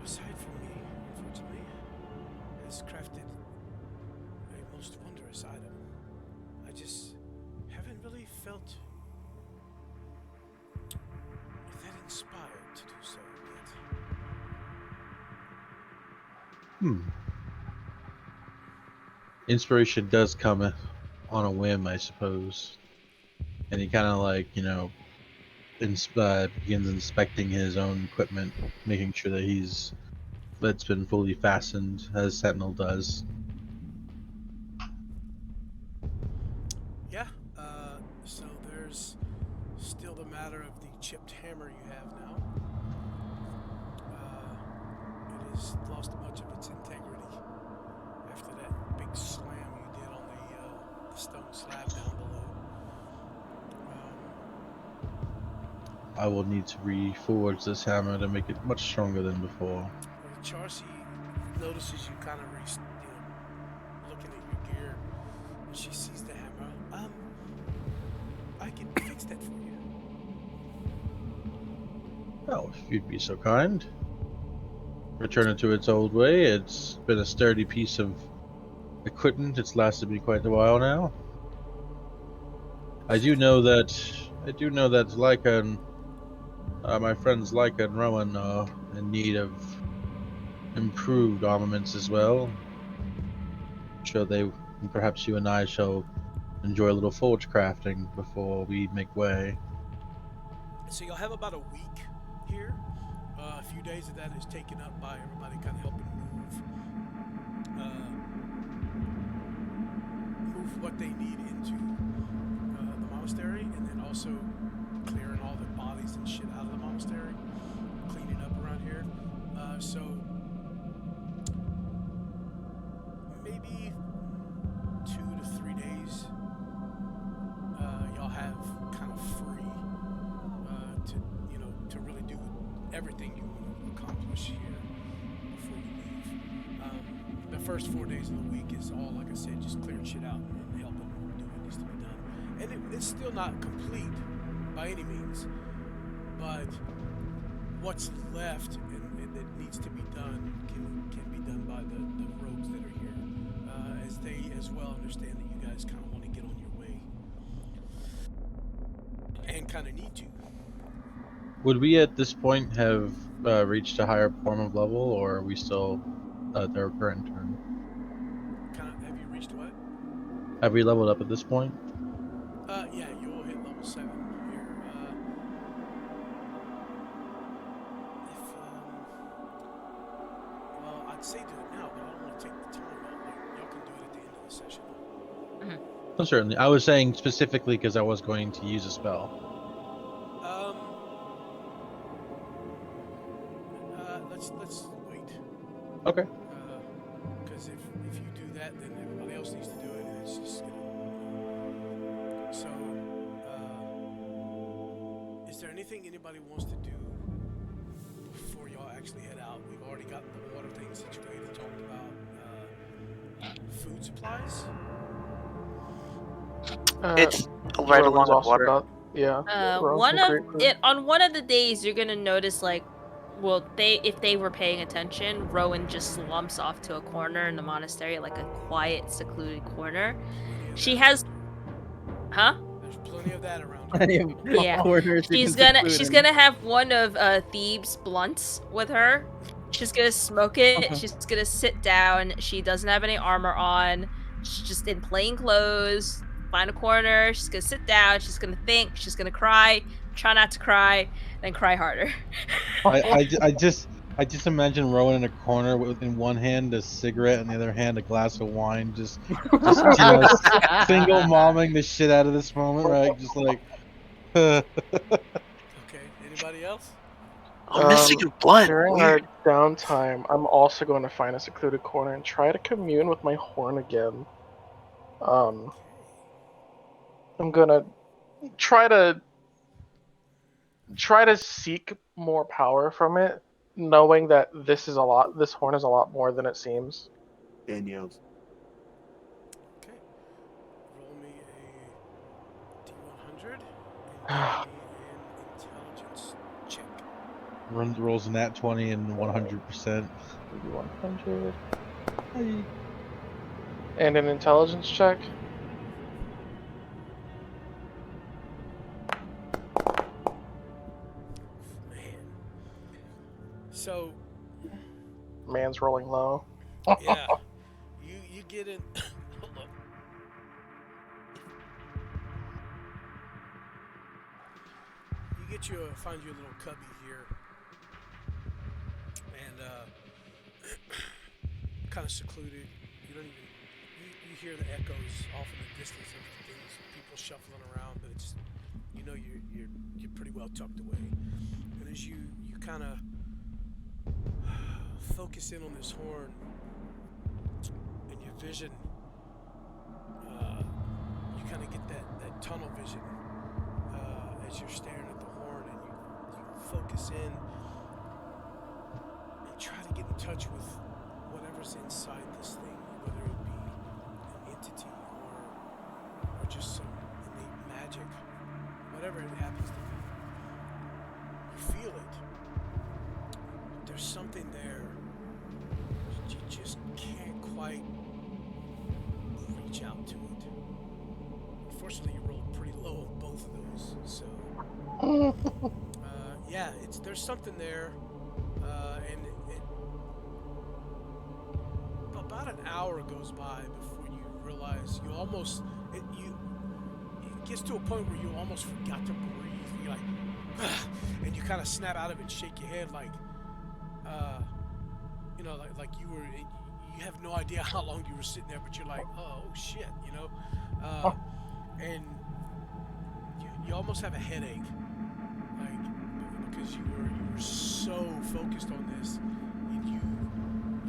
aside from me, unfortunately, has crafted a most wondrous item. I just haven't really felt that inspired to do so yet. Inspiration does come on a whim, I suppose. And he kind of begins inspecting his own equipment, making sure that that's been fully fastened, as Sentinel does. Yeah, so there's still the matter of the chipped hammer you have now. It has lost much of its integrity after that big slam you did on the stone slab down below. I will need to reforge this hammer to make it much stronger than before. Charcy notices you kind of looking at your gear, and she sees the hammer. I can fix that for you. Oh, if you'd be so kind. Return it to its old way. It's been a sturdy piece of equipment. It's lasted me quite a while now. I do know that Lycan, my friends Lyca and Rowan are in need of improved armaments as well. Perhaps you and I shall enjoy a little forge crafting before we make way. So you'll have about a week here. A few days of that is taken up by everybody kind of helping move what they need into the monastery, and then also clearing all the bodies and shit out of the monastery, cleaning up around here. So maybe 2 to 3 days y'all have kind of free to really do everything you want to accomplish here before you leave. The first 4 days of the week is all, like I said, just clearing shit out and helping do what needs to be done. And it's still not complete by any means, but what's left and that needs to be done can be done by the rogues that are here, as they as well understand that you guys kind of want to get on your way and kind of need to. Would we at this point have reached a higher form of level, or are we still at our current turn? Have you reached what? Have we leveled up at this point? Yeah, you'll hit level 7 here. Well, I'd say do it now, but I don't want to take the time out. Like, y'all can do it at the end of the session. Oh, certainly. I was saying specifically because I was going to use a spell. Let's wait. Okay. Because if you do that, then everybody else needs to do it, and it's just gonna. So, is there anything anybody wants to do before y'all actually head out? We've already got the water things that you guys talked about. Food supplies. It's right along Rowan's with also water. Yeah. One Rowan's of great for it on one of the days you're gonna notice like, well, if they were paying attention, Rowan just slumps off to a corner in the monastery, like a quiet, secluded corner. She has, huh? There's plenty of that around. Plenty of Yeah. corners you She's can gonna seclude in. have one of Thebes' blunts with her. She's gonna smoke it. She's gonna sit down. She doesn't have any armor on. She's just in plain clothes. Find a corner. She's gonna sit down. She's gonna think. She's gonna cry. Try not to cry. Then cry harder. I just imagine Rowan in a corner with in one hand a cigarette and the other hand a glass of wine, just single momming the shit out of this moment, right? Just like. Okay. Anybody else? I'm missing a blunt. During our Weird. downtime, I'm also going to find a secluded corner and try to commune with my horn again. I'm gonna try to seek more power from it, knowing that this horn is a lot more than it seems. Danielle's. Okay. Roll me a D100 and give me an intelligence check. Rolls a nat 20 and 100%. 100. And an intelligence check. Man. So, Man's rolling low. yeah. You get in. Hold on. Find you a little cubby here. And kind of secluded. You don't even you hear the echoes off in the distance of things, people shuffling around, but it's you're pretty well tucked away. And as you kind of focus in on this horn, and your vision, you kind of get that tunnel vision as you're staring at the horn, and you focus in and try to get in touch with whatever's inside this thing, whether it be an entity or just some innate magic, whatever it happens to be. You feel it. There's something there. You just can't quite reach out to it. Unfortunately, you rolled pretty low on both of those, so yeah, there's something there, and about an hour goes by before you realize it gets to a point where you almost forgot to breathe. You're like, and you kind of snap out of it, and shake your head like you have no idea how long you were sitting there, but you're like, oh shit, and you almost have a headache, like because you were so focused on this, and you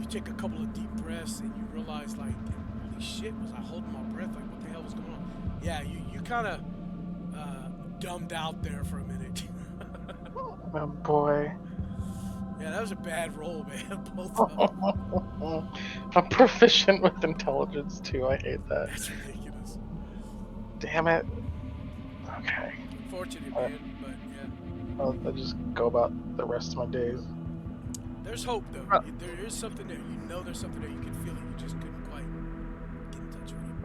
take a couple of deep breaths and you realize like, holy shit, was I holding my breath? Like, what the hell was going on? Yeah, you kind of dumbed out there for a minute. Oh boy. Yeah, that was a bad roll, man. Both of them. I'm proficient with intelligence too. I hate that. That's ridiculous. Damn it. Okay. Unfortunate, man, but yeah. I'll just go about the rest of my days. There's hope, though. There is something there. There's something there. You can feel it. You just couldn't quite get in touch with it.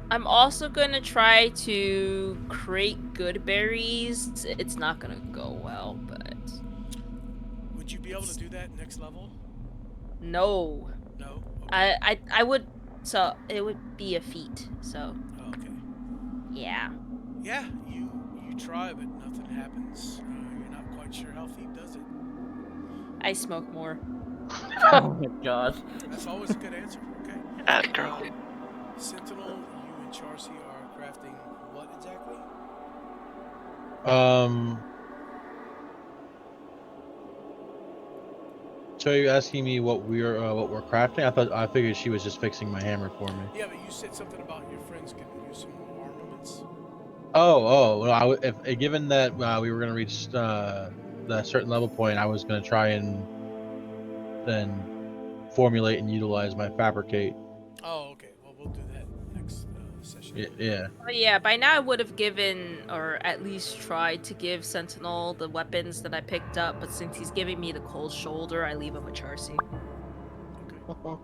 I'm also gonna try to create good berries. It's not gonna go well, but Would you be able to do that next level? no. No. Okay. I would So it would be a feat. So Okay. yeah. Yeah, you try, but nothing happens. You're not quite sure how Thief does it. I smoke more. Oh my gosh. That's always a good answer. Okay. At girl. Sentinel, you and Charcy are crafting what exactly? So you're asking me what we're crafting? I figured she was just fixing my hammer for me. Yeah, but you said something about your friends could use some more armaments. Well, if given that we were gonna reach the certain level point, I was gonna try and then formulate and utilize my fabricate. Oh, okay. Well, we'll do that next session. Yeah. But yeah, by now I would have given, or at least tried to give Sentinel the weapons that I picked up, but since he's giving me the cold shoulder, I leave him with Charcy. Okay.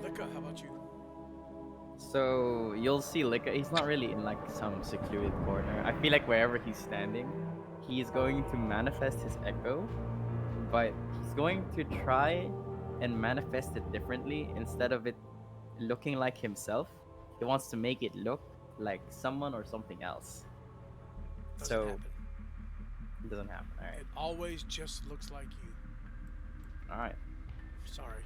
Lika, how about you? So you'll see Lika, he's not really in like some secluded corner. I feel like wherever he's standing, he is going to manifest his echo, but he's going to try and manifest it differently. Instead of it looking like himself, he wants to make it look like someone or something else. Doesn't happen. It doesn't happen. Alright. It always just looks like you. Alright. Sorry.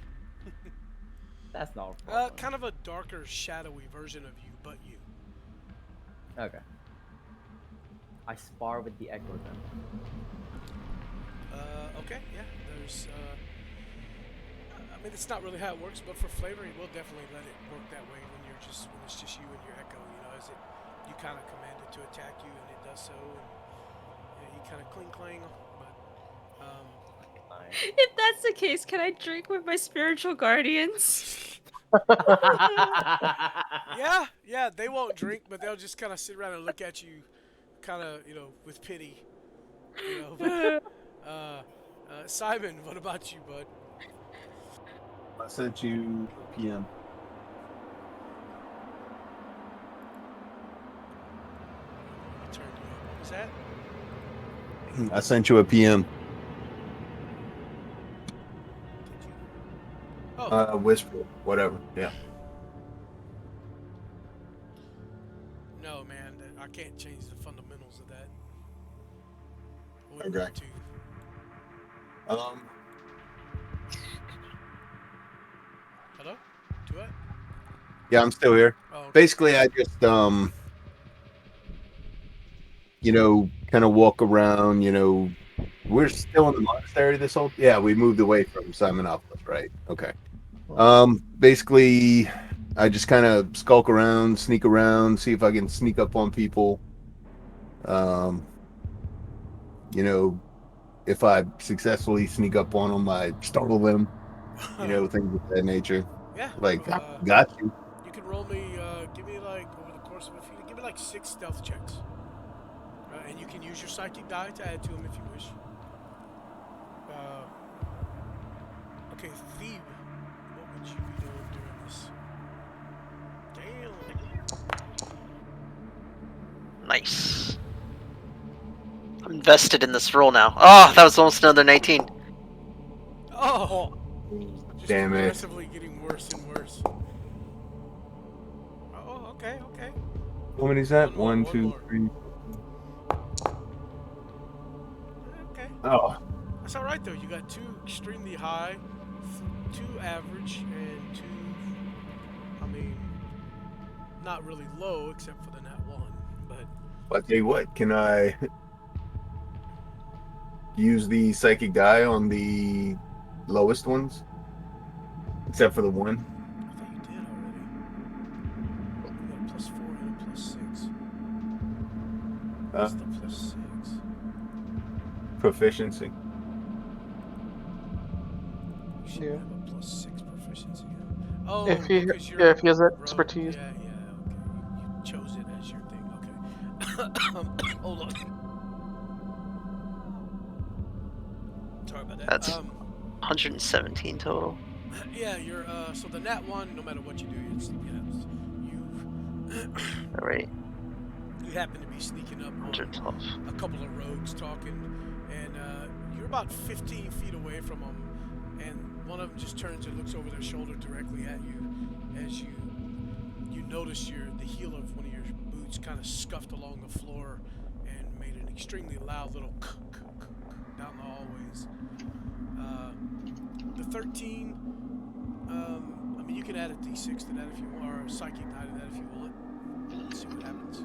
That's not a problem. Kind of a darker, shadowy version of you, but you. Okay. I spar with the echo then. Okay, yeah. There's, I mean, it's not really how it works, but for flavoring, we'll definitely let it work that way when it's just you and your echo. You know, as you kind of command it to attack you, and it does so, and you kind of clang, but If that's the case, can I drink with my spiritual guardians? yeah, they won't drink, but they'll just kind of sit around and look at you, kind of, with pity. But, Simon, what about you, bud? I sent you a PM. Turn you up. What was that? I sent you a PM. Oh. Whisper, whatever. Yeah. No, man, I can't change the fundamentals of that. I Okay. wouldn't want to. Hello? To what? Yeah, I'm still here. Oh, okay. Basically, I just kind of walk around. We're still in the monastery. Yeah, we moved away from Simonopolis, right? Okay. Basically, I just kind of skulk around, sneak around, see if I can sneak up on people. If I successfully sneak up on them, I startle them. Things of that nature. Yeah. Like, got you. You can roll me, give me like, over the course of a few, give me like 6 stealth checks. And you can use your psychic die to add to them if you wish. Okay, Thebe, what would you be doing during this? Damn. Nice. I'm invested in this roll now. Oh, that was almost another 19. Oh! Just Damn it. progressively getting worse and worse. Oh, okay. How many is that? One 1, 2, more. 3. Okay. Oh, That's alright though, you got 2 extremely high, 2 average, and 2, I mean, not really low except for the nat 1, but... I'll tell you what, can I use the psychic die on the lowest ones? Except for the 1? I thought you did already. You got a +4 and a +6. What's the +6? Proficiency. You should have a +6 proficiency. Oh, If he because you're if he has rogue. expertise. Yeah, okay. You chose it as your thing. Okay. Hold on. Sorry about that. That's 117 total. Yeah, you're so the nat 1, no matter what you do, you Alright, you happen to be sneaking up on 112. a couple of rogues talking, and you're about 15 feet away from them, and one of them just turns and looks over their shoulder directly at you as you notice the heel of one of your boots kind of scuffed along the floor and made an extremely loud little down the hallways. The 13, I mean, you can add a d6 to that if you want, or a psychic die to that if you want. Let's see what happens.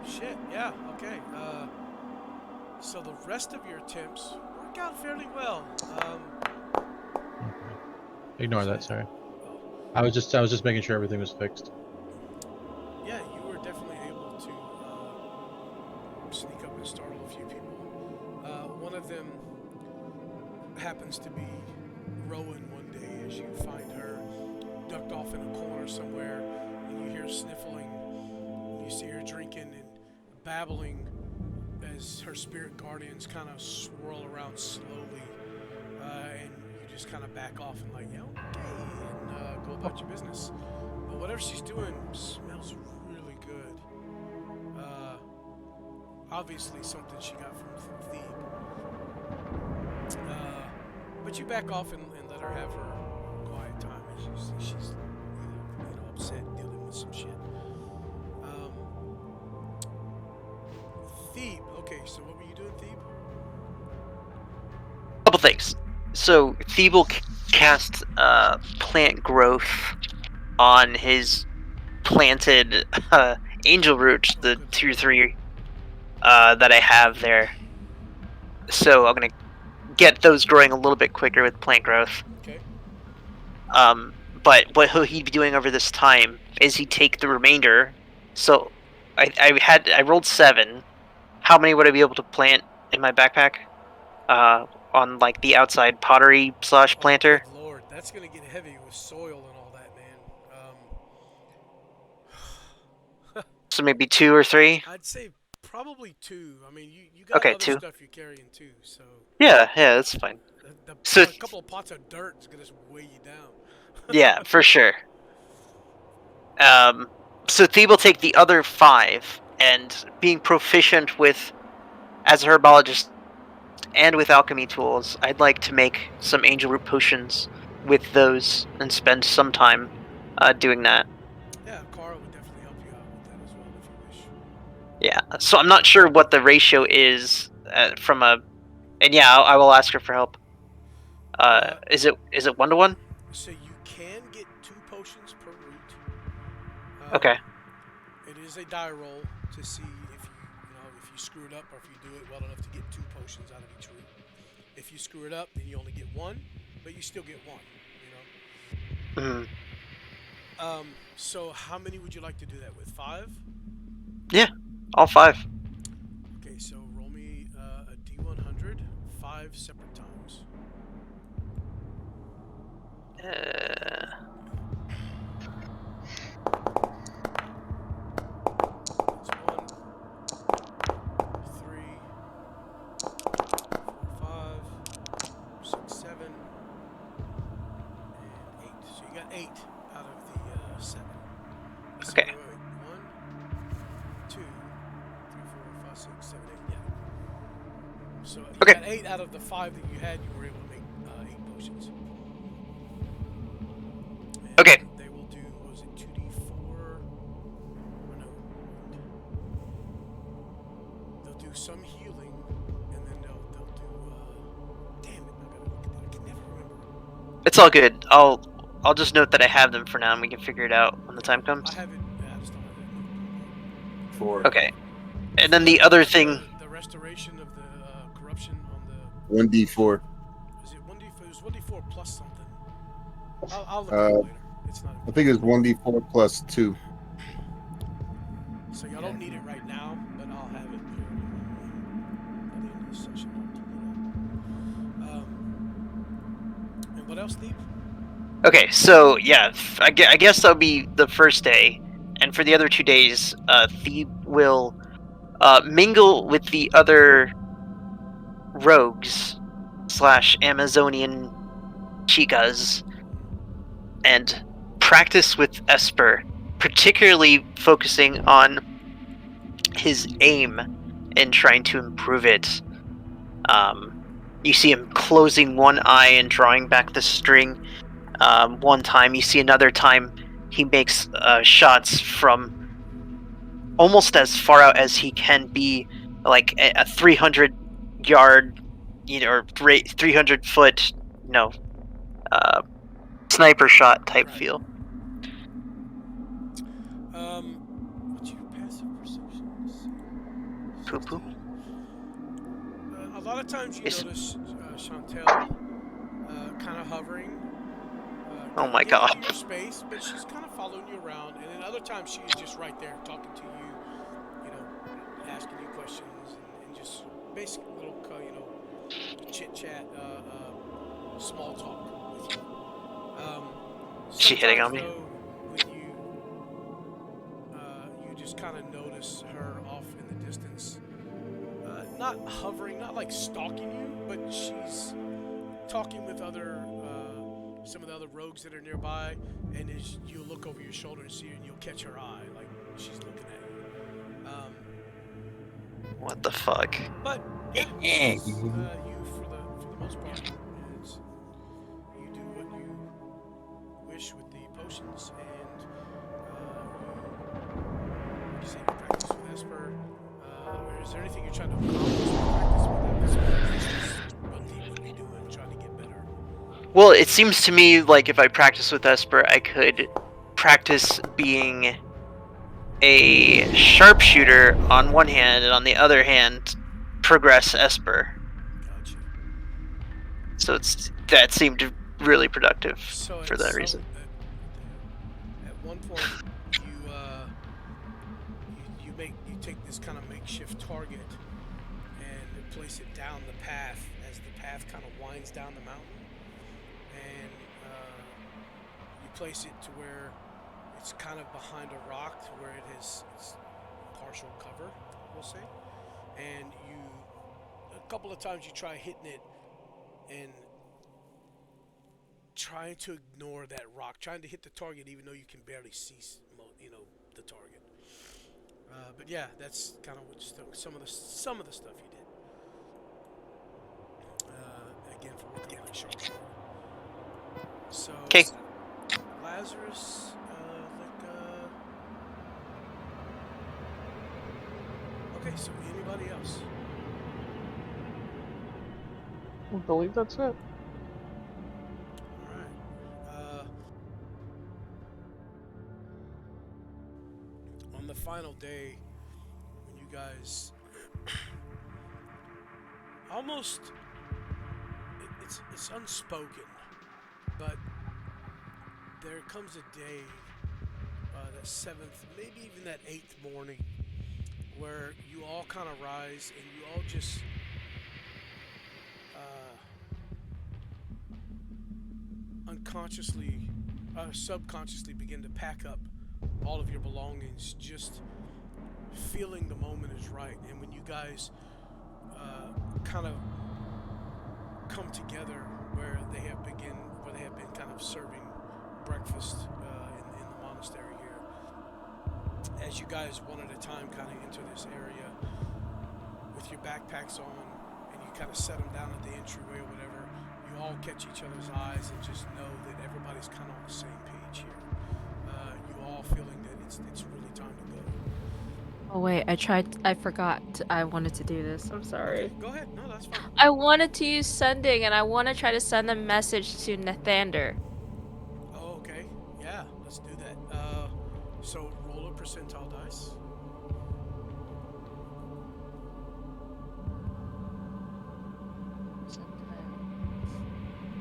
Shit, yeah, okay. So the rest of your attempts work out fairly well. Ignore that. Sorry. I was just making sure everything was fixed. Yeah, you were definitely able to sneak up and startle a few people. One of them happens to be Rowan one day as you find her ducked off in a corner somewhere, and you hear sniffling. You see her drinking and babbling as her spirit guardians kind of swirl around slowly, and you just kind of back off and like, yeah, okay, and go about your business. But whatever she's doing smells really good. Obviously something she got from Thebe. But you back off and let her have her quiet time as she's upset, dealing with some shit. Thebe, okay, so what were you doing, Thebe? Couple things. So Thebe will cast plant growth on his planted angel roots, the 2 or 3 that I have there. So I'm gonna get those growing a little bit quicker with plant growth. Okay. But what he'd be doing over this time is he'd take the remainder. So I rolled 7. How many would I be able to plant in my backpack? On like the outside pottery / planter. Oh, Lord, that's gonna get heavy with soil and all that, man. So maybe 2 or 3. I'd say probably 2. I mean, you got Okay, other 2. stuff you're carrying too, so. Yeah, that's fine. So a couple of pots of dirt is gonna weigh you down. yeah, for sure. So Thebe will take the other 5, and being proficient with, as a herbologist and with alchemy tools, I'd like to make some angel root potions with those and spend some time doing that. Yeah, Cara would definitely help you out with that as well if you wish. Yeah, so I'm not sure what the ratio is from a, and yeah, I will ask her for help. Is it 1-to-1? So you can get 2 potions per root. Okay. It is a die roll to see if you screw it up or if you do it well enough to get 2 potions out of each root. If you screw it up, then you only get 1, but you still get 1. Mm-hmm. So how many would you like to do that with? 5? Yeah, all 5. Okay, so roll me a D100, 5 separate times. That's 1, 3, 4, 5, 6, 7, and 8. So you got 8 out of the 7. Okay. Wait. 1, 2, 3, 4, 5, 6, 7, 8. Yeah. So you Okay. got 8 out of the 5 that you had. You were able to make 8 potions. And Okay. They will do. Was it 2d4? Or no? They'll do some healing, and then they'll do. Damn it! I gotta look at that. I can never remember. It's all good. I'll just note that I have them for now, and we can figure it out when the time comes. I have it. Yeah, I just don't have it. 4. Okay. And then the other thing. The restoration of the corruption on the. 1d4. Is it 1d4? It was 1d4 plus something. I'll look at it later. It's not. I think it's 1d4 plus 2. So y'all don't need it right now, but I'll have it here by the end of the session. And what else, Steve? Okay, so yeah, I guess that'll be the first day, and for the other 2 days, Thebe will mingle with the other rogues / Amazonian chicas and practice with Esper, particularly focusing on his aim and trying to improve it. You see him closing one eye and drawing back the string one time. You see another time he makes shots from almost as far out as he can be, like a 300 yard, or 300 foot, sniper shot type Right. feel. What's your passive perception? Let's see. Poo poo. 16. A lot of times you Is- notice Chantel kind of hovering. Oh my giving God. you your space, but she's kind of following you around, and then other times she's just right there talking to you, asking you questions and just basic little, chit chat, small talk with you. She hitting on Sometimes, me? though, with you, you just kind of notice her off in the distance, not hovering, not like stalking you, but she's talking with some of the other rogues that are nearby, and as you'll look over your shoulder and see her, and you'll catch her eye, like she's looking at you. What the fuck? But yeah, it's, you for the most part, it's, you do what you wish with the potions, and you say you practice with Esper. Or is there anything you're trying to accomplish with practice with Esper? Just what he would be doing, trying to get better. Well, it seems to me like if I practice with Esper, I could practice being a sharpshooter on one hand, and on the other hand, progress Esper. Gotcha. So that seemed really productive So for that reason. At one point, you take this kind of makeshift target and place it down the path as the path kind of winds down the mountain, and you place it to where it's kind of behind a rock, to where it has its partial cover, we'll say, and a couple of times you try hitting it and trying to ignore that rock, trying to hit the target even though you can barely see, the target. But yeah, that's kind of some of the stuff you did. Again, for working on that sharpshooter. So, Okay. Lazarus, okay, so anybody else? I believe that's it. Alright. On the final day, when you guys almost, it's unspoken, but there comes a day, that 7th, maybe even that 8th morning, where you all kind of rise and you all just subconsciously begin to pack up all of your belongings, just feeling the moment is right. And when you guys kind of come together, where they have been kind of serving breakfast in the monastery here, as you guys one at a time kind of enter this area with your backpacks on, and you kind of set them down at the entryway or whatever, you all catch each other's eyes and just know that everybody's kind of on the same page here. You all feeling that it's really time to go. Oh wait, I forgot. I wanted to do this. I'm sorry. Okay, go ahead. No, that's fine. I wanted to use sending, and I want to try to send a message to Nathander. Oh, okay. Yeah, let's do that. So roll a percentile dice.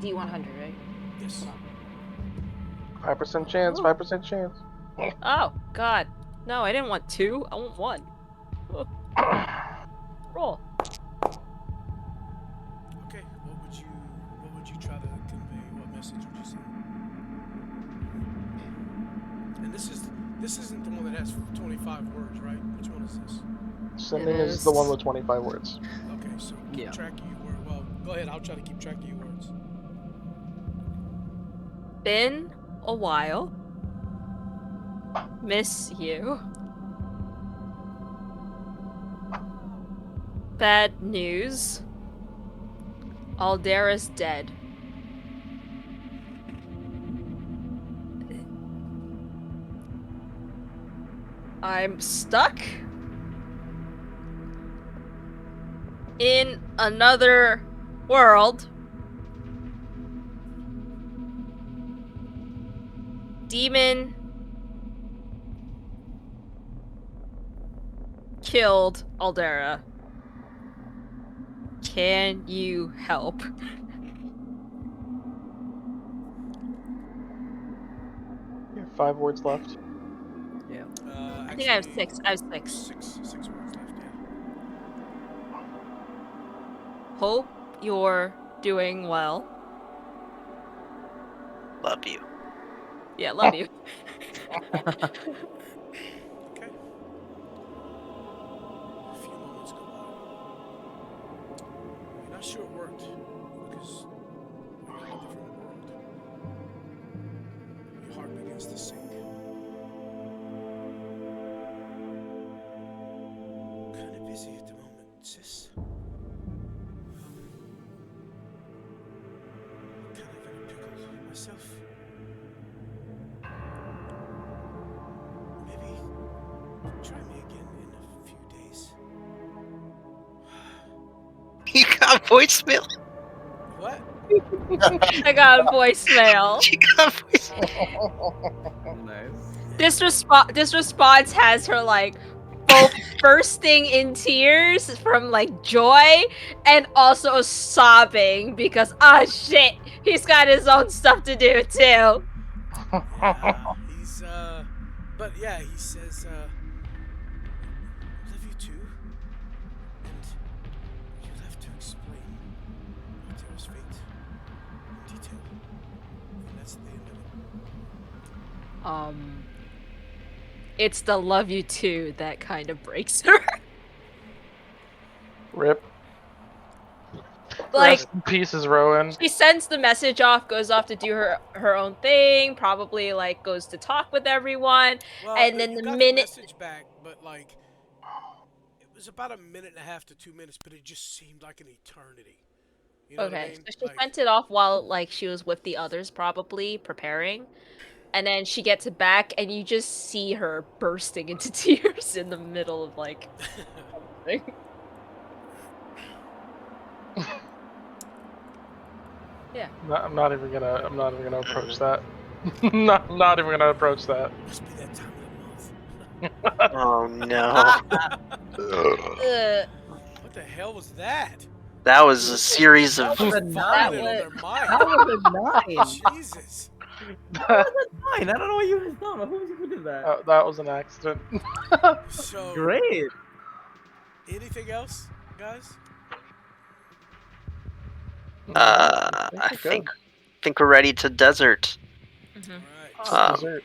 D100, right? Yes. 5% chance. 5% chance. Oh, God. No, I didn't want 2. I want 1. Roll. Okay. What would you try to convey? What message would you send? And this isn't the one that has 25 words, right? Which one is this? Sending It is the one is. with 25 words. Okay, so keep Yeah. track of your words. Well, go ahead. I'll try to keep track of your words. Been a while. Miss you. Bad news. Aldera's dead. I'm stuck in another world. Demon killed Aldera. Can you help? You have 5 words left. Yeah. I think I have 6. I have 6. Six words left, yeah. Hope you're doing well. Love you. Yeah, love you. Okay. A few moments go by. You're not sure it worked because you're in a different world. Your heart begins to sink. Kind of busy at the moment, sis. Kind of in a pickle myself. Maybe try me again in a few days. You got voicemail? What? I got a voicemail. You got voicemail? Nice. This response has her like both bursting in tears from like joy and also sobbing because shit, he's got his own stuff to do too. Yeah, he's but yeah, he says love you too. And you'll have to explain Alter's fate in detail. And that's the end of it. It's the love you too that kind of breaks her. Rip. Like Rest in pieces, Rowan. she sends the message off, goes off to do her own thing, probably like goes to talk with everyone, Well, and then you the got minute the message back, but like it was about 1.5 to 2 minutes, but it just seemed like an eternity. You know what I okay, mean? so she Like, sent it off while like she was with the others, probably preparing, and then she gets it back, and you just see her bursting into tears in the middle of like. Something. Yeah. I'm not even gonna approach that. not even gonna approach that. must be that time of the month. Oh no. What the hell was that? That was a series of. That was a Vomited 9. on their mic. That was a 9. Jesus. That was a 9. I don't know what you was talking about. Who did that? That was an accident. So Great. anything else, guys? I think we're ready to desert. Alright. Dessert.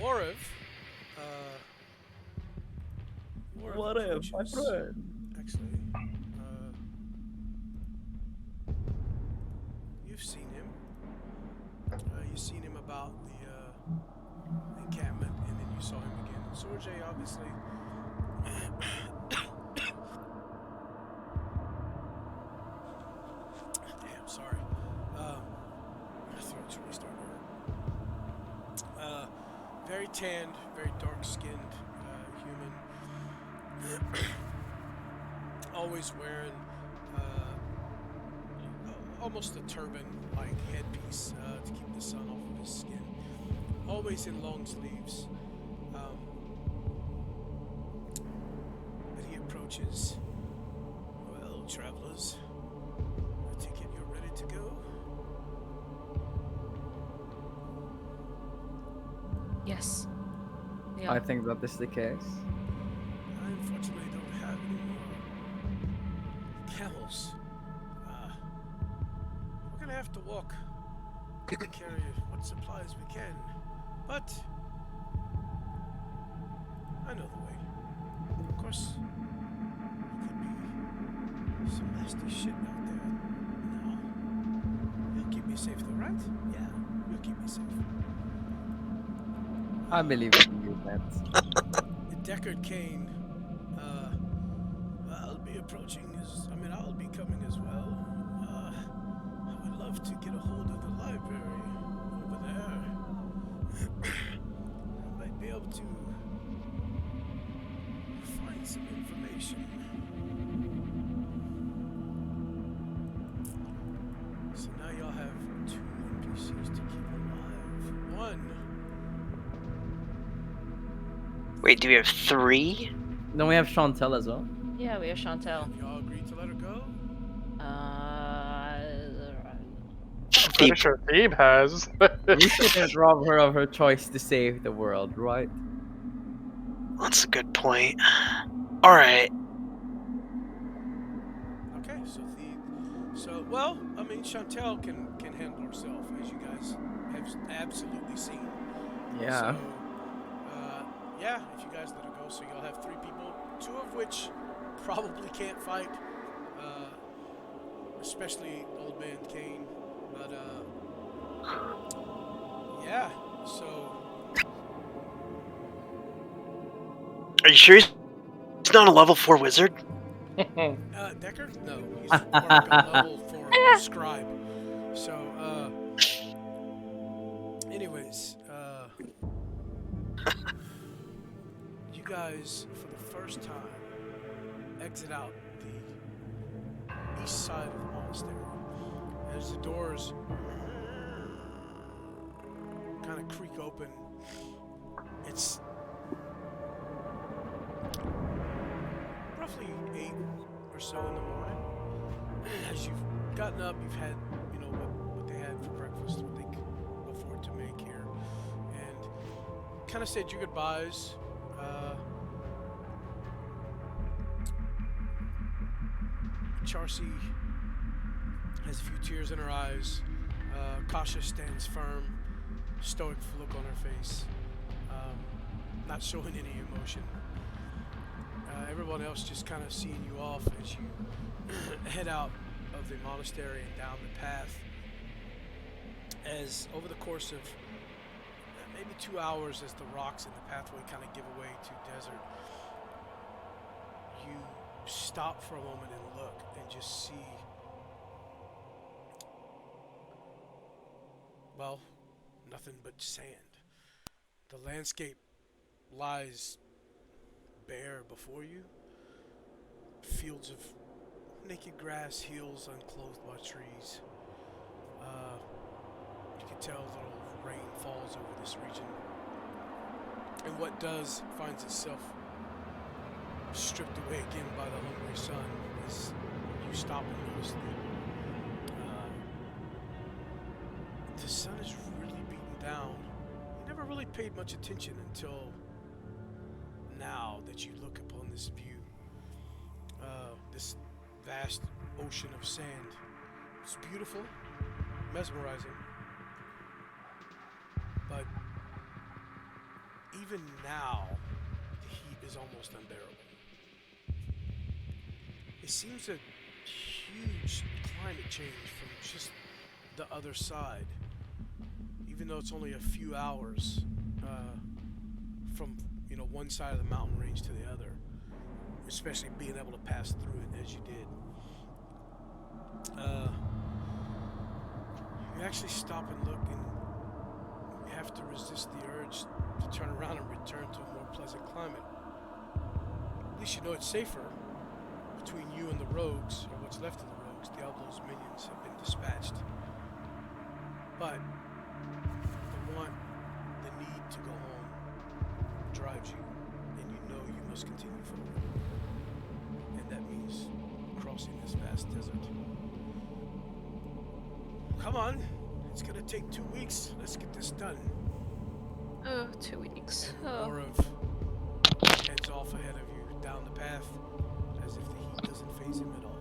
Warif, What if, my approaches- friend? Actually, you've seen him. You've seen him about the encampment, and then you saw him again. Sorjay, obviously. Damn, sorry. My throat's really starting to hurt. Very tanned, very dark-skinned human. Always wearing almost a turban-like headpiece to keep the sun off of his skin. Always in long sleeves. But he approaches. Well, travelers, I take it you're ready to go? Yes. I think that is the case. I unfortunately don't have any more camels. We're gonna have to walk and carry what supplies we can. But I know the way. Of course, there could be some nasty shit out there. No. You'll keep me safe though, right? Yeah, you'll keep me safe. I believe you that. Deckard Kane, I'll be approaching I'll be coming as well. I would love to get a hold of the library over there. I might be able to recuperation. So now y'all have 2 NPCs to keep alive. 1. Wait, do we have 3? Then we have Chantel as well. Yeah, we have Chantel. Have y'all agreed to let her go? Pretty sure Thebe has. We shouldn't rob her of her choice to save the world, right? That's a good point. Alright. Okay, so well, I mean, Chantel can handle herself, as you guys have absolutely seen. Yeah. So, yeah, if you guys let her go, so y'all have 3 people, 2 of which probably can't fight, especially Old Man Kane. But yeah, so. Are you sure he's not a level 4 wizard? Decker? No, he's marked a level 4 scribe. So, anyways, you guys, for the first time, exit out the east side of the monastery. As the doors kind of creak open, it's roughly 8 or so in the morning. As you've gotten up, you've had, you know, what they had for breakfast, what they could afford to make here, and kind of said your goodbyes. Charcy has a few tears in her eyes. Kasha stands firm, stoic look on her face, not showing any emotion. Everyone else just kind of seeing you off as you head out of the monastery and down the path. As over the course of maybe 2 hours, as the rocks in the pathway kind of give way to desert, you stop for a moment and look and just see, well, nothing but sand. The landscape lies bare before you. Fields of naked grass, hills unclothed by trees. You can tell little rain falls over this region. And what does finds itself stripped away again by the hungry sun as you stop and notice that the sun is really beaten down. You never really paid much attention until now that you look upon this view. This vast ocean of sand. It's beautiful, mesmerizing, but even now, the heat is almost unbearable. It seems a huge climate change from just the other side, even though it's only a few hours from one side of the mountain range to the other, especially being able to pass through it as you did. You actually stop and look, and you have to resist the urge to turn around and return to a more pleasant climate. At least you know it's safer. Between you and the rogues, or what's left of the rogues, Diablo's minions have been dispatched. But the need to go home drives you, and you know you must continue forward. And that means crossing this vast desert. Come on, it's gonna take 2 weeks. Let's get this done. Oh, 2 weeks. And more of heads off ahead of you down the path, as if the heat doesn't faze him at all.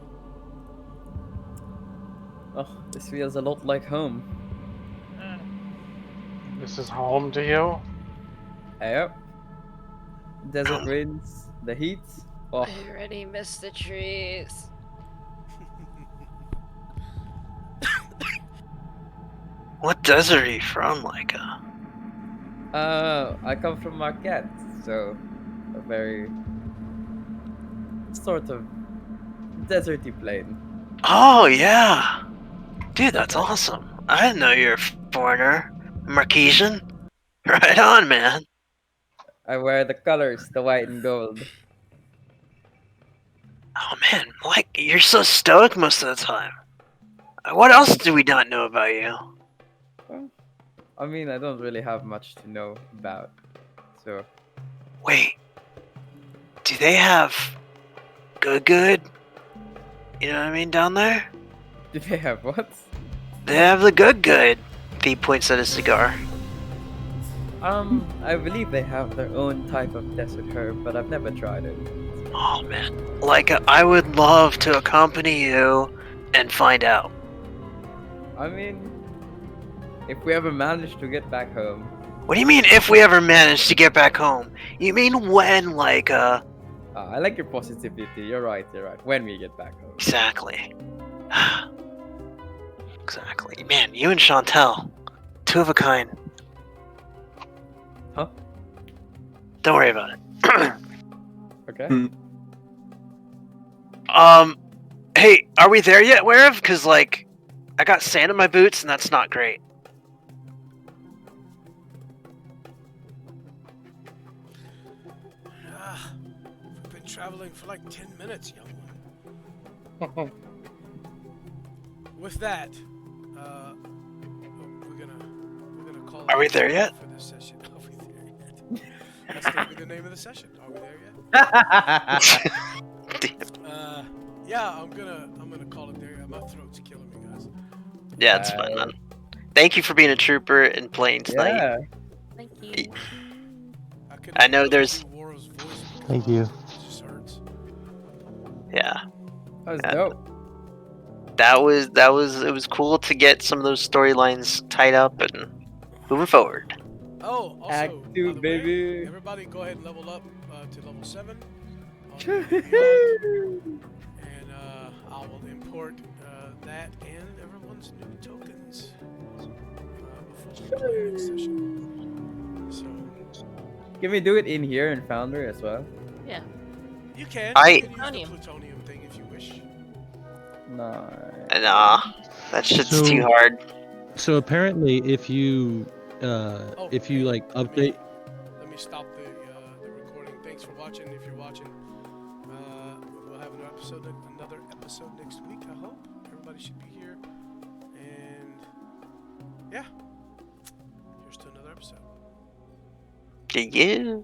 Oh, this feels a lot like home. This is home to you? Yep. Desert winds, the heat. Oh, I already missed the trees. What desert are you from, Micah? I come from Marquette, so a very sort of deserty plain. Oh, yeah. Dude, that's awesome. I didn't know you're a foreigner. Marquesian? Right on, man. I wear the colors, the white and gold. Oh man, Mike, you're so stoic most of the time. What else do we not know about you? Well, I mean, I don't really have much to know about. So, Wait, do they have good? You know what I mean, down there? do they have what? They have the good. He points at his cigar. I believe they have their own type of desert herb, but I've never tried it. Oh man, like I would love to accompany you and find out. I mean, if we ever manage to get back home. What do you mean if we ever manage to get back home? You mean when, like, I like your positivity. You're right. When we get back home. Exactly. Exactly. Man, you and Chantel. Two of a kind. Huh? Don't worry about it. Okay. Hey, are we there yet, Werev? Because, like, I got sand in my boots, and that's not great. We've been traveling for like 10 minutes, young one. With that, we're gonna call. Are we there yet? For this session. Are we there yet? That's gonna be the name of the session. Are we there yet? Yeah, I'm gonna call it there. My throat's killing me, guys. Yeah, it's fine, man. Thank you for being a trooper in plain sight. Yeah. Thank you. I know there's. Thank you. Yeah. That was Yeah. dope. It was cool to get some of those storylines tied up and moving forward. Oh, also, Act by 2, the baby. way, everybody go ahead and level up to level 7. And I will import that and everyone's new tokens before we play next session. So Can we do it in here in Foundry as well? Yeah. you can. I- You can use Plutonium. the plutonium thing if you wish. No. Nah, that shit's So- too hard. So apparently, if you like update. Let me stop the recording. Thanks for watching. If you're watching, we'll have another episode next week. I hope everybody should be here. And yeah, here's to another episode. Yeah.